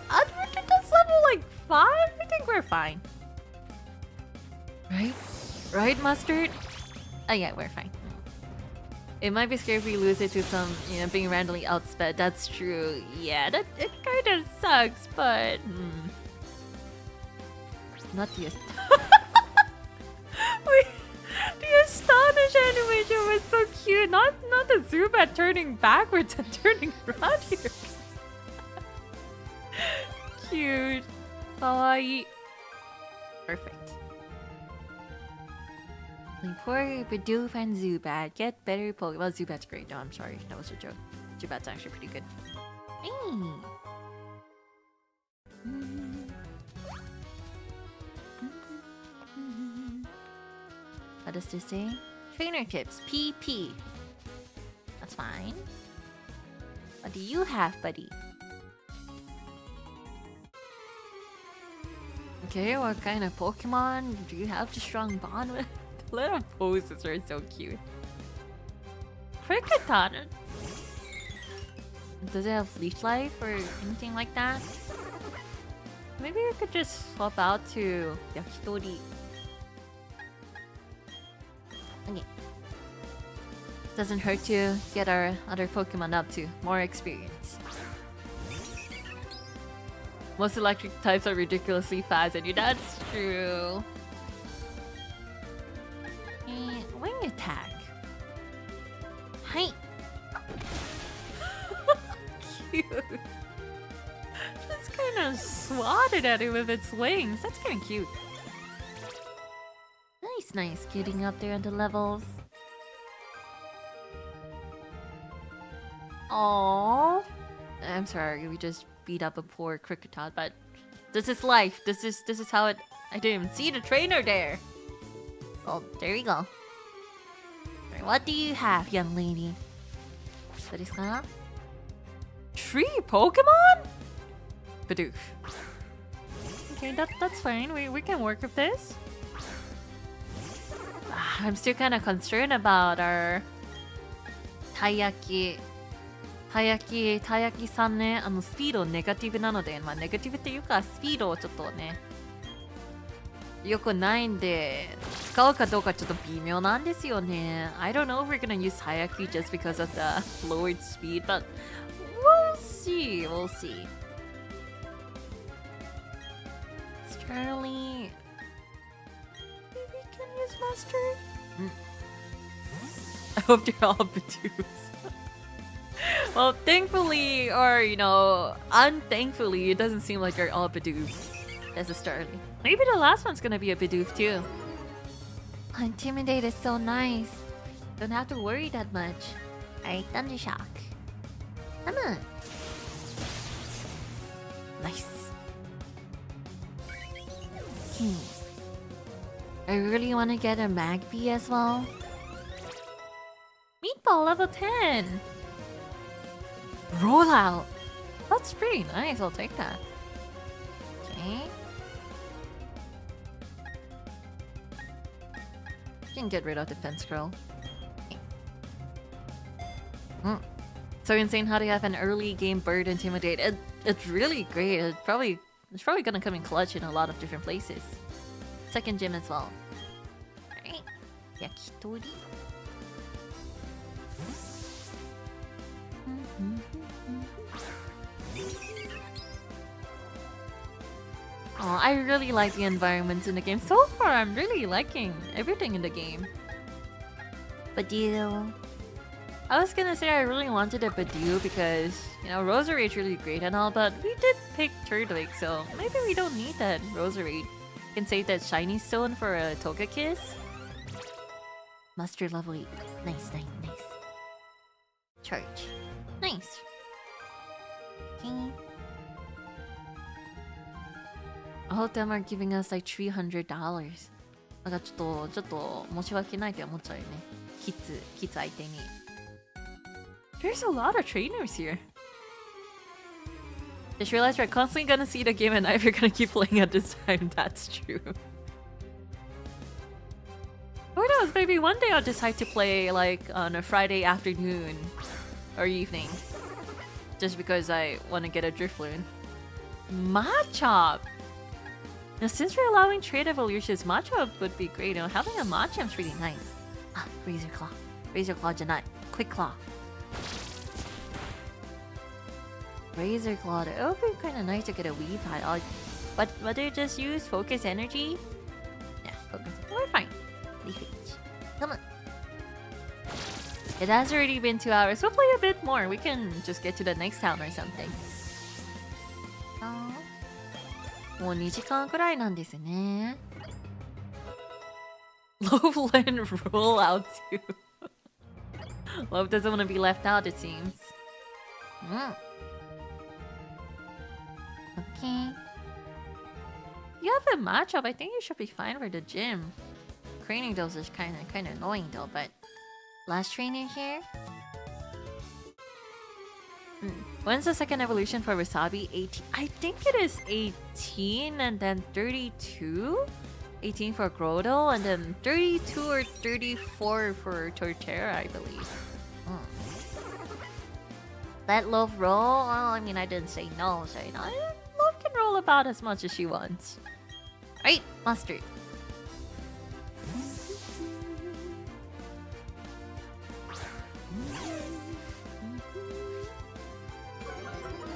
S1: That's level like 5? I think we're fine. Right? Right, Mustard? Oh yeah, we're fine. It might be scary if we lose it to some, you know, being randomly outsped. That's true. Yeah, it kind of sucks, but... Not the... Wait, the Astonish animation was so cute. Not the Zubat turning backwards and turning around here. Cute. Kawaii. Perfect. Poor Bidoof and Zubat. Get better Pokemon. Well, Zubat's great. No, I'm sorry. That was a joke. Zubat's actually pretty good. What does this say? Trainer tips. PP. That's fine. What do you have, buddy? Okay, what kind of Pokemon do you have the strong bond with? The little poses are so cute. Kricketot. Does it have Leech Life or anything like that? Maybe I could just swap out to Yakitori. Okay. Doesn't hurt to get our other Pokemon up to more experience. Most electric types are ridiculously fast, and that's true. Wing attack. Hi. Cute. Just kind of swatted at it with its wings. That's kind of cute. Nice, getting up there on the levels. Aww. I'm sorry, we just beat up a poor Kricketot, but this is life. This is how it. I didn't even see the trainer there. Oh, there we go. Right, what do you have, young lady? What is that? 3 Pokemon? Bidoof. Okay, that's fine. We can work with this. I'm still kind of concerned about our Taiyaki さんね、スピードネガティブなので、まあネガティブっていうかスピードをちょっとね、良くないんで、使うかどうかちょっと微妙なんですよね。I don't know if we're gonna use Taiyaki just because of the lowered speed, but we'll see, we'll see. Sterling... Maybe we can use Mustard? I hope they're all Bidoofs. Well, thankfully, or you know, unthankfully, it doesn't seem like they're all Bidoofs. As a Starly. Maybe the last one's gonna be a Bidoof too. Intimidate is so nice. Don't have to worry that much. Alright, Thunder Shock. Come on. Nice. I really want to get a Magpie as well. Meatball level 10. Rollout. That's pretty nice. I'll take that. Okay. You can get rid of Defense Scroll. Okay. So insane how do you have an early game bird intimidate? It's really great. It's probably gonna come in clutch in a lot of different places. Second gym as well. Alright. Yakitori. Oh, I really like the environments in the game. So far, I'm really liking everything in the game. Badoo. I was gonna say I really wanted a Badoo because, you know, Roserade is really great and all, but we did pick Turtwig, so maybe we don't need that Roserade. Can save that shiny stone for a Togekiss. Master level 8. Nice, nice, nice. Charge. Nice. Okay. All of them are giving us like $300. だからちょっと申し訳ないって思っちゃうよね。キッズ相手に。There's a lot of trainers here. Just realized we're constantly gonna see the game and if you're gonna keep playing at this time. That's true. Who knows? Maybe one day I'll decide to play like on a Friday afternoon or evening, just because I want to get a Drifloon. Machop. Now, since we're allowing trade evolutions, Machop would be great. You know, having a Machop's really nice. Ah, Razor Claw. Razor Claw, Janai. Quick Claw. Razor Claw. It would be kind of nice to get a Weavile. But whether just use Focus Energy? Yeah, Focus. We're fine. Leaf it. Come on. It has already been 2 hours. We'll play a bit more. We can just get to the next town or something. もう2時間くらいなんですね。Loveland roll out too. Love doesn't want to be left out, it seems. Okay. You have a matchup. I think you should be fine for the gym. Training dose is kind of annoying though, but last trainer here. When's the second evolution for Wasabi? 18. I think it is 18 and then 32. 18 for Groudon and then 32 or 34 for Torterra, I believe. Let Love roll? Well, I mean, I didn't say no, so Love can roll about as much as she wants. Right, Mustard.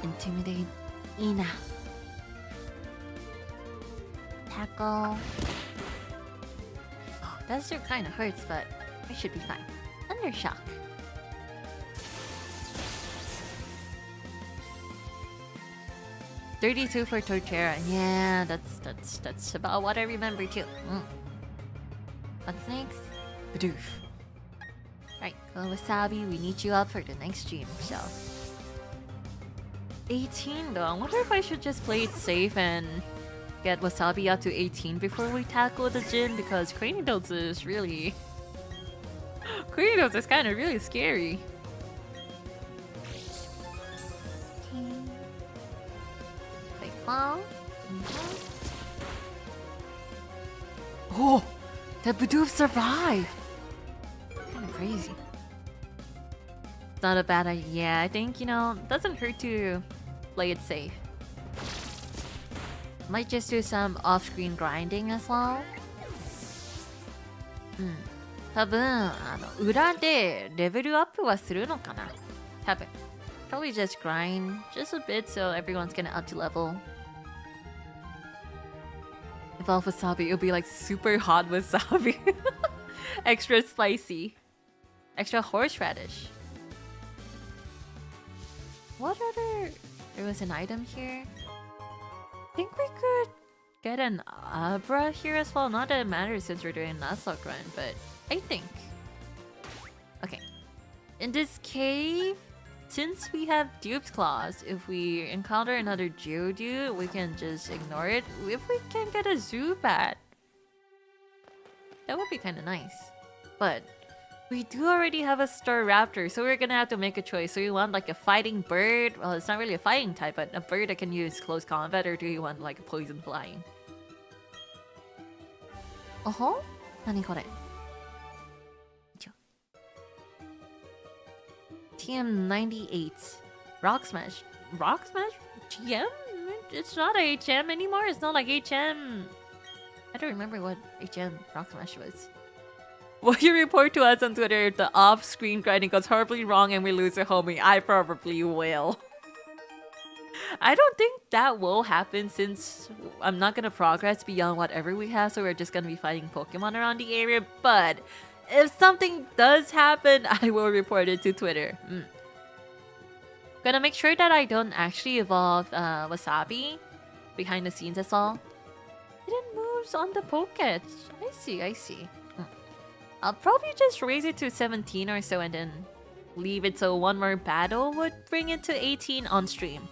S1: Intimidate. Ina. Tackle. Oh, that still kind of hurts, but I should be fine. Thundershock. $32 for Torterra. Yeah, that's about what I remember too. What's next? Bidoof. Right, go Wasabi. We need you up for the next stream, so. 18 though. I wonder if I should just play it safe and get Wasabi up to 18 before we tackle the gym, because Cranidos is really... Cranidos is kind of really scary. Wait, Claw? Oh! That Bidoof survived! Kind of crazy. It's not a bad idea. Yeah, I think, it doesn't hurt to play it safe. Might just do some off-screen grinding as well. 多分、裏でレベルアップはするのかな？多分。Probably just grind just a bit so everyone's gonna up to level. Evolve Wasabi, it'll be like super hot Wasabi. Extra spicy. Extra horseradish. What other... There was an item here. I think we could get an Abra here as well. Not that it matters since we're doing Nuzlocke run, but I think. Okay. In this cave, since we have Dupes Clause, if we encounter another Geodude, we can just ignore it. If we can get a Zubat, that would be kind of nice. But we do already have a Staraptor, so we're gonna have to make a choice. So you want like a fighting bird? Well, it's not really a fighting type, but a bird that can use close combat, or do you want like a poison flying? Oh? Nani kore? TM98. Rock Smash. Rock Smash? GM? It's not a HM anymore. It's not like HM. I don't remember what HM Rock Smash was. Will you report to us on Twitter if the off-screen grinding goes horribly wrong and we lose a homie? I probably will. I don't think that will happen since I'm not gonna progress beyond whatever we have, so we're just gonna be fighting Pokemon around the area. But if something does happen, I will report it to Twitter. Gonna make sure that I don't actually evolve Wasabi behind the scenes as well. Didn't move. moves on the Poketch. I see. I'll probably just raise it to 17 or so and then leave it so one more battle would bring it to 18 on stream.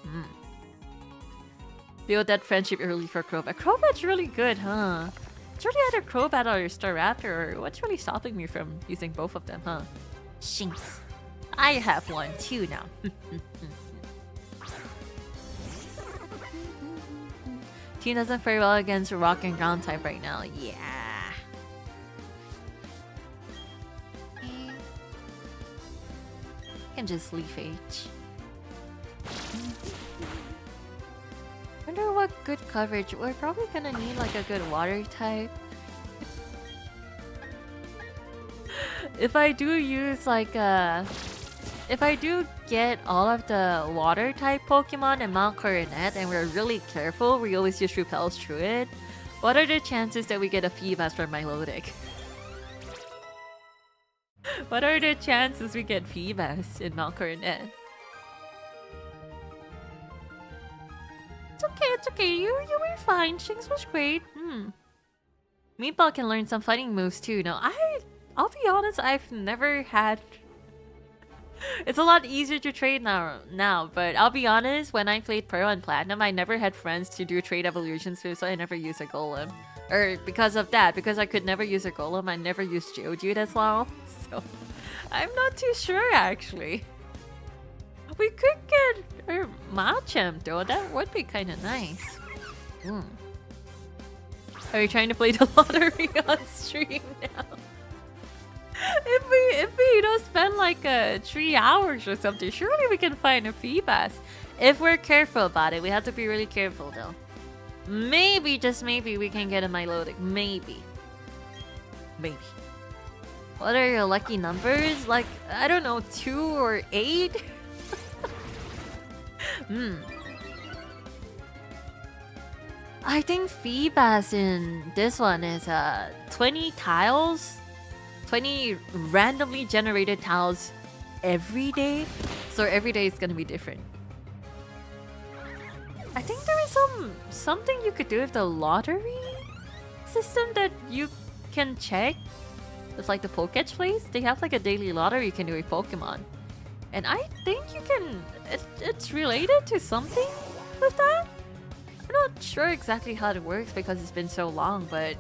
S1: Build that friendship early for Crobat. Crobat's really good, huh? It's really either Crobat or Staraptor, or what's really stopping me from using both of them, huh? Shinx. I have one too now. Team doesn't fare well against rock and ground type right now. Yeah. Can just leaf H. Wonder what good coverage. We're probably gonna need like a good water type. If I do use like if I do get all of the water type Pokemon in Mount Coronet and we're really careful, we always just repels through it. What are the chances that we get a Feebas from Milotic? What are the chances we get Feebas in Mount Coronet? It's okay. You were fine. Shinx was great. Meatball can learn some fighting moves too. No, I'll be honest, I've never had... It's a lot easier to trade now, but I'll be honest, when I played Pearl and Platinum, I never had friends to do trade evolutions with, so I never used a Golem. Or because of that, because I could never use a Golem, I never used Geodude as well. So, I'm not too sure actually. We could get a Machamp though, that would be kind of nice. Are we trying to play the lottery on stream now? If we spend like 3 hours or something, surely we can find a Feebas. If we're careful about it, we have to be really careful though. Maybe, just maybe, we can get a Milotic. Maybe. What are your lucky numbers? Like, I don't know, 2 or 8? I think Feebas in this one is 20 tiles. 20 randomly generated tiles every day. So every day is gonna be different. I think there is something you could do with the lottery system that you can check. It's like the Poketch place. They have like a daily lottery you can do with Pokemon. And I think you can... It's related to something with that? I'm not sure exactly how it works because it's been so long, but...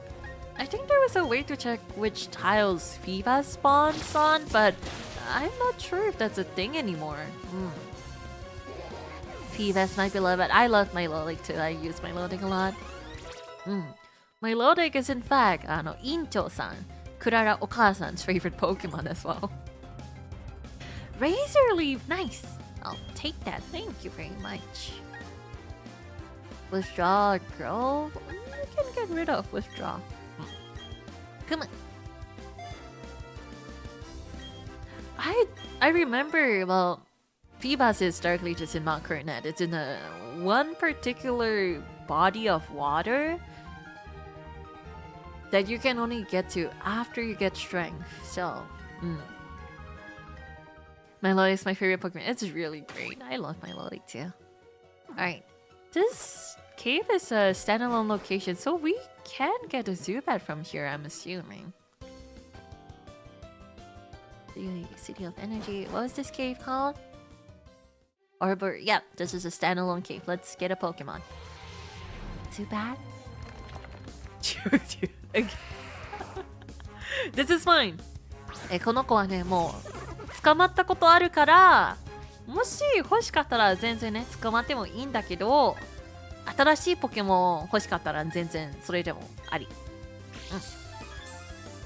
S1: I think there was a way to check which tiles Feebas spawns on, but I'm not sure if that's a thing anymore. Feebas, my beloved. I love Milotic too. I use Milotic a lot. Milotic is in fact, Incho-san, Klara Okasan's favorite Pokemon as well. Razor Leaf, nice. I'll take that. Thank you very much. Withdraw, girl. You can get rid of withdraw. Come on. I remember, well, Feebas is directly just in Mount Coronet. It's in a one particular body of water that you can only get to after you get strength. So, Milotic is my favorite Pokemon. It's really great. I love Milotic too. Alright. This cave is a standalone location, so we can get a Zubat from here, I'm assuming. City of Energy. What was this cave called? Arbor. Yep, this is a standalone cave. Let's get a Pokemon. Zubat? This is fine. この子はね、もう捕まったことあるから、もし欲しかったら全然ね、捕まってもいいんだけど、新しいポケモン欲しかったら全然それでもあり。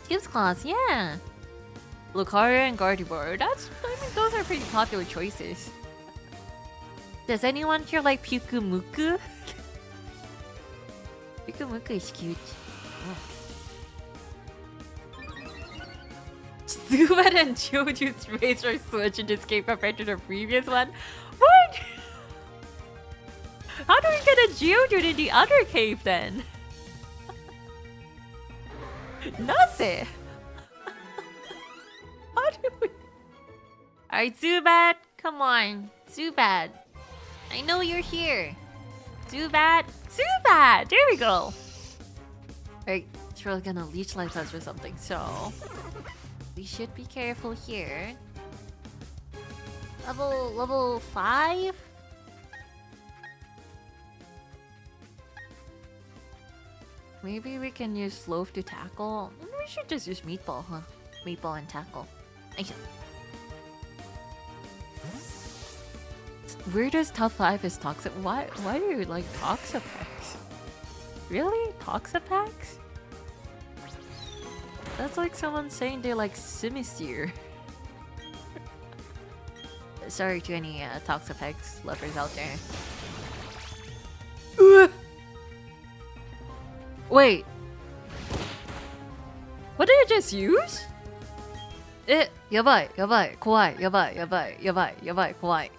S1: Dupes Clause, yeah. Lucario and Gardevoir. I mean, those are pretty popular choices. Does anyone here like Pyukumuku? Pyukumuku is cute. Zubat and Geodude's Razor Switch in this game compared to the previous one? What? How do we get a Geodude in the other cave then? Nothing. How do we... Alright, Zubat, come on. Zubat. I know you're here. Zubat. Zubat! There we go. It's really gonna leech life us or something, so we should be careful here. Level 5? Maybe we can use Loaf to tackle. We should just use Meatball, huh? Meatball and tackle. Weirdest top 5 is Toxic. Why do you like Toxapex? Really? Toxapex? That's like someone saying they like Simisear. Sorry to any Toxapex lovers out there. Wait. What did I just use? Yabai, yabai, kawaii, yabai, yabai, yabai, yabai, kawaii.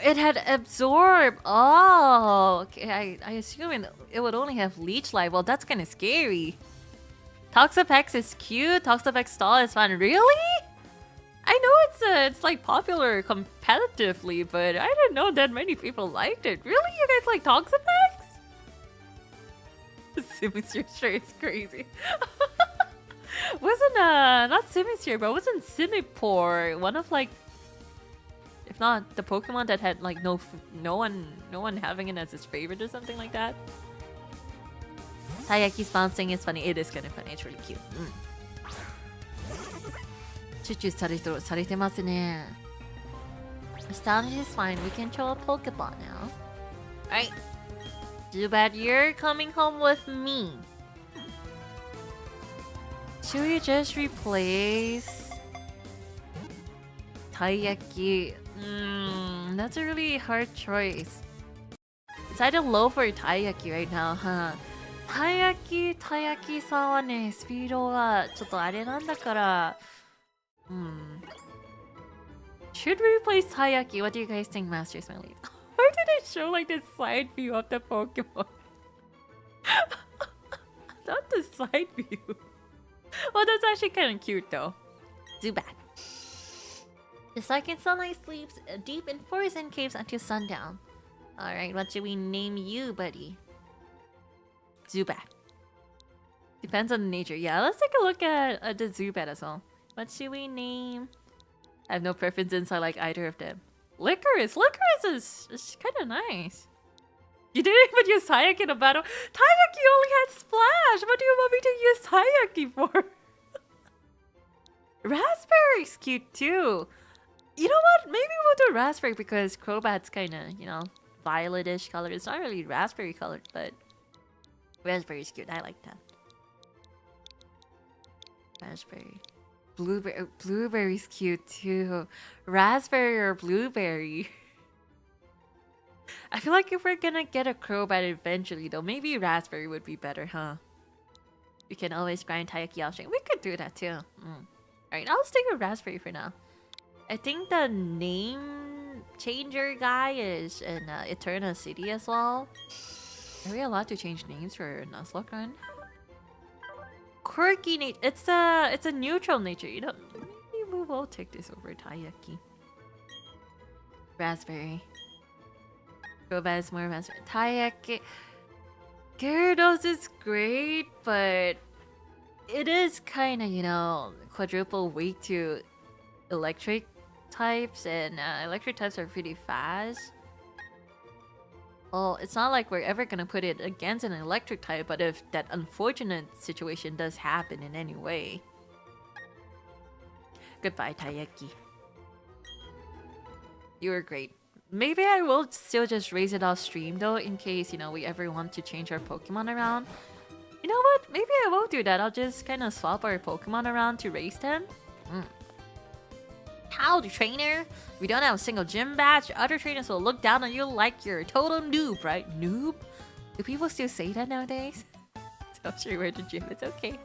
S1: It had absorb. Oh, okay. I assume it would only have leech life. Well, that's kind of scary. Toxapex is cute. Toxapex stall is fun. Really? I know it's like popular competitively, but I didn't know that many people liked it. Really, you guys like Toxapex? Simisear sure is crazy. Wasn't not Simisear, but wasn't Simipour one of like, if not the Pokemon that had like no one having it as his favorite or something like that? Tayaki's bouncing is funny. It is kind of funny. It's really cute. Chuchu sarete ne. Nostalgia is fine. We can throw a Pokeball now. Alright. Too bad you're coming home with me. Should we just replace Taiyaki? That's a really hard choice. It's either Loaf or Taiyaki right now, huh? Taiyaki さんはね、スピードはちょっとあれなんだから。Should we replace Taiyaki? What do you guys think, Master Smiley? Why did I show like the side view of the Pokemon? Not the side view. Well, that's actually kind of cute though. Zubat. The second sunlight sleeps deep in forests and caves until sundown. Alright, what should we name you, buddy? Zubat. Depends on the nature. Yeah, let's take a look at the Zubat as well. What should we name? I have no preferences. I like either of them. Licorice! Licorice is kind of nice. You didn't even use Taiyaki in a battle. Taiyaki only had Splash! What do you want me to use Taiyaki for? Raspberry's cute too. You know what? Maybe we'll do Raspberry because Crobat's kind of, you know, violetish color. It's not really raspberry colored, but Raspberry's cute. I like that. Raspberry. Blueberry. Blueberry's cute too. Raspberry or blueberry? I feel like if we're gonna get a Crobat eventually though, maybe Raspberry would be better, huh? We can always grind Taiyaki out. We could do that too. Alright, I'll stick with Raspberry for now. I think the name changer guy is in Eterna City as well. Are we allowed to change names for Nuzlocke Run? Quirky nature. It's a neutral nature. You know, maybe we will take this over Taiyaki. Raspberry. Crobat is more raspberry. Taiyaki. Gyarados is great, but it is kind of, you know, quadruple weak to electric types, and electric types are pretty fast. Well, it's not like we're ever gonna put it against an electric type, but if that unfortunate situation does happen in any way. Goodbye, Taiyaki. You were great. Maybe I will still just raise it off stream though, in case, you know, we ever want to change our Pokemon around. You know what? Maybe I won't do that. I'll just kind of swap our Pokemon around to raise them. Howdy, trainer! We don't have a single gym badge. Other trainers will look down on you like you're a total noob, right? Noob? Do people still say that nowadays? Don't sure where the gym. It's okay.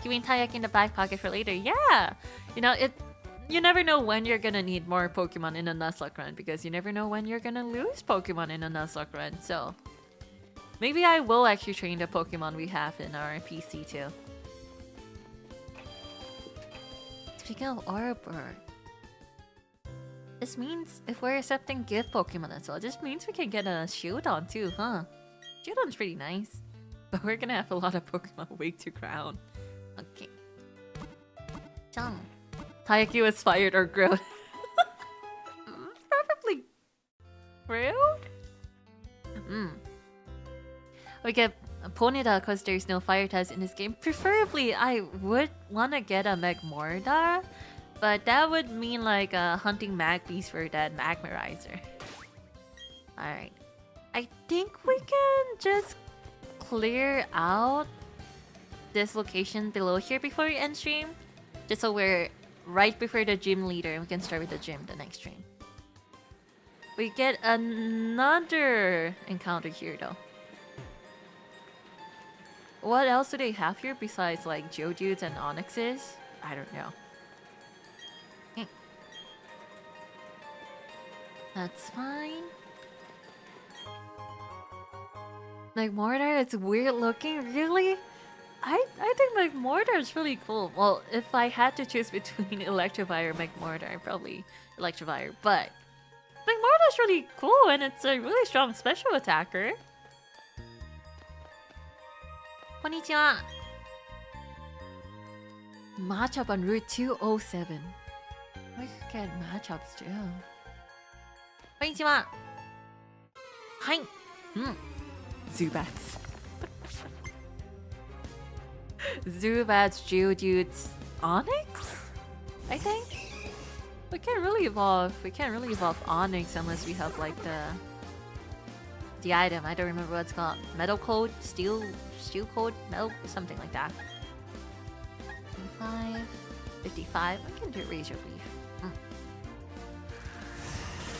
S1: Keeping Taiyaki in the back pocket for later. Yeah! You know, you never know when you're gonna need more Pokemon in a Nuzlocke run, because you never know when you're gonna lose Pokemon in a Nuzlocke run. So maybe I will actually train the Pokemon we have in our PC too. Speaking of Arbor, This means if we're accepting gift Pokemon as well, this means we can get a Shieldon too, huh? Shieldon's pretty nice. But we're gonna have a lot of Pokemon wait to crown. Okay. Chung. Taiyaki was fired or grilled. Probably grilled? We get a Ponyta because there's no fire types in this game. Preferably, I would want to get a Magmortar, but that would mean like hunting Magpies for that Magmarizer. Alright. I think we can just clear out this location below here before we end stream. Just so we're right before the gym leader and we can start with the gym the next stream. We get another encounter here though. What else do they have here besides like Geodudes and Onyxes? I don't know. That's fine. Magmortar, it's weird looking, really? I think Magmortar is really cool. Well, if I had to choose between Electivire or Magmortar, probably Electivire, but Magmortar's really cool and it's a really strong special attacker. Konnichiwa. Matchup on Route 207. We could get matchups too. Konnichiwa. Hi. Zubats. Zubats, Geodudes, Onyx? I think? We can't really evolve. We can't really evolve Onyx unless we have like the item. I don't remember what it's called. Metal Coat? Steel Coat? Metal? Something like that. 55. 55. I can do Razor Leaf.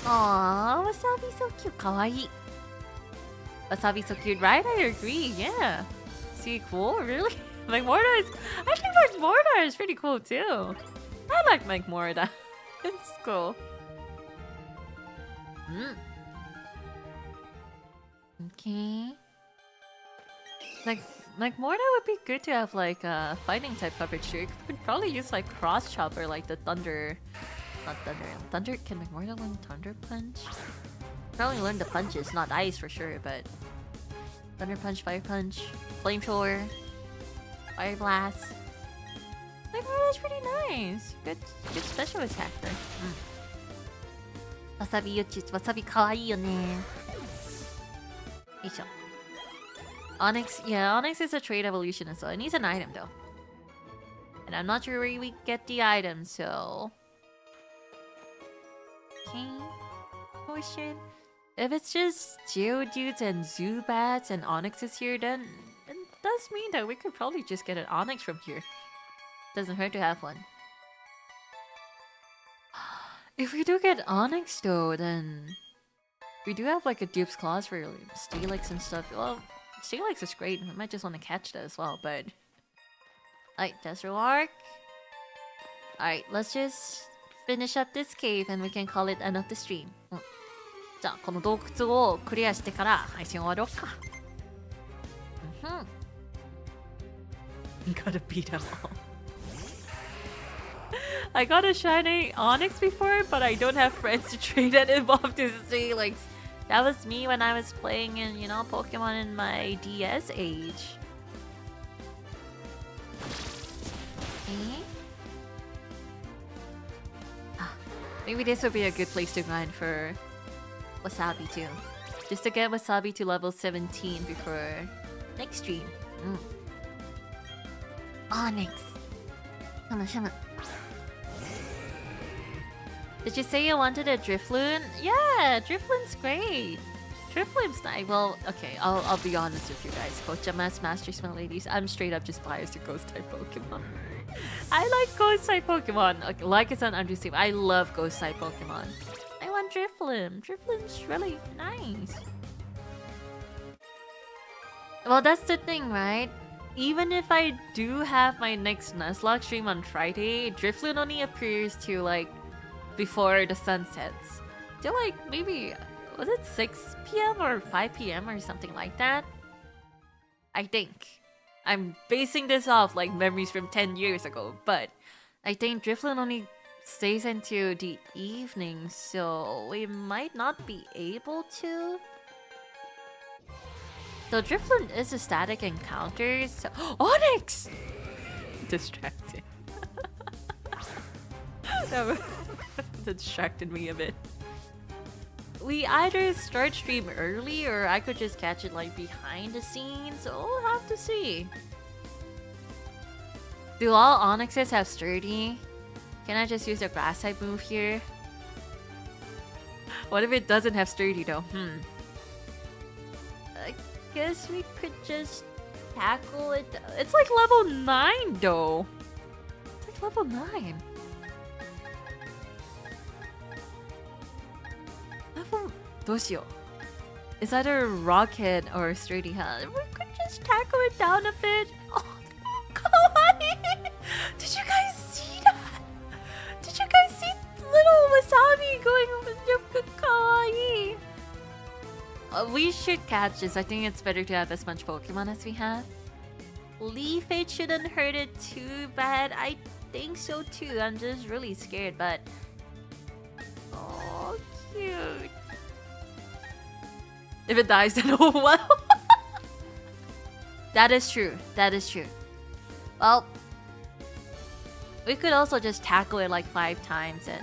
S1: Aww, Wasabi so cute. Kawaii. Wasabi so cute, right? I agree, yeah. See, cool, really? Magmortar is... I think Magmortar is pretty cool too. I like Magmortar. It's cool. Okay. Like, Magmortar would be good to have like fighting type coverage here. You could probably use like Cross Chop or like the Thunder... Not Thunder. Thunder... Can Magmortar learn Thunder Punch? Probably learn the punches, not ice for sure, but... Thunder Punch, Fire Punch, Flamethrower, Fire Blast. Magmortar's pretty nice. Good special attacker. Wasabi Wasabi kawaii yo ne. Yoisho. Onyx, yeah, Onyx is a trait evolution as well. It needs an item though. And I'm not sure where we get the item, so... Okay. Question. If it's just Geodudes and Zubats and Onyxes here, then it does mean that we could probably just get an Onyx from here. Doesn't hurt to have one. If we do get Onyx though, then... We do have like a Dupes Clause for Steelix and stuff. Well, Steelix is great. I might just want to catch that as well, but... Alright, Desert Arc. Alright, let's just finish up this cave and we can call it end of the stream. じゃあこの洞窟をクリアしてから配信終わろうか。Gotta beat them all. I got a shiny Onyx before, but I don't have friends to trade and evolve to Steelix. That was me when I was playing in, you know, Pokemon in my DS age. Okay. Maybe this would be a good place to grind for Wasabi too. Just to get Wasabi to level 17 before next stream. Onyx. Did you say you wanted a Drifloon? Yeah, Drifloon's great. Drifloon's nice. Well, okay, I'll be honest with you guys. Kochama's Master Spin Ladies, I'm straight up just biased to Ghost type Pokemon. I like Ghost type Pokemon. Okay, like it's an understatement. I love Ghost type Pokemon. I want Drifloon. Drifloon's really nice. Well, that's the thing, right? Even if I do have my next Nuzlocke stream on Friday, Drifloon only appears to like before the sun sets. To like maybe, was it 6 p.m. or 5 p.m. or something like that? I think. I'm basing this off like memories from 10 years ago, but I think Drifloon only stays into the evening, so we might not be able to. Though Drifloon is a static encounter, so Onyx! Distracted. That distracted me a bit. We either start stream early or I could just catch it like behind the scenes, so we'll have to see. Do all Onyxes have sturdy? Can I just use a grass type move here? What if it doesn't have sturdy though? I guess we could just tackle it. It's like level 9 though. It's like level 9. Level... どうしよう. It's either rocket or sturdy, huh? We could just tackle it down a bit. Oh, kawaii! Did you guys see that? Did you guys see little Wasabi going kawaii? We should catch this. I think it's better to have as much Pokemon as we have. Leafage shouldn't hurt it too bad. I think so too. I'm just really scared, but... Oh, cute. If it dies, then oh well. That is true. That is true. Well, we could also just tackle it like 5 times and...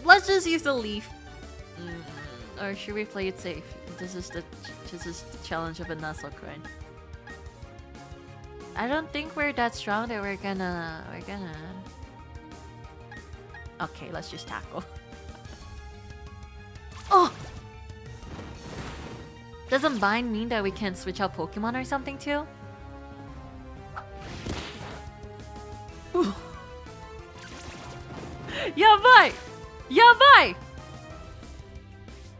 S1: let's just use the leaf. Or should we play it safe? This is the challenge of a Nuzlocke, right? I don't think we're that strong that we're gonna... Okay, let's just tackle. Oh! Doesn't bind mean that we can switch out Pokemon or something too? Yabai! Yabai!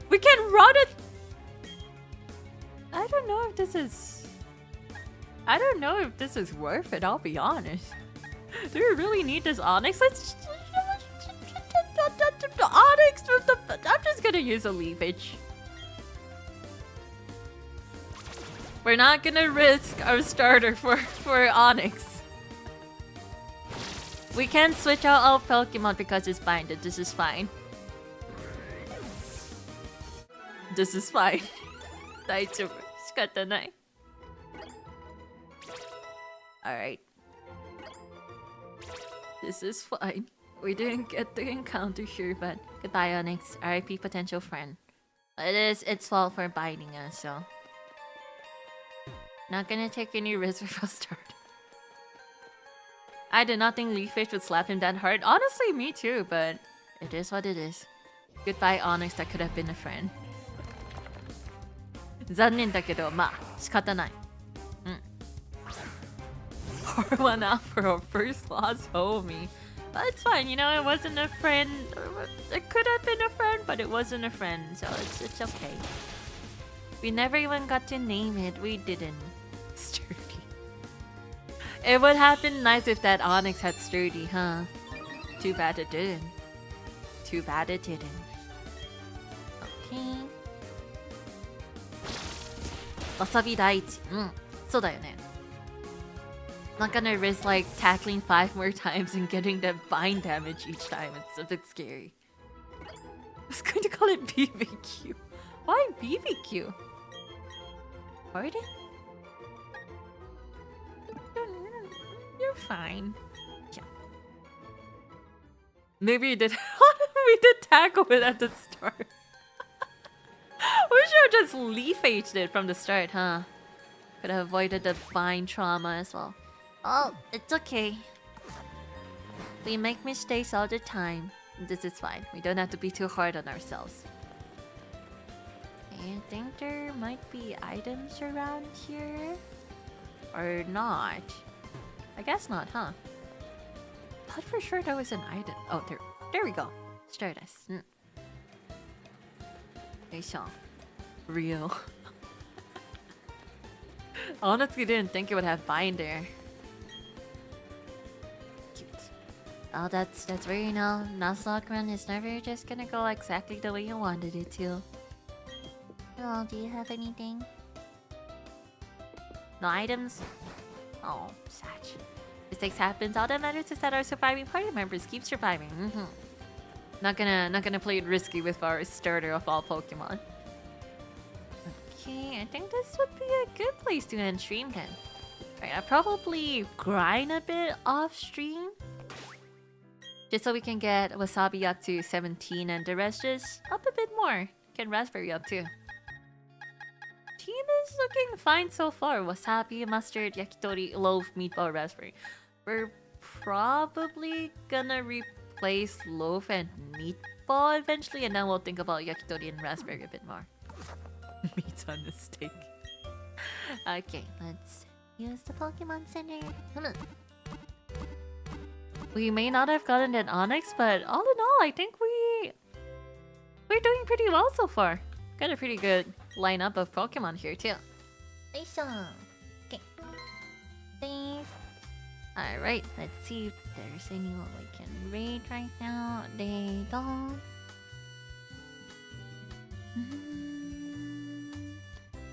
S1: We can run it! I don't know if this is... I don't know if this is worth it, I'll be honest. Do we really need this Onyx? Let's... Onyx with the... I'm just gonna use a leafage. We're not gonna risk our starter for Onyx. We can switch out our Pokemon because it's binded. This is fine. This is fine. Alright. This is fine. We didn't get the encounter here, but goodbye, Onyx. RIP potential friend. It is its fault for binding us, so... Not gonna take any risks with a start. I did not think Leafage would slap him that hard. Honestly, me too, but it is what it is. Goodbye, Onyx that could have been a friend. 残念だけど、まあ、仕方ない。Pour one out for our first lost homie. But it's fine, you know, it wasn't a friend. It could have been a friend, but it wasn't a friend, so it's okay. We never even got to name it. We didn't. Sturdy. It would have been nice if that Onyx had sturdy, huh? Too bad it didn't. Too bad it didn't. Okay. Wasabi daichi. そうだよね. Not gonna risk like tackling 5 more times and getting the bind damage each time. It's a bit scary. I was going to call it BBQ. Why BBQ? Pardon? You're fine. Yeah. Maybe we did. We did tackle it at the start. We should have just leaf-aged it from the start, huh? Could have avoided the bind trauma as well. Oh, it's okay. We make mistakes all the time. This is fine. We don't have to be too hard on ourselves. I think there might be items around here. Or not. I guess not, huh? Thought for sure there was an item. Oh, there we go. Stardust. Real. Honestly, didn't think it would have binder. Cute. Oh, that's where, you know, Nuzlocke run is never just gonna go exactly the way you wanted it to. Oh, do you have anything? No items? Oh, sad. Mistakes happens. All that matters is that our surviving party members keep surviving. Not gonna play it risky with our starter of all Pokemon. Okay, I think this would be a good place to end stream then. Right, I'll probably grind a bit off stream. Just so we can get Wasabi up to 17 and the rest just up a bit more. Get Raspberry up too. Team is looking fine so far. Wasabi, mustard, yakitori, loaf, meatball, raspberry. We're probably gonna replace loaf and meatball eventually, and then we'll think about yakitori and raspberry a bit more. Meat's on the steak. Okay, let's use the Pokemon Center. We may not have gotten an Onyx, but all in all, I think we're doing pretty well so far. Got a pretty good lineup of Pokemon here too. Okay. Alright, let's see if there's anyone we can raid right now. They don't.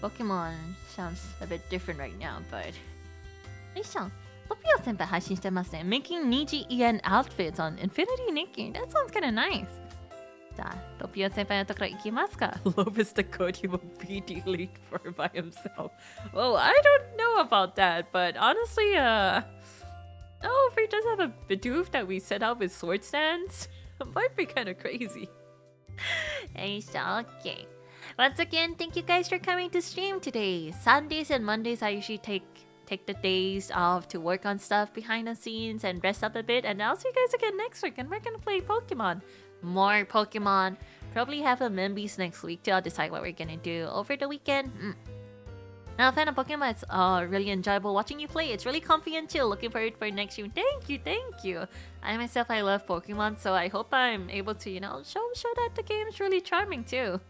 S1: Pokemon sounds a bit different right now, but... Topio senpai 配信してますね。Making Niji EN outfits on Infinity Nikki. That sounds kinda nice. じゃあ、Topio senpai のところ行きますか。Love is the code he will be delete for by himself. Well, I don't know about that, but honestly, oh, if he does have a Bidoof that we set out with sword stands, it might be kinda crazy. Okay. Once again, thank you guys for coming to stream today. Sundays and Mondays, I usually take the days off to work on stuff behind the scenes and rest up a bit, and I'll see you guys again next week, and we're gonna play Pokemon. More Pokemon. Probably have a Membies next week too. I'll decide what we're gonna do over the weekend. Now, fan of Pokemon, it's really enjoyable watching you play. It's really comfy and chill. Looking forward for next stream. Thank you. I myself, I love Pokemon, so I hope I'm able to, show that the game is really charming too.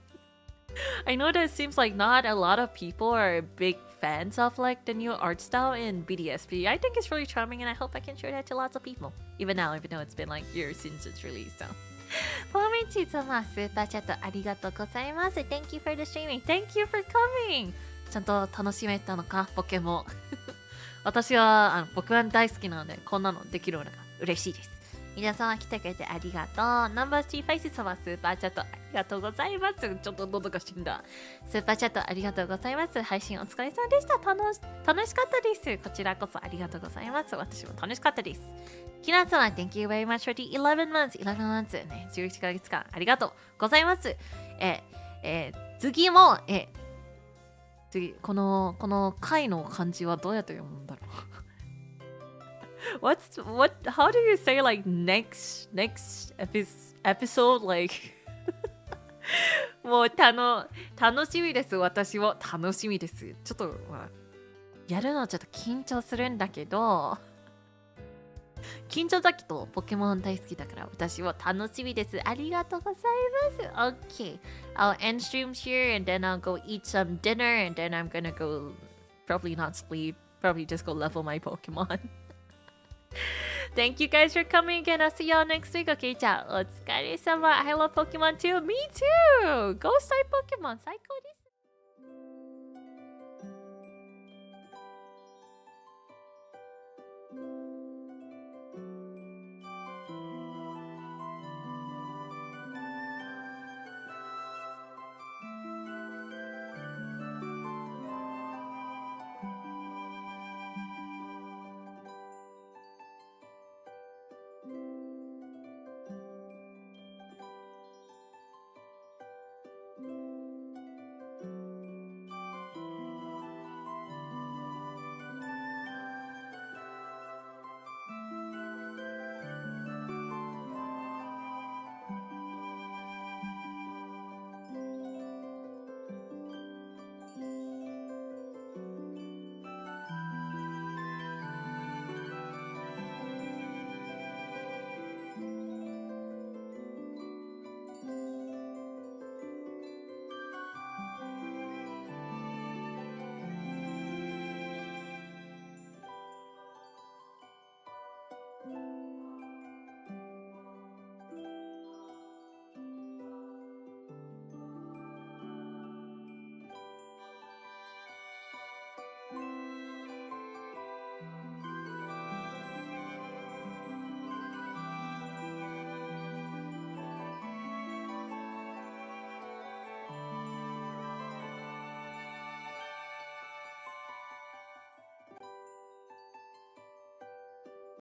S1: I know that it seems like not a lot of people are big fans of like the new art style in BDSP. I think it's really charming, and I hope I can show that to lots of people. Even now, even though it's been like years since it's released. So. Pomichi-sama, Super Chat ありがとうございます。Thank you for the streaming. Thank you for coming. ちゃんと楽しめたのか、ポケモン。私はポケモン大好きなので、こんなのできるのが嬉しいです。皆様来てくれてありがとう。ナンバー3ファイス様、スーパーチャットありがとうございます。ちょっと喉が死んだ。スーパーチャットありがとうございます。配信お疲れ様でした。楽しかったです。こちらこそありがとうございます。私も楽しかったです。キナ様、Thank you very much for the 11 months. 11 months ね、11ヶ月間ありがとうございます。次も、次、この回の漢字はどうやって読むんだろう。how do you say like next episode like もう楽しみです。私も楽しみです。ちょっと、やるのちょっと緊張するんだけど、緊張だけどポケモン大好きだから私も楽しみです。ありがとうございます。Okay, I'll end stream here and then I'll go eat some dinner and then I'm gonna go probably not sleep, probably just go level my Pokemon. Thank you guys for coming again. I'll see y'all next week. Okay, じゃあお疲れ様。I love Pokemon too. Me too. Ghost type Pokemon 最高です。